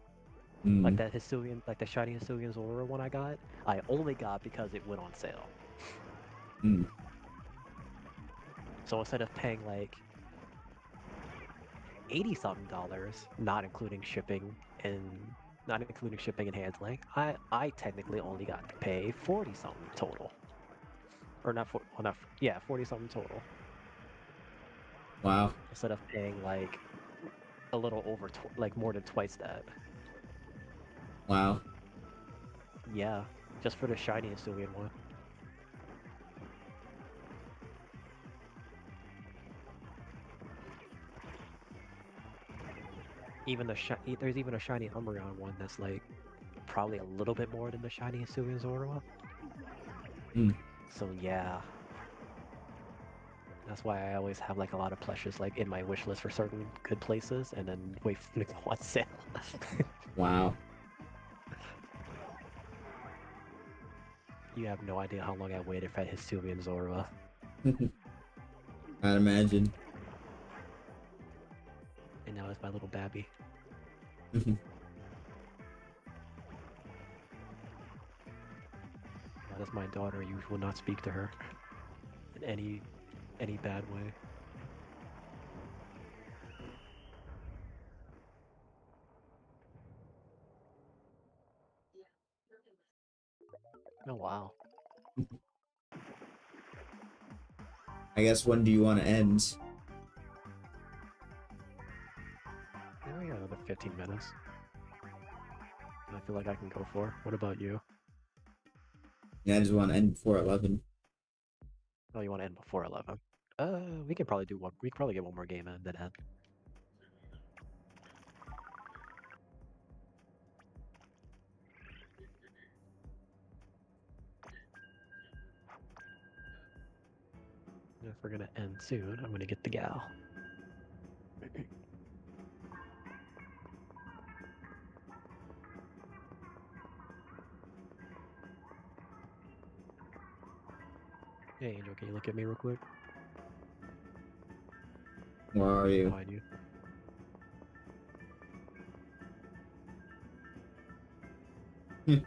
Like mm, that Hisuian, like the shiny Hisuian Zora one I only got because it went on sale. mm. So instead of paying like 80 something dollars, and not including shipping and handling, I technically only got to pay 40 something total. Or not for well, not yeah, 40 something total. Wow. Instead of paying like a little over like more than twice that. Wow. Yeah, just for the shiny Hisuian one. Even there's even a shiny Umbreon one that's like probably a little bit more than the shiny Hisuian Zorua. Mm. So yeah, that's why I always have like a lot of plushes like in my wish list for certain good places, and then wait for them to go on sale. Wow. You have no idea how long I waited for that Hisuian Zorua. I'd imagine. And now it's my little babby. That is my daughter. You will not speak to her in any bad way. Oh wow. I guess when do you want to end? another 15 minutes. I feel like I can go for. What about you? Yeah, I just want to end before 11. Oh, you want to end before 11? We can probably do one. We can probably get one more game in then end. If we're gonna end soon, I'm gonna get the gal. Hey, Angel, can you look at me real quick? Where are you? Behind you.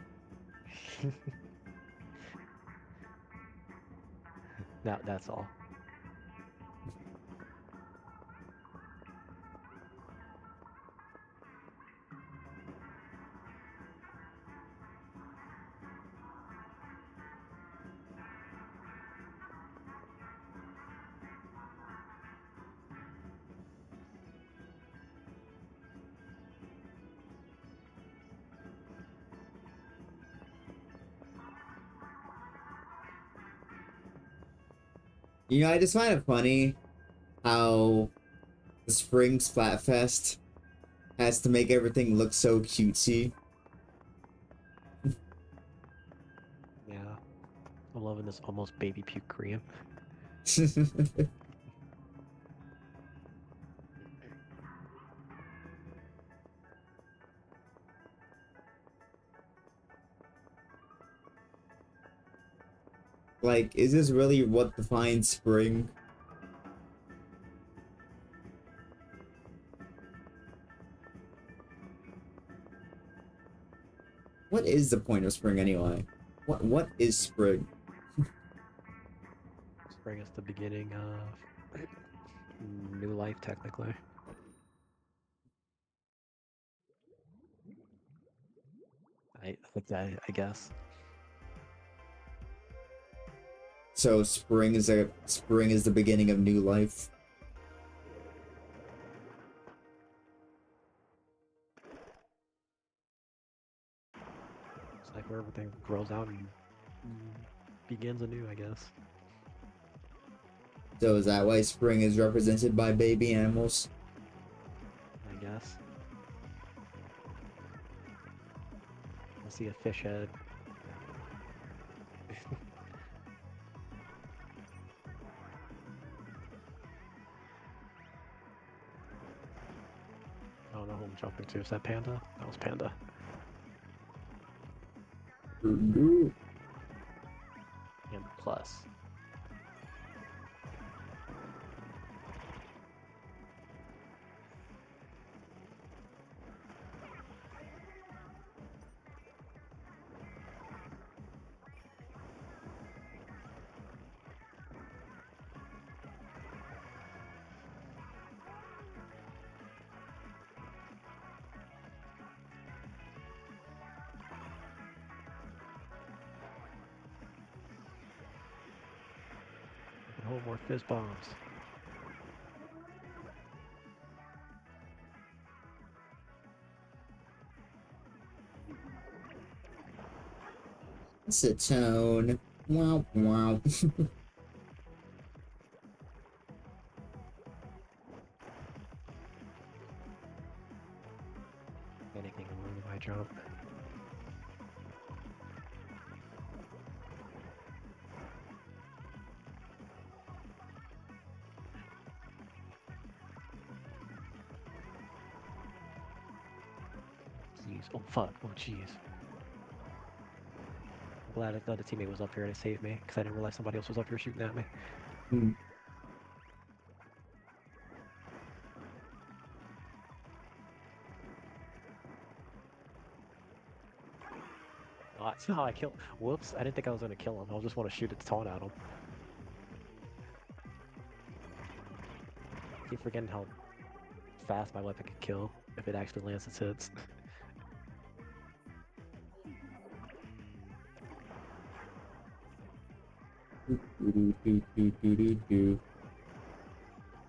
That's all. You know, I just find it funny how the spring Splatfest has to make everything look so cutesy. Yeah. I'm loving this almost baby puke cream. Like, is this really what defines spring? What is the point of spring anyway? What is spring? Spring is the beginning of new life, technically. I think that, I guess. So spring is the beginning of new life. It's like where everything grows out and begins anew, I guess. So is that why spring is represented by baby animals? I guess. I see a fish head. I don't know who I'm jumping to. Is that Panda? That was Panda. And plus. Oh, more fizz bombs. Acetone. Wow, wow. Anything along my jump. Jeez. Oh fuck. Oh jeez. I'm glad the other teammate was up here to save me, because I didn't realize somebody else was up here shooting at me. Hmm. Oh, that's how I killed. Whoops, I didn't think I was gonna kill him. I just want to shoot a taunt at him. I keep forgetting how fast my weapon can kill if it actually lands its hits.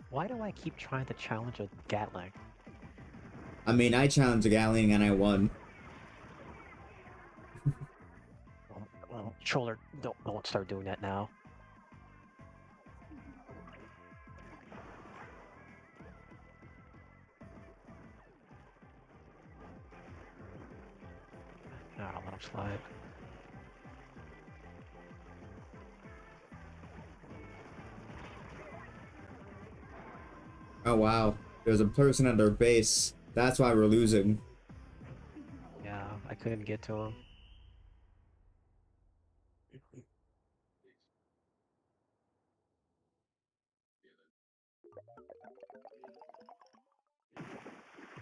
Why do I keep trying to challenge a Gatling? I mean, I challenged a Galleon and I won. Well, controller, don't start doing that now. I'll let him slide. Oh wow, there's a person at their base. That's why we're losing. Yeah, I couldn't get to him.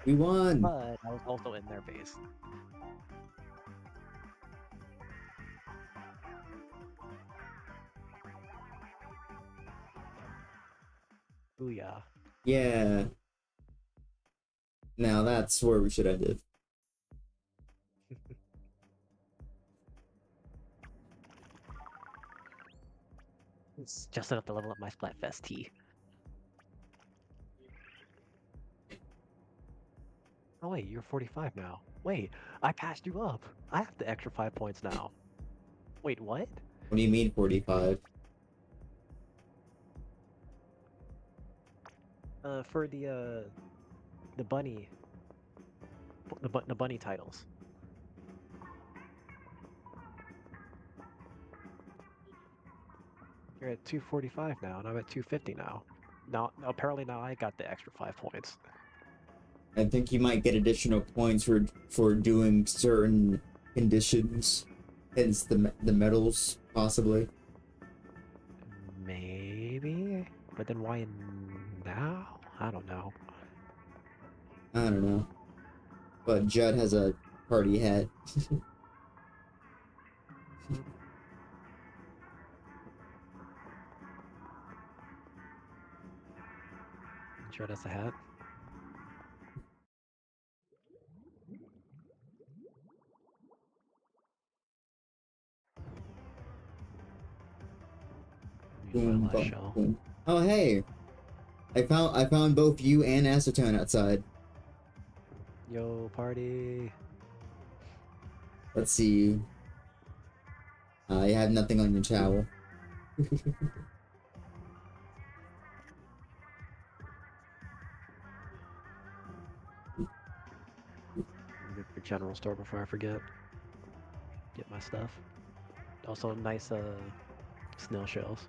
We won. But I was also in their base. Booyah. Yeah. Now that's where we should end it. It's just enough to level up my Splatfest tea. Oh wait, you're 45 now. Wait, I passed you up. I have the extra 5 points now. Wait, what? What do you mean 45? For the bunny, the bunny titles. You're at 245 now, and I'm at 250 now. Now, apparently now I got the extra 5 points. I think you might get additional points for doing certain conditions, hence the medals possibly. Maybe, but then why now? I don't know. I don't know. But Judd has a party hat. Sure, that's a hat. Use my Boom, last boom, shell. boom. Oh hey, I found both you and Acetone outside. Yo, party! Let's see. You have nothing on your towel. Get your general store before I forget. Get my stuff. Also, nice snail shells.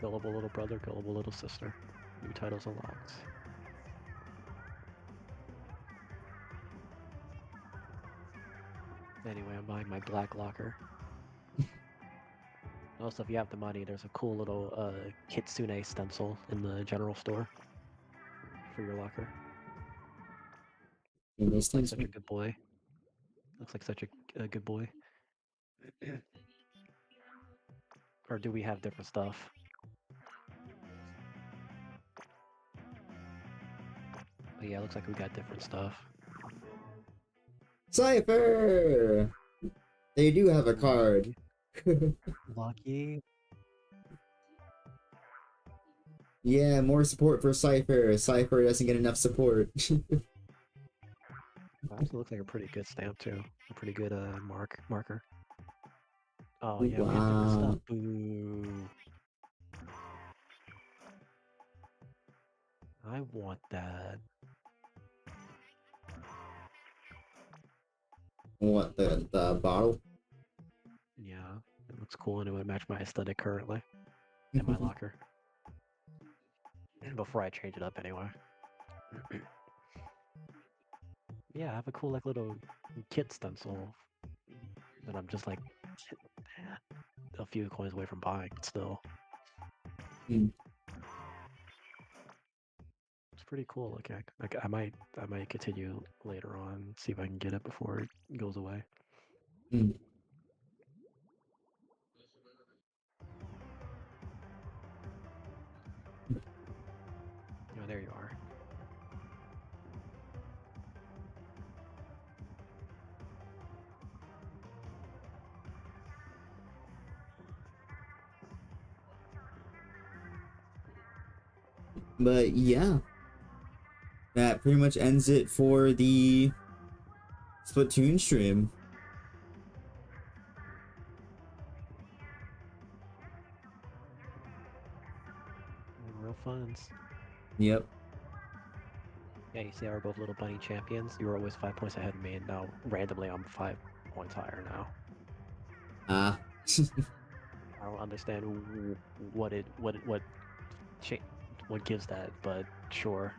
Gullible little brother, gullible little sister. New titles unlocked. Anyway, I'm buying my black locker. Also, if you have the money, there's a cool little Kitsune stencil in the general store for your locker. And those Looks like things. such a good boy. Looks like such a good boy. Or do we have different stuff? Oh yeah, looks like we got different stuff. Cypher! They do have a card. Lucky. Yeah, more support for Cypher. Cypher doesn't get enough support. Actually looks like a pretty good stamp too. A pretty good marker. Oh yeah, we have different stuff. Wow. Boo. I want that. What, the bottle? Yeah, it looks cool and it would match my aesthetic currently in my locker. Before I change it up anyway. Yeah, I have a cool like little kit stencil that I'm just like a few coins away from buying, but still. Mm. It's pretty cool looking. Like I might continue later on, see if I can get it before it goes away. Mm. Oh, there you are. But yeah, that pretty much ends it for the Splatoon stream. Real funs. Yep. Yeah, you see, how we're both little bunny champions. You were always 5 points ahead of me, and now randomly I'm 5 points higher now. Ah. I don't understand what gives that, but sure.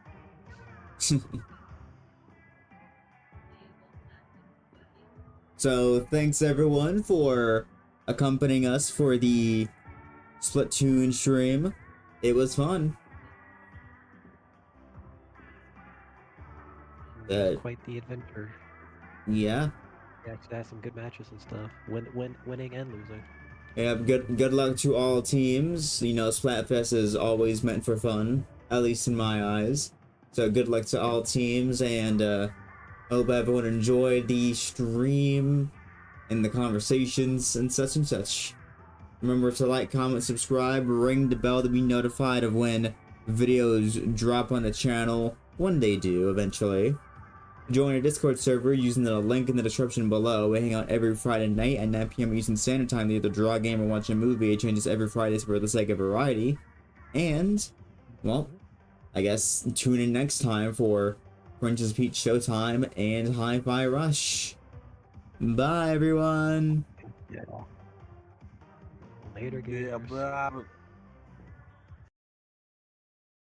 So thanks everyone for accompanying us for the Splatoon stream. It was fun. Quite the adventure. Yeah. We actually had some good matches and stuff. Winning and losing. Yeah, good luck to all teams. You know, Splatfest is always meant for fun, at least in my eyes. So good luck to all teams, and hope everyone enjoyed the stream and the conversations and such and such. Remember to like, comment, subscribe, ring the bell to be notified of when videos drop on the channel, when they do eventually. Join our Discord server using the link in the description below. We hang out every Friday night at 9 p.m. Eastern Standard Time to either draw a game or watch a movie. It changes every Friday for the sake of variety. And, well, I guess tune in next time for Princess Peach Showtime and Hi-Fi Rush. Bye, everyone! Yeah. Later, Yeah, gamers. bro.